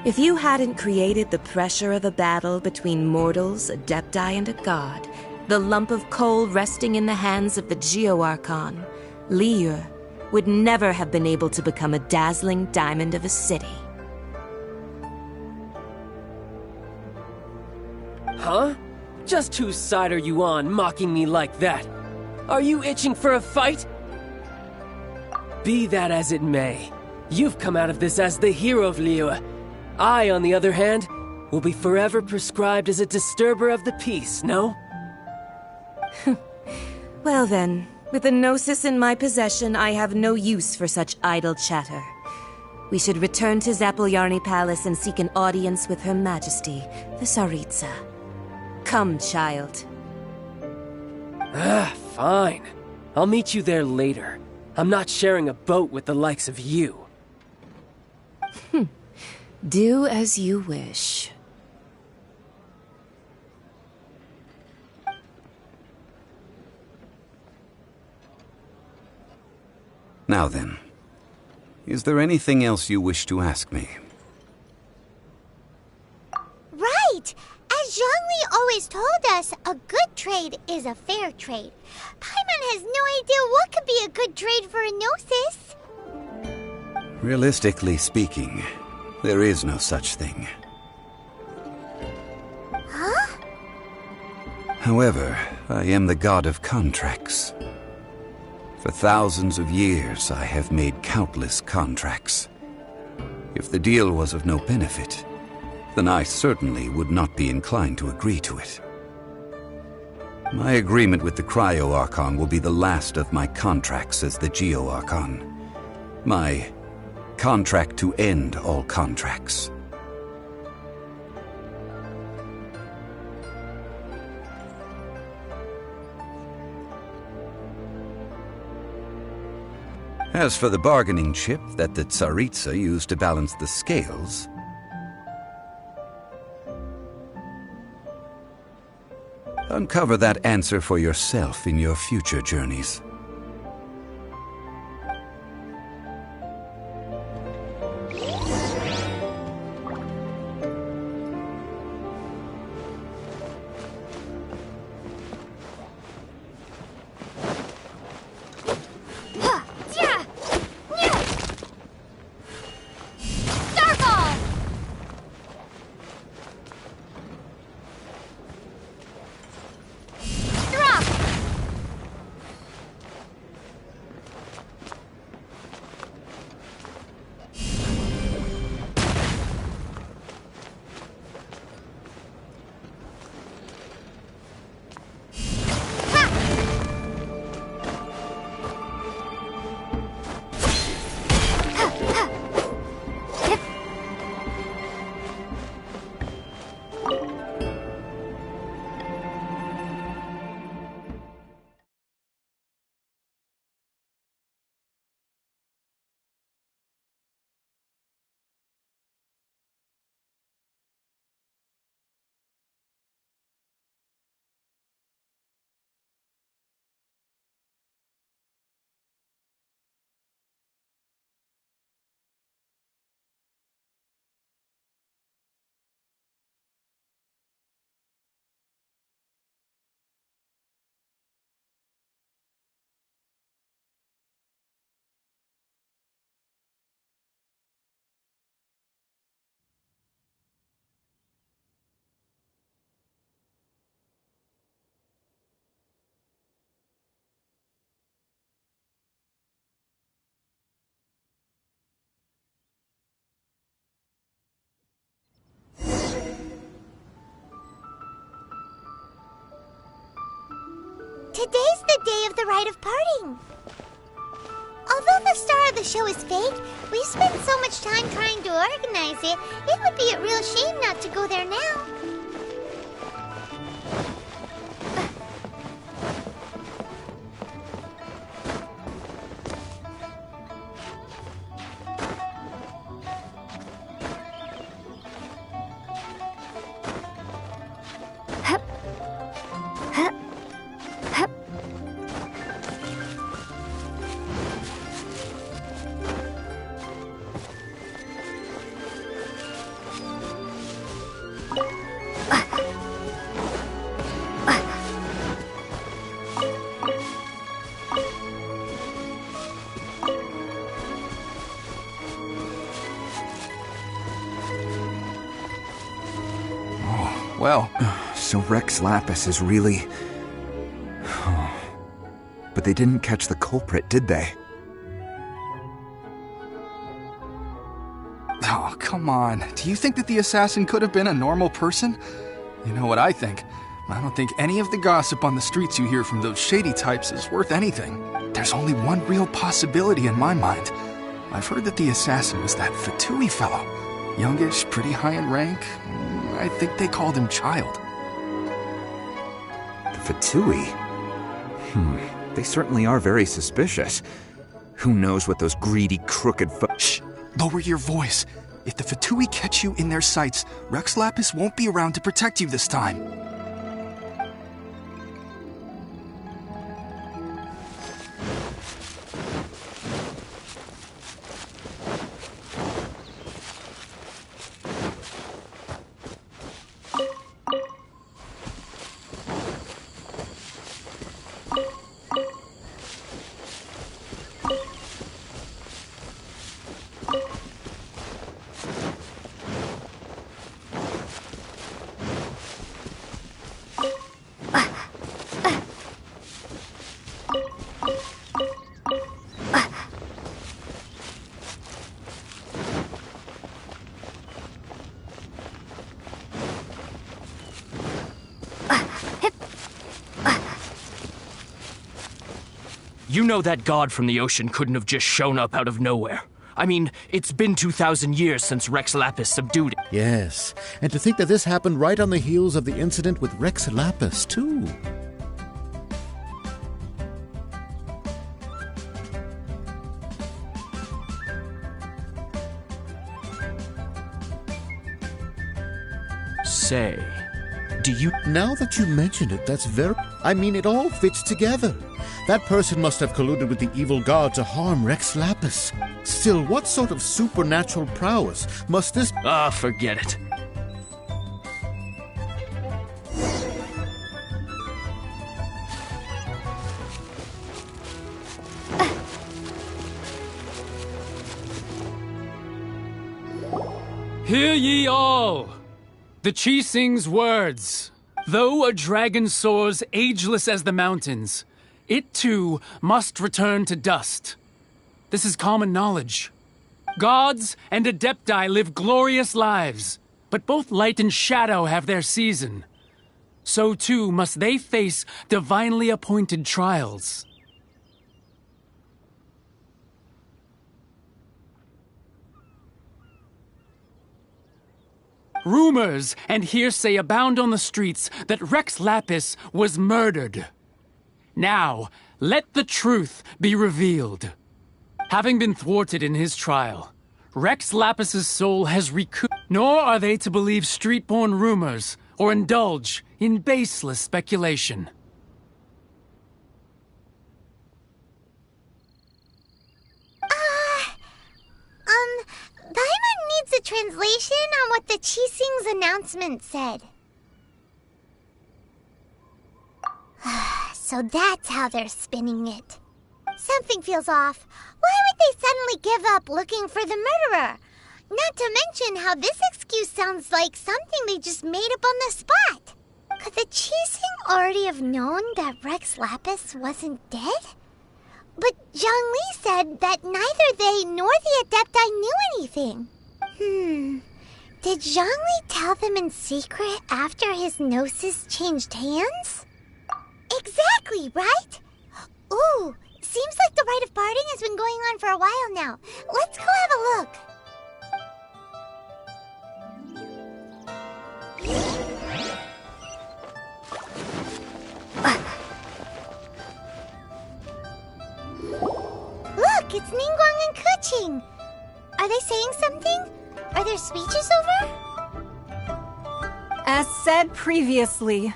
If you hadn't created the pressure of a battle between mortals, Adepti, and a god, the lump of coal resting in the hands of the Geo-Archon, Liyue, would never have been able to become a dazzling diamond of a city. Huh? Just whose side are you on, mocking me like that? Are you itching for a fight? Be that as it may, you've come out of this as the hero of Liyue. I, on the other hand, will be forever prescribed as a disturber of the peace, no? Well then, with the Gnosis in my possession, I have no use for such idle chatter. We should return to Zapoljarny Palace and seek an audience with Her Majesty, the Tsaritsa. Come, child. Fine. I'll meet you there later. I'm not sharing a boat with the likes of you. Do as you wish. Now then, is there anything else you wish to ask me? Right! As Zhongli always told us, a good trade is a fair trade. Paimon has no idea what could be a good trade for a Gnosis. Realistically speaking, there is no such thing. Huh? However, I am the god of contracts. For thousands of years, I have made countless contracts. If the deal was of no benefit, then I certainly would not be inclined to agree to it. My agreement with the Cryo-Archon will be the last of my contracts as the Geo-Archon. My contract to end all contracts. As for the bargaining chip that the Tsaritsa used to balance the scales, uncover that answer for yourself in your future journeys. Today's the day of the rite of parting. Although the star of the show is fake, we've spent so much time trying to organize it, it would be a real shame not to go there now. Well, so Rex Lapis is really... But they didn't catch the culprit, did they? Oh, come on. Do you think that the assassin could have been a normal person? You know what I think. I don't think any of the gossip on the streets you hear from those shady types is worth anything. There's only one real possibility in my mind. I've heard that the assassin was that Fatui fellow. Youngish, pretty high in rank. I think they called him Child. The Fatui? They certainly are very suspicious. Who knows what those greedy, crooked Shh! Lower your voice. If the Fatui catch you in their sights, Rex Lapis won't be around to protect you this time. You know that god from the ocean couldn't have just shown up out of nowhere. I mean, it's been 2,000 years since Rex Lapis subdued it. Yes, and to think that this happened right on the heels of the incident with Rex Lapis, too. say, do you... Now that you mention it, that's very... I mean, it all fits together. That person must have colluded with the evil god to harm Rex Lapis. Still, what sort of supernatural prowess must this... Ah, forget it. Hear ye all! The Qixing's words. Though a dragon soars ageless as the mountains, it too must return to dust. This is common knowledge. Gods and Adepti live glorious lives, but both light and shadow have their season. So too must they face divinely appointed trials. Rumors and hearsay abound on the streets that Rex Lapis was murdered. Now, let the truth be revealed. Having been thwarted in his trial, Rex Lapis's soul has recouped. Nor are they to believe street-born rumors or indulge in baseless speculation. Paimon needs a translation on what the Qixing's announcement said. So that's how they're spinning it. Something feels off. Why would they suddenly give up looking for the murderer? Not to mention how this excuse sounds like something they just made up on the spot. Could the Qixing already have known that Rex Lapis wasn't dead? But Zhang Li said that neither they nor the Adepti knew anything. Did Zhang Li tell them in secret after his gnosis changed hands? Exactly, right? Ooh, seems like the rite of parting has been going on for a while now. Let's go have a look. Look, it's Ningguang and Keqing. Are they saying something? Are their speeches over? As said previously,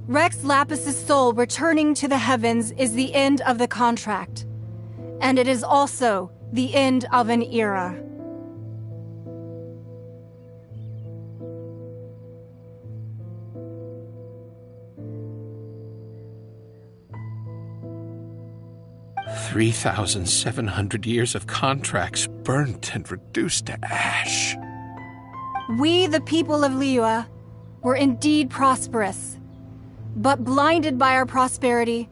Rex Lapis's soul returning to the heavens is the end of the contract. And it is also the end of an era. $3,700 years of contracts burnt and reduced to ash. We, the people of Liyue, were indeed prosperous. But blinded by our prosperity,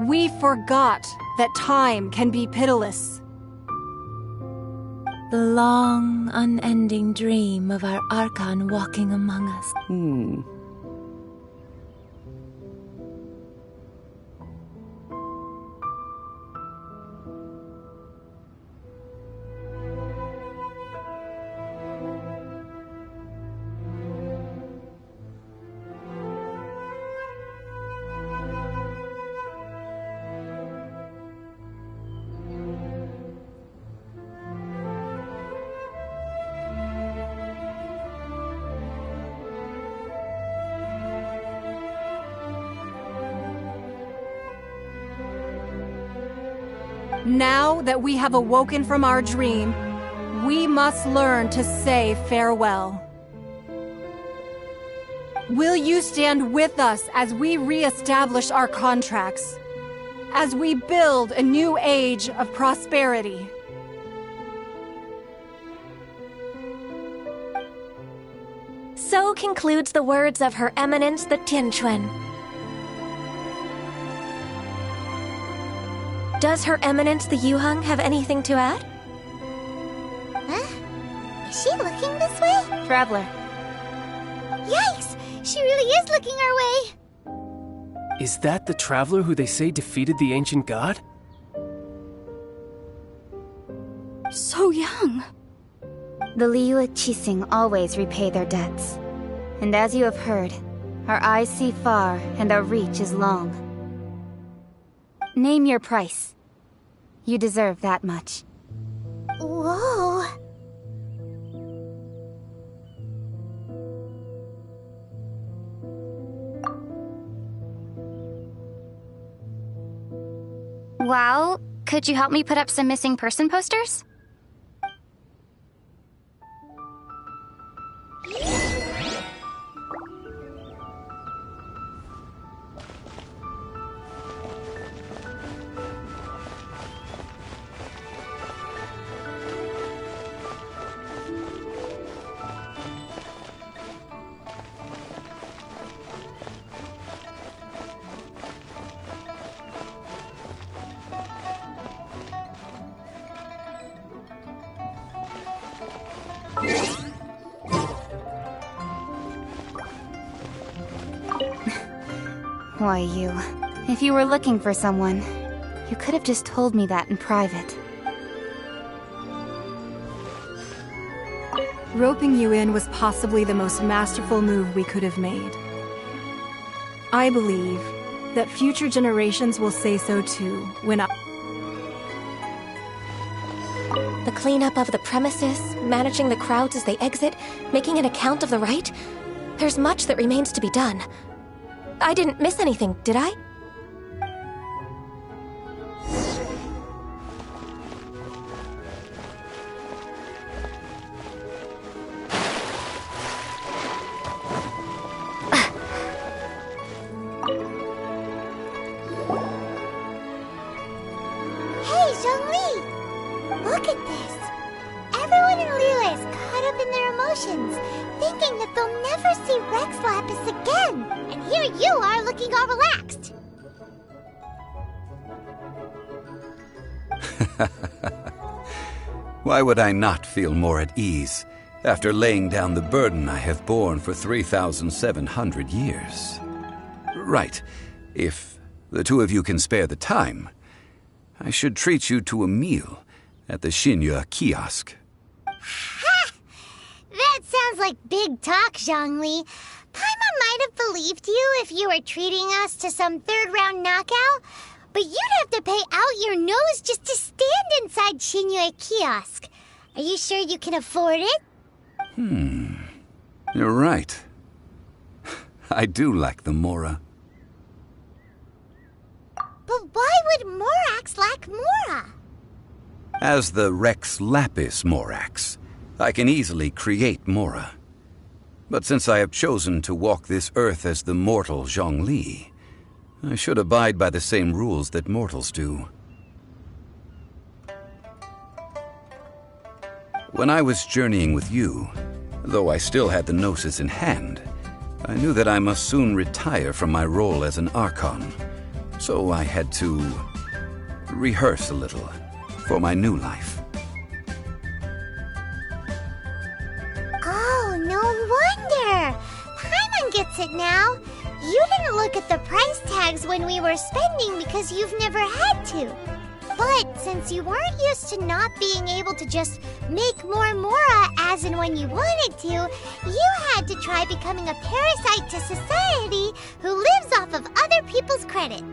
we forgot that time can be pitiless. The long, unending dream of our Archon walking among us. Now that we have awoken from our dream, we must learn to say farewell. Will you stand with us as we re-establish our contracts? As we build a new age of prosperity? So concludes the words of Her Eminence the Tianquan. Does Her Eminence the Yuheng have anything to add? Huh? Is she looking this way? Traveler. Yikes! She really is looking our way! Is that the traveler who they say defeated the ancient god? So young. The Liyue Qixing always repay their debts. And as you have heard, our eyes see far and our reach is long. Name your price. You deserve that much. Whoa. Well, could you help me put up some missing person posters? Why, if you were looking for someone, you could have just told me that in private. Roping you in was possibly the most masterful move we could have made. I believe that future generations will say so too when The cleanup of the premises, managing the crowds as they exit, making an account of the rite. There's much that remains to be done. I didn't miss anything, did I? Hey, Zhongli! Look at this! Everyone in Liyue is caught up in their emotions, thinking that they'll never see Rex Lapis again! And here you are looking all relaxed! Why would I not feel more at ease after laying down the burden I have borne for 3,700 years? Right. If the two of you can spare the time, I should treat you to a meal at the Xinye kiosk. Ha! That sounds like big talk, Zhongli. Paimon might have believed you if you were treating us to some third-round knockout, but you'd have to pay out your nose just to stand inside Xinye kiosk. Are you sure you can afford it? You're right. I do lack the Mora. But why would Morax lack Mora? As the Rex Lapis Morax, I can easily create Mora. But since I have chosen to walk this earth as the mortal Zhongli, I should abide by the same rules that mortals do. When I was journeying with you, though I still had the Gnosis in hand, I knew that I must soon retire from my role as an Archon, so I had to rehearse a little for my new life. Oh, no wonder! Paimon gets it now. You didn't look at the price tags when we were spending because you've never had to. But since you weren't used to not being able to just make more Mora as and when you wanted to, you had to try becoming a parasite to society who lives off of other people's credit.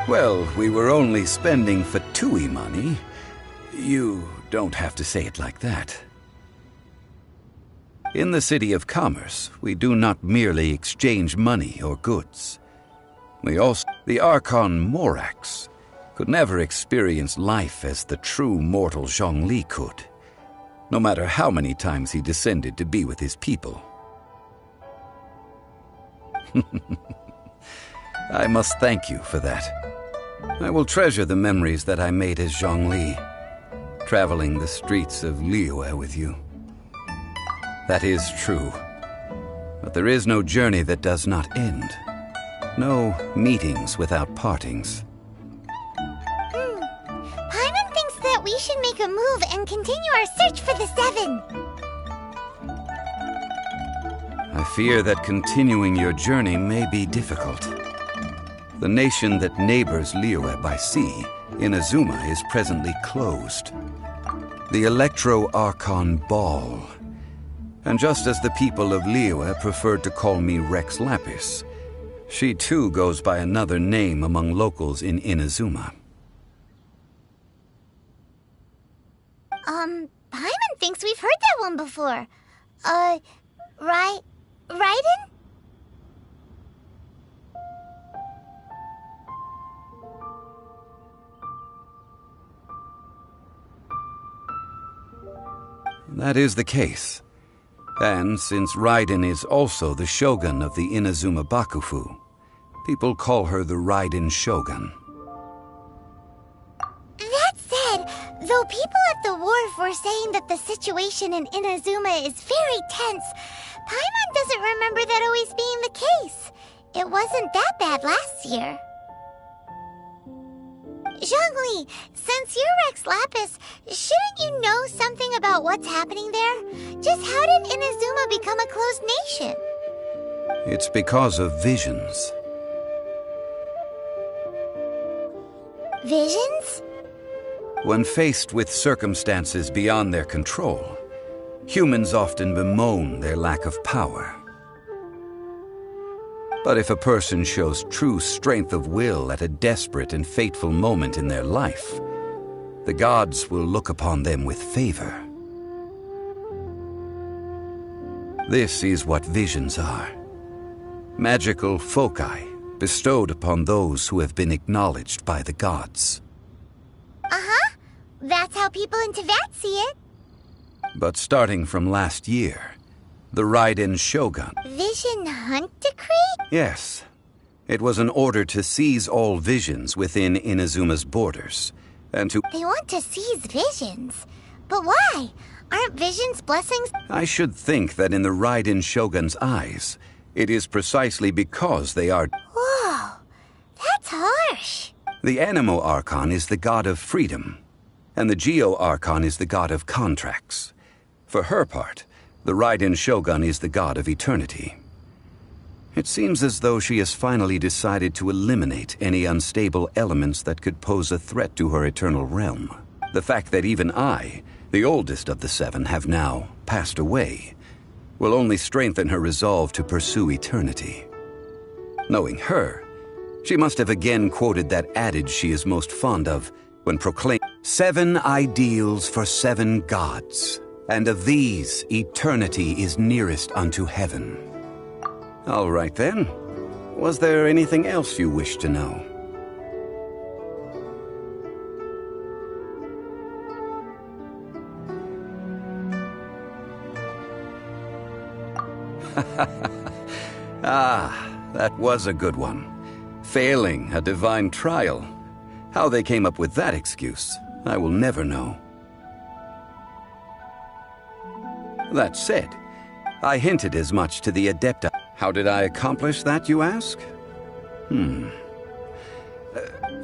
Well, we were only spending Fatui money. You don't have to say it like that. In the City of Commerce, we do not merely exchange money or goods. The Archon Morax could never experience life as the true mortal Zhongli could, no matter how many times he descended to be with his people. I must thank you for that. I will treasure the memories that I made as Zhongli, traveling the streets of Liyue with you. That is true. But there is no journey that does not end. No meetings without partings. Paimon thinks that we should make a move and continue our search for the Seven. I fear that continuing your journey may be difficult. The nation that neighbors Liyue by sea, Inazuma, is presently closed. The Electro-Archon Ball. And just as the people of Liyue preferred to call me Rex Lapis, She too goes by another name among locals in Inazuma. Paimon thinks we've heard that one before. Raiden? That is the case. And since Raiden is also the shogun of the Inazuma Bakufu, people call her the Raiden Shogun. That said, though people at the wharf were saying that the situation in Inazuma is very tense, Paimon doesn't remember that always being the case. It wasn't that bad last year. Zhongli, since you're Rex Lapis, shouldn't you know something about what's happening there? Just how did Inazuma become a closed nation? It's because of visions. Visions? When faced with circumstances beyond their control, humans often bemoan their lack of power. But if a person shows true strength of will at a desperate and fateful moment in their life, the gods will look upon them with favor. This is what visions are. Magical foci bestowed upon those who have been acknowledged by the gods. Uh-huh. That's how people in Teyvat see it. But starting from last year, the Raiden Shogun... Vision Hunt Decree? Yes. It was an order to seize all visions within Inazuma's borders, and to... They want to seize visions. But why? Aren't visions blessings? I should think that in the Raiden Shogun's eyes, it is precisely because they are... Whoa, that's harsh. The Anemo Archon is the god of freedom, and the Geo Archon is the god of contracts. For her part, the Raiden Shogun is the god of eternity. It seems as though she has finally decided to eliminate any unstable elements that could pose a threat to her eternal realm. The fact that even I, the oldest of the seven, have now passed away, will only strengthen her resolve to pursue eternity. Knowing her, she must have again quoted that adage she is most fond of when proclaiming 7 ideals for 7 gods, and of these eternity is nearest unto heaven. All right then. Was there anything else you wish to know? That was a good one. Failing a divine trial. How they came up with that excuse, I will never know. That said, I hinted as much to the Adepti. How did I accomplish that, you ask?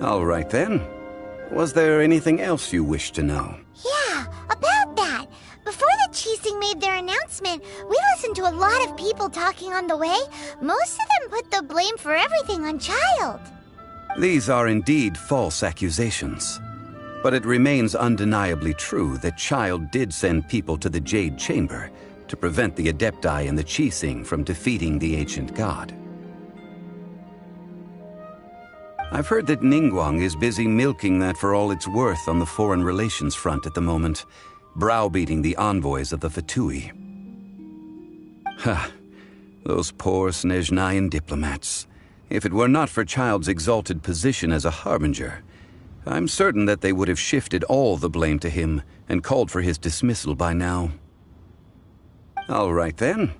All right then. Was there anything else you wish to know? Yeah, about that. Before the Qixing made their announcement, we listened to a lot of people talking on the way. Most of them put the blame for everything on Child. These are indeed false accusations. But it remains undeniably true that Child did send people to the Jade Chamber to prevent the Adepti and the Qixing from defeating the ancient god. I've heard that Ningguang is busy milking that for all it's worth on the foreign relations front at the moment, browbeating the envoys of the Fatui. Those poor Snezhnayan diplomats. If it were not for Child's exalted position as a harbinger, I'm certain that they would have shifted all the blame to him and called for his dismissal by now. All right then.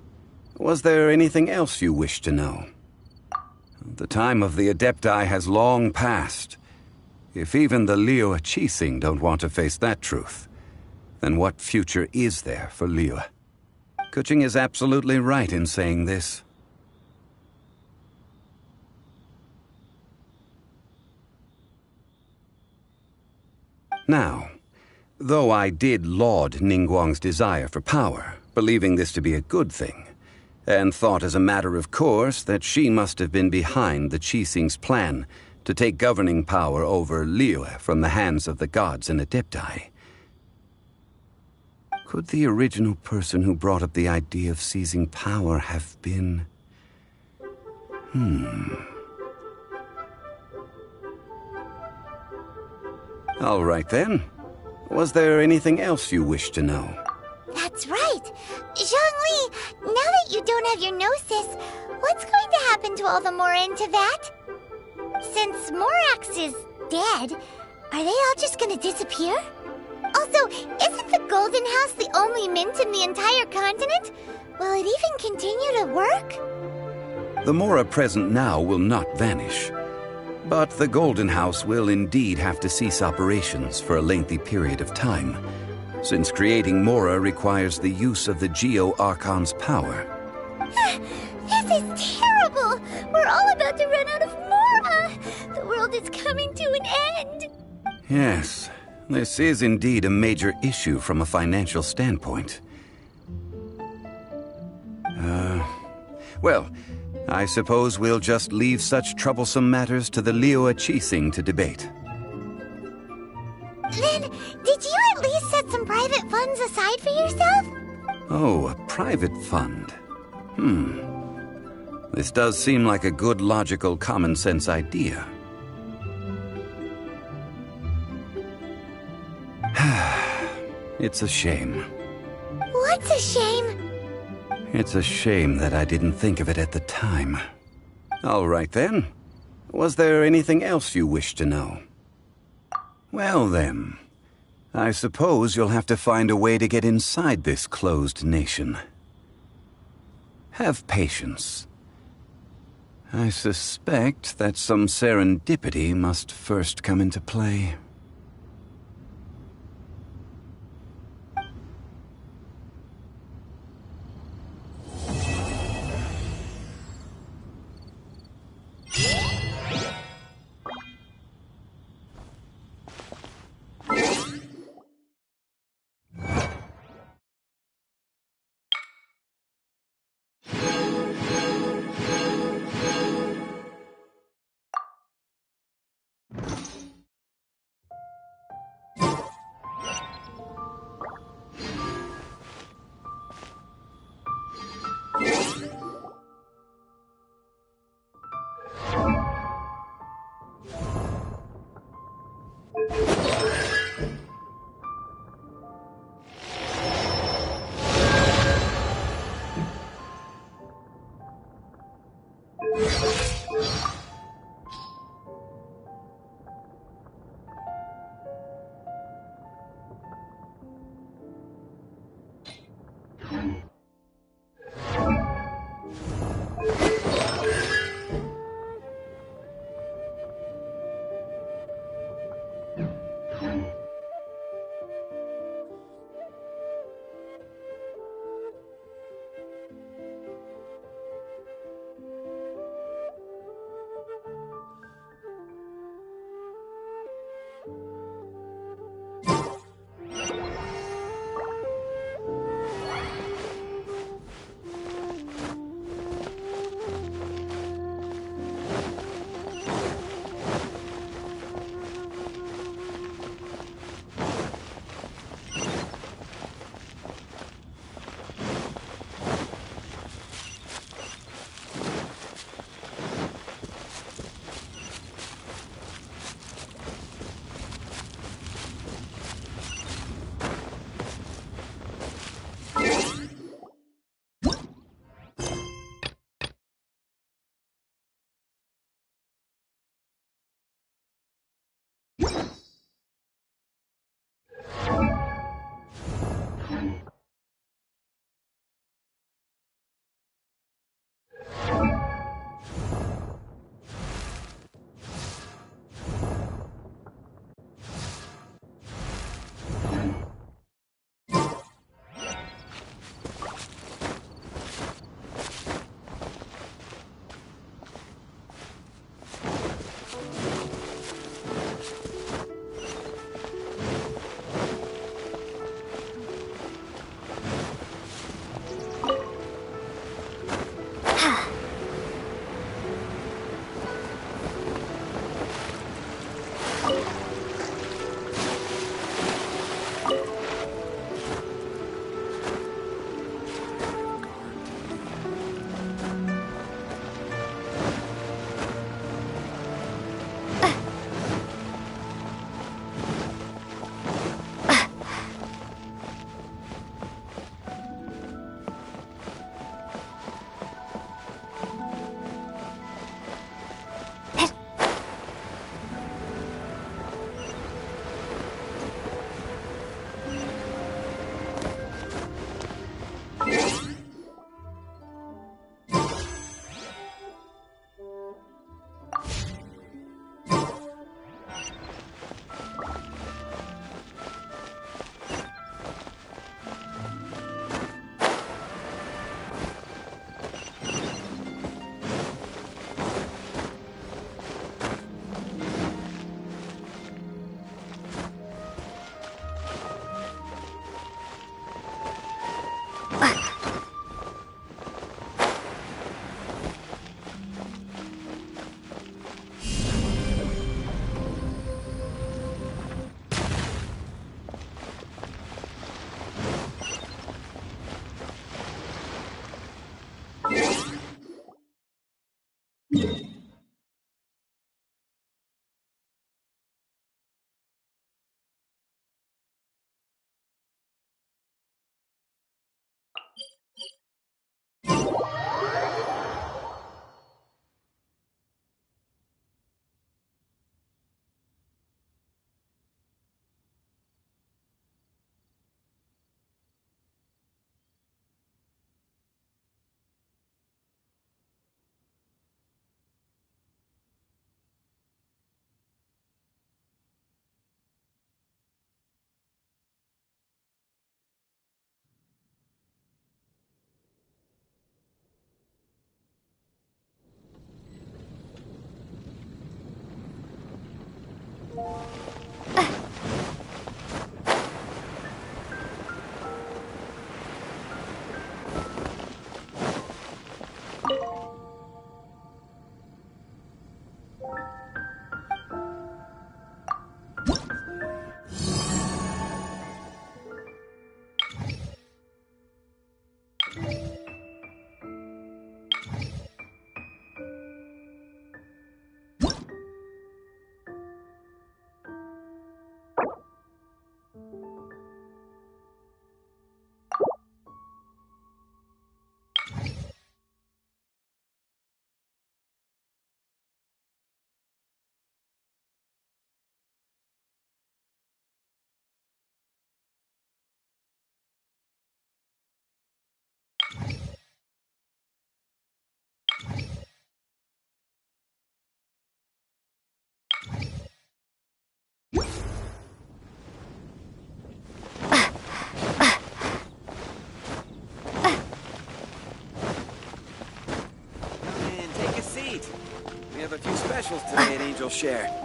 Was there anything else you wish to know? The time of the Adepti has long passed. If even the Liyue Qixing don't want to face that truth, then what future is there for Liyue? Kuching is absolutely right in saying this. Now, though I did laud Ningguang's desire for power, believing this to be a good thing, and thought as a matter of course that she must have been behind the Qixing's plan to take governing power over Liyue from the hands of the gods and Adepti. Could the original person who brought up the idea of seizing power have been... All right then. Was there anything else you wish to know? That's right. Zhongli, now that you don't have your gnosis, what's going to happen to all the Mora in Teyvat? Since Morax is dead, are they all just gonna disappear? Also, isn't the Golden House the only mint in the entire continent? Will it even continue to work? The Mora present now will not vanish. But the Golden House will indeed have to cease operations for a lengthy period of time, since creating Mora requires the use of the Geo-Archon's power. This is terrible! We're all about to run out of Mora! The world is coming to an end! Yes, this is indeed a major issue from a financial standpoint. Well, I suppose we'll just leave such troublesome matters to the Liyue Qixing to debate. Then, did you at least set some private funds aside for yourself? Oh, a private fund. This does seem like a good, logical, common-sense idea. It's a shame. What's a shame? It's a shame that I didn't think of it at the time. All right then. Was there anything else you wish to know? Well then, I suppose you'll have to find a way to get inside this closed nation. Have patience. I suspect that some serendipity must first come into play. We have a few specials today at Angel Share.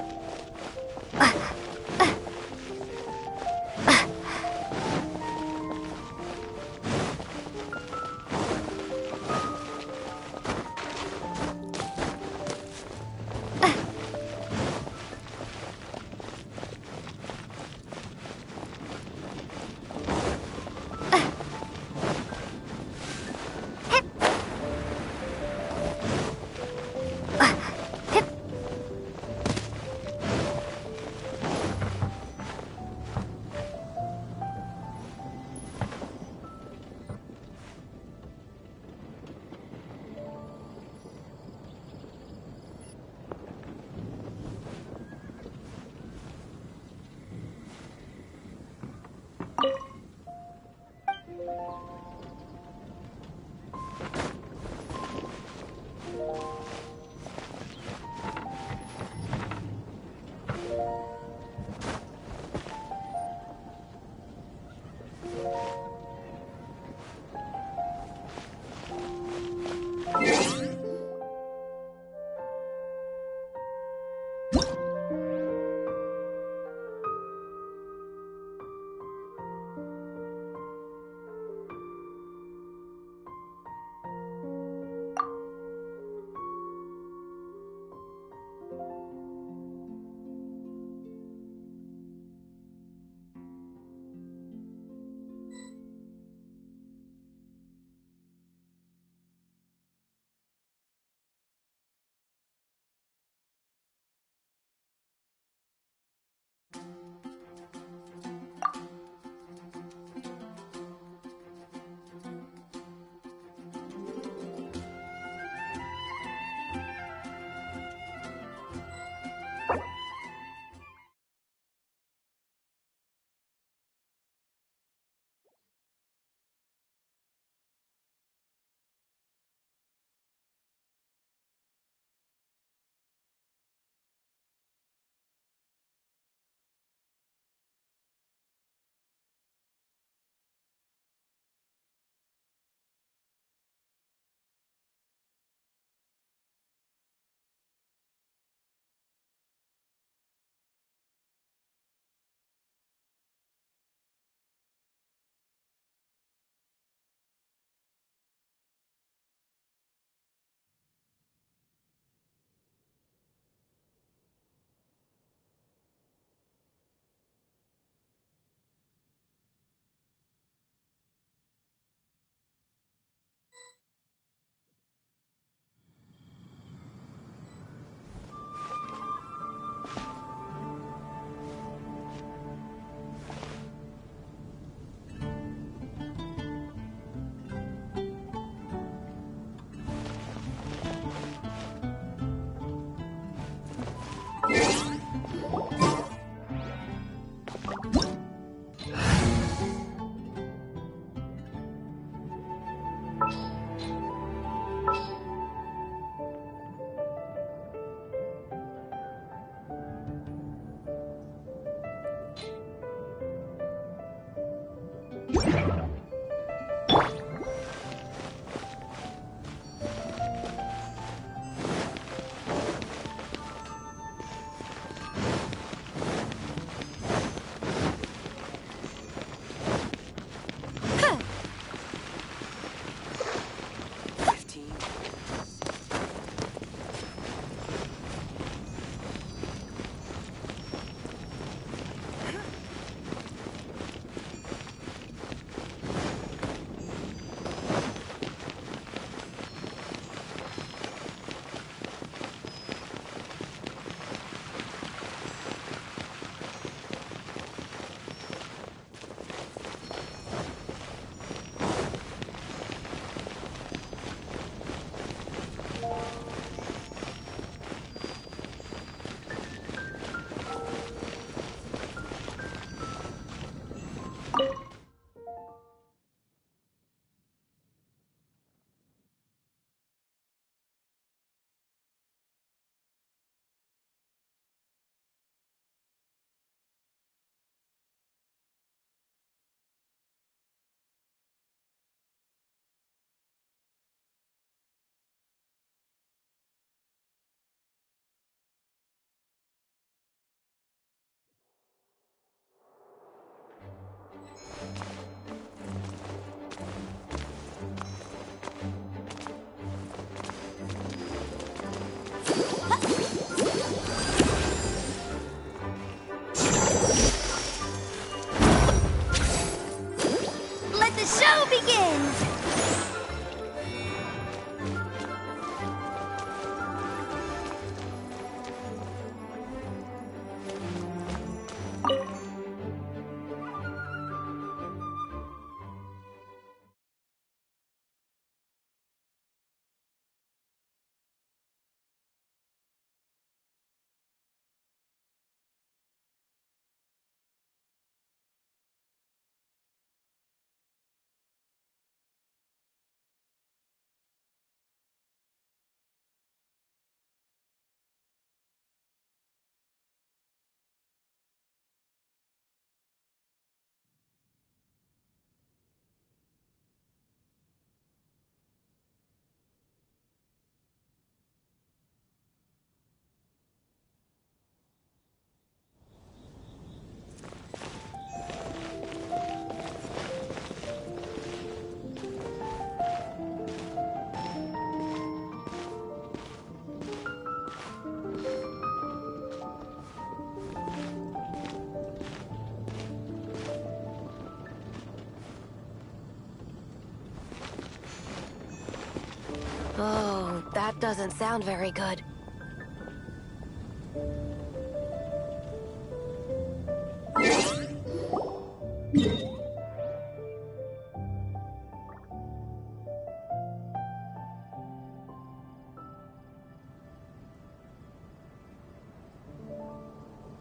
Oh, that doesn't sound very good.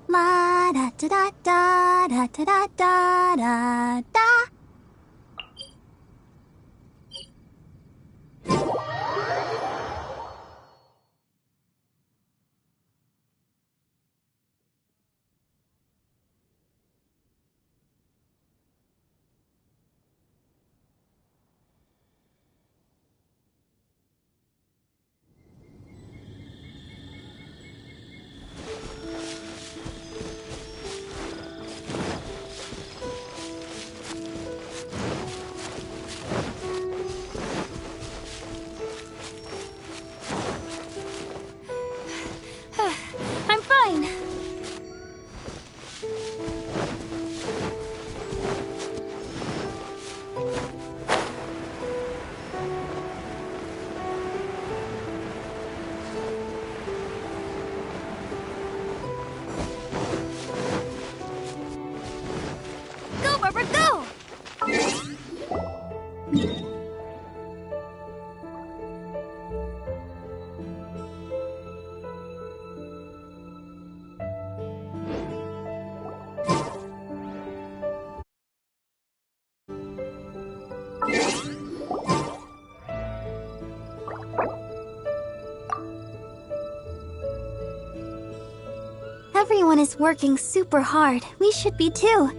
La da da da da da da da da da. I'm fine. Go, Barbara, go! Everyone is working super hard. We should be too.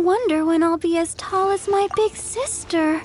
wonder when I'll be as tall as my big sister.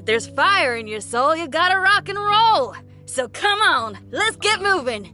If there's fire in your soul, you gotta rock and roll. So come on, let's get moving.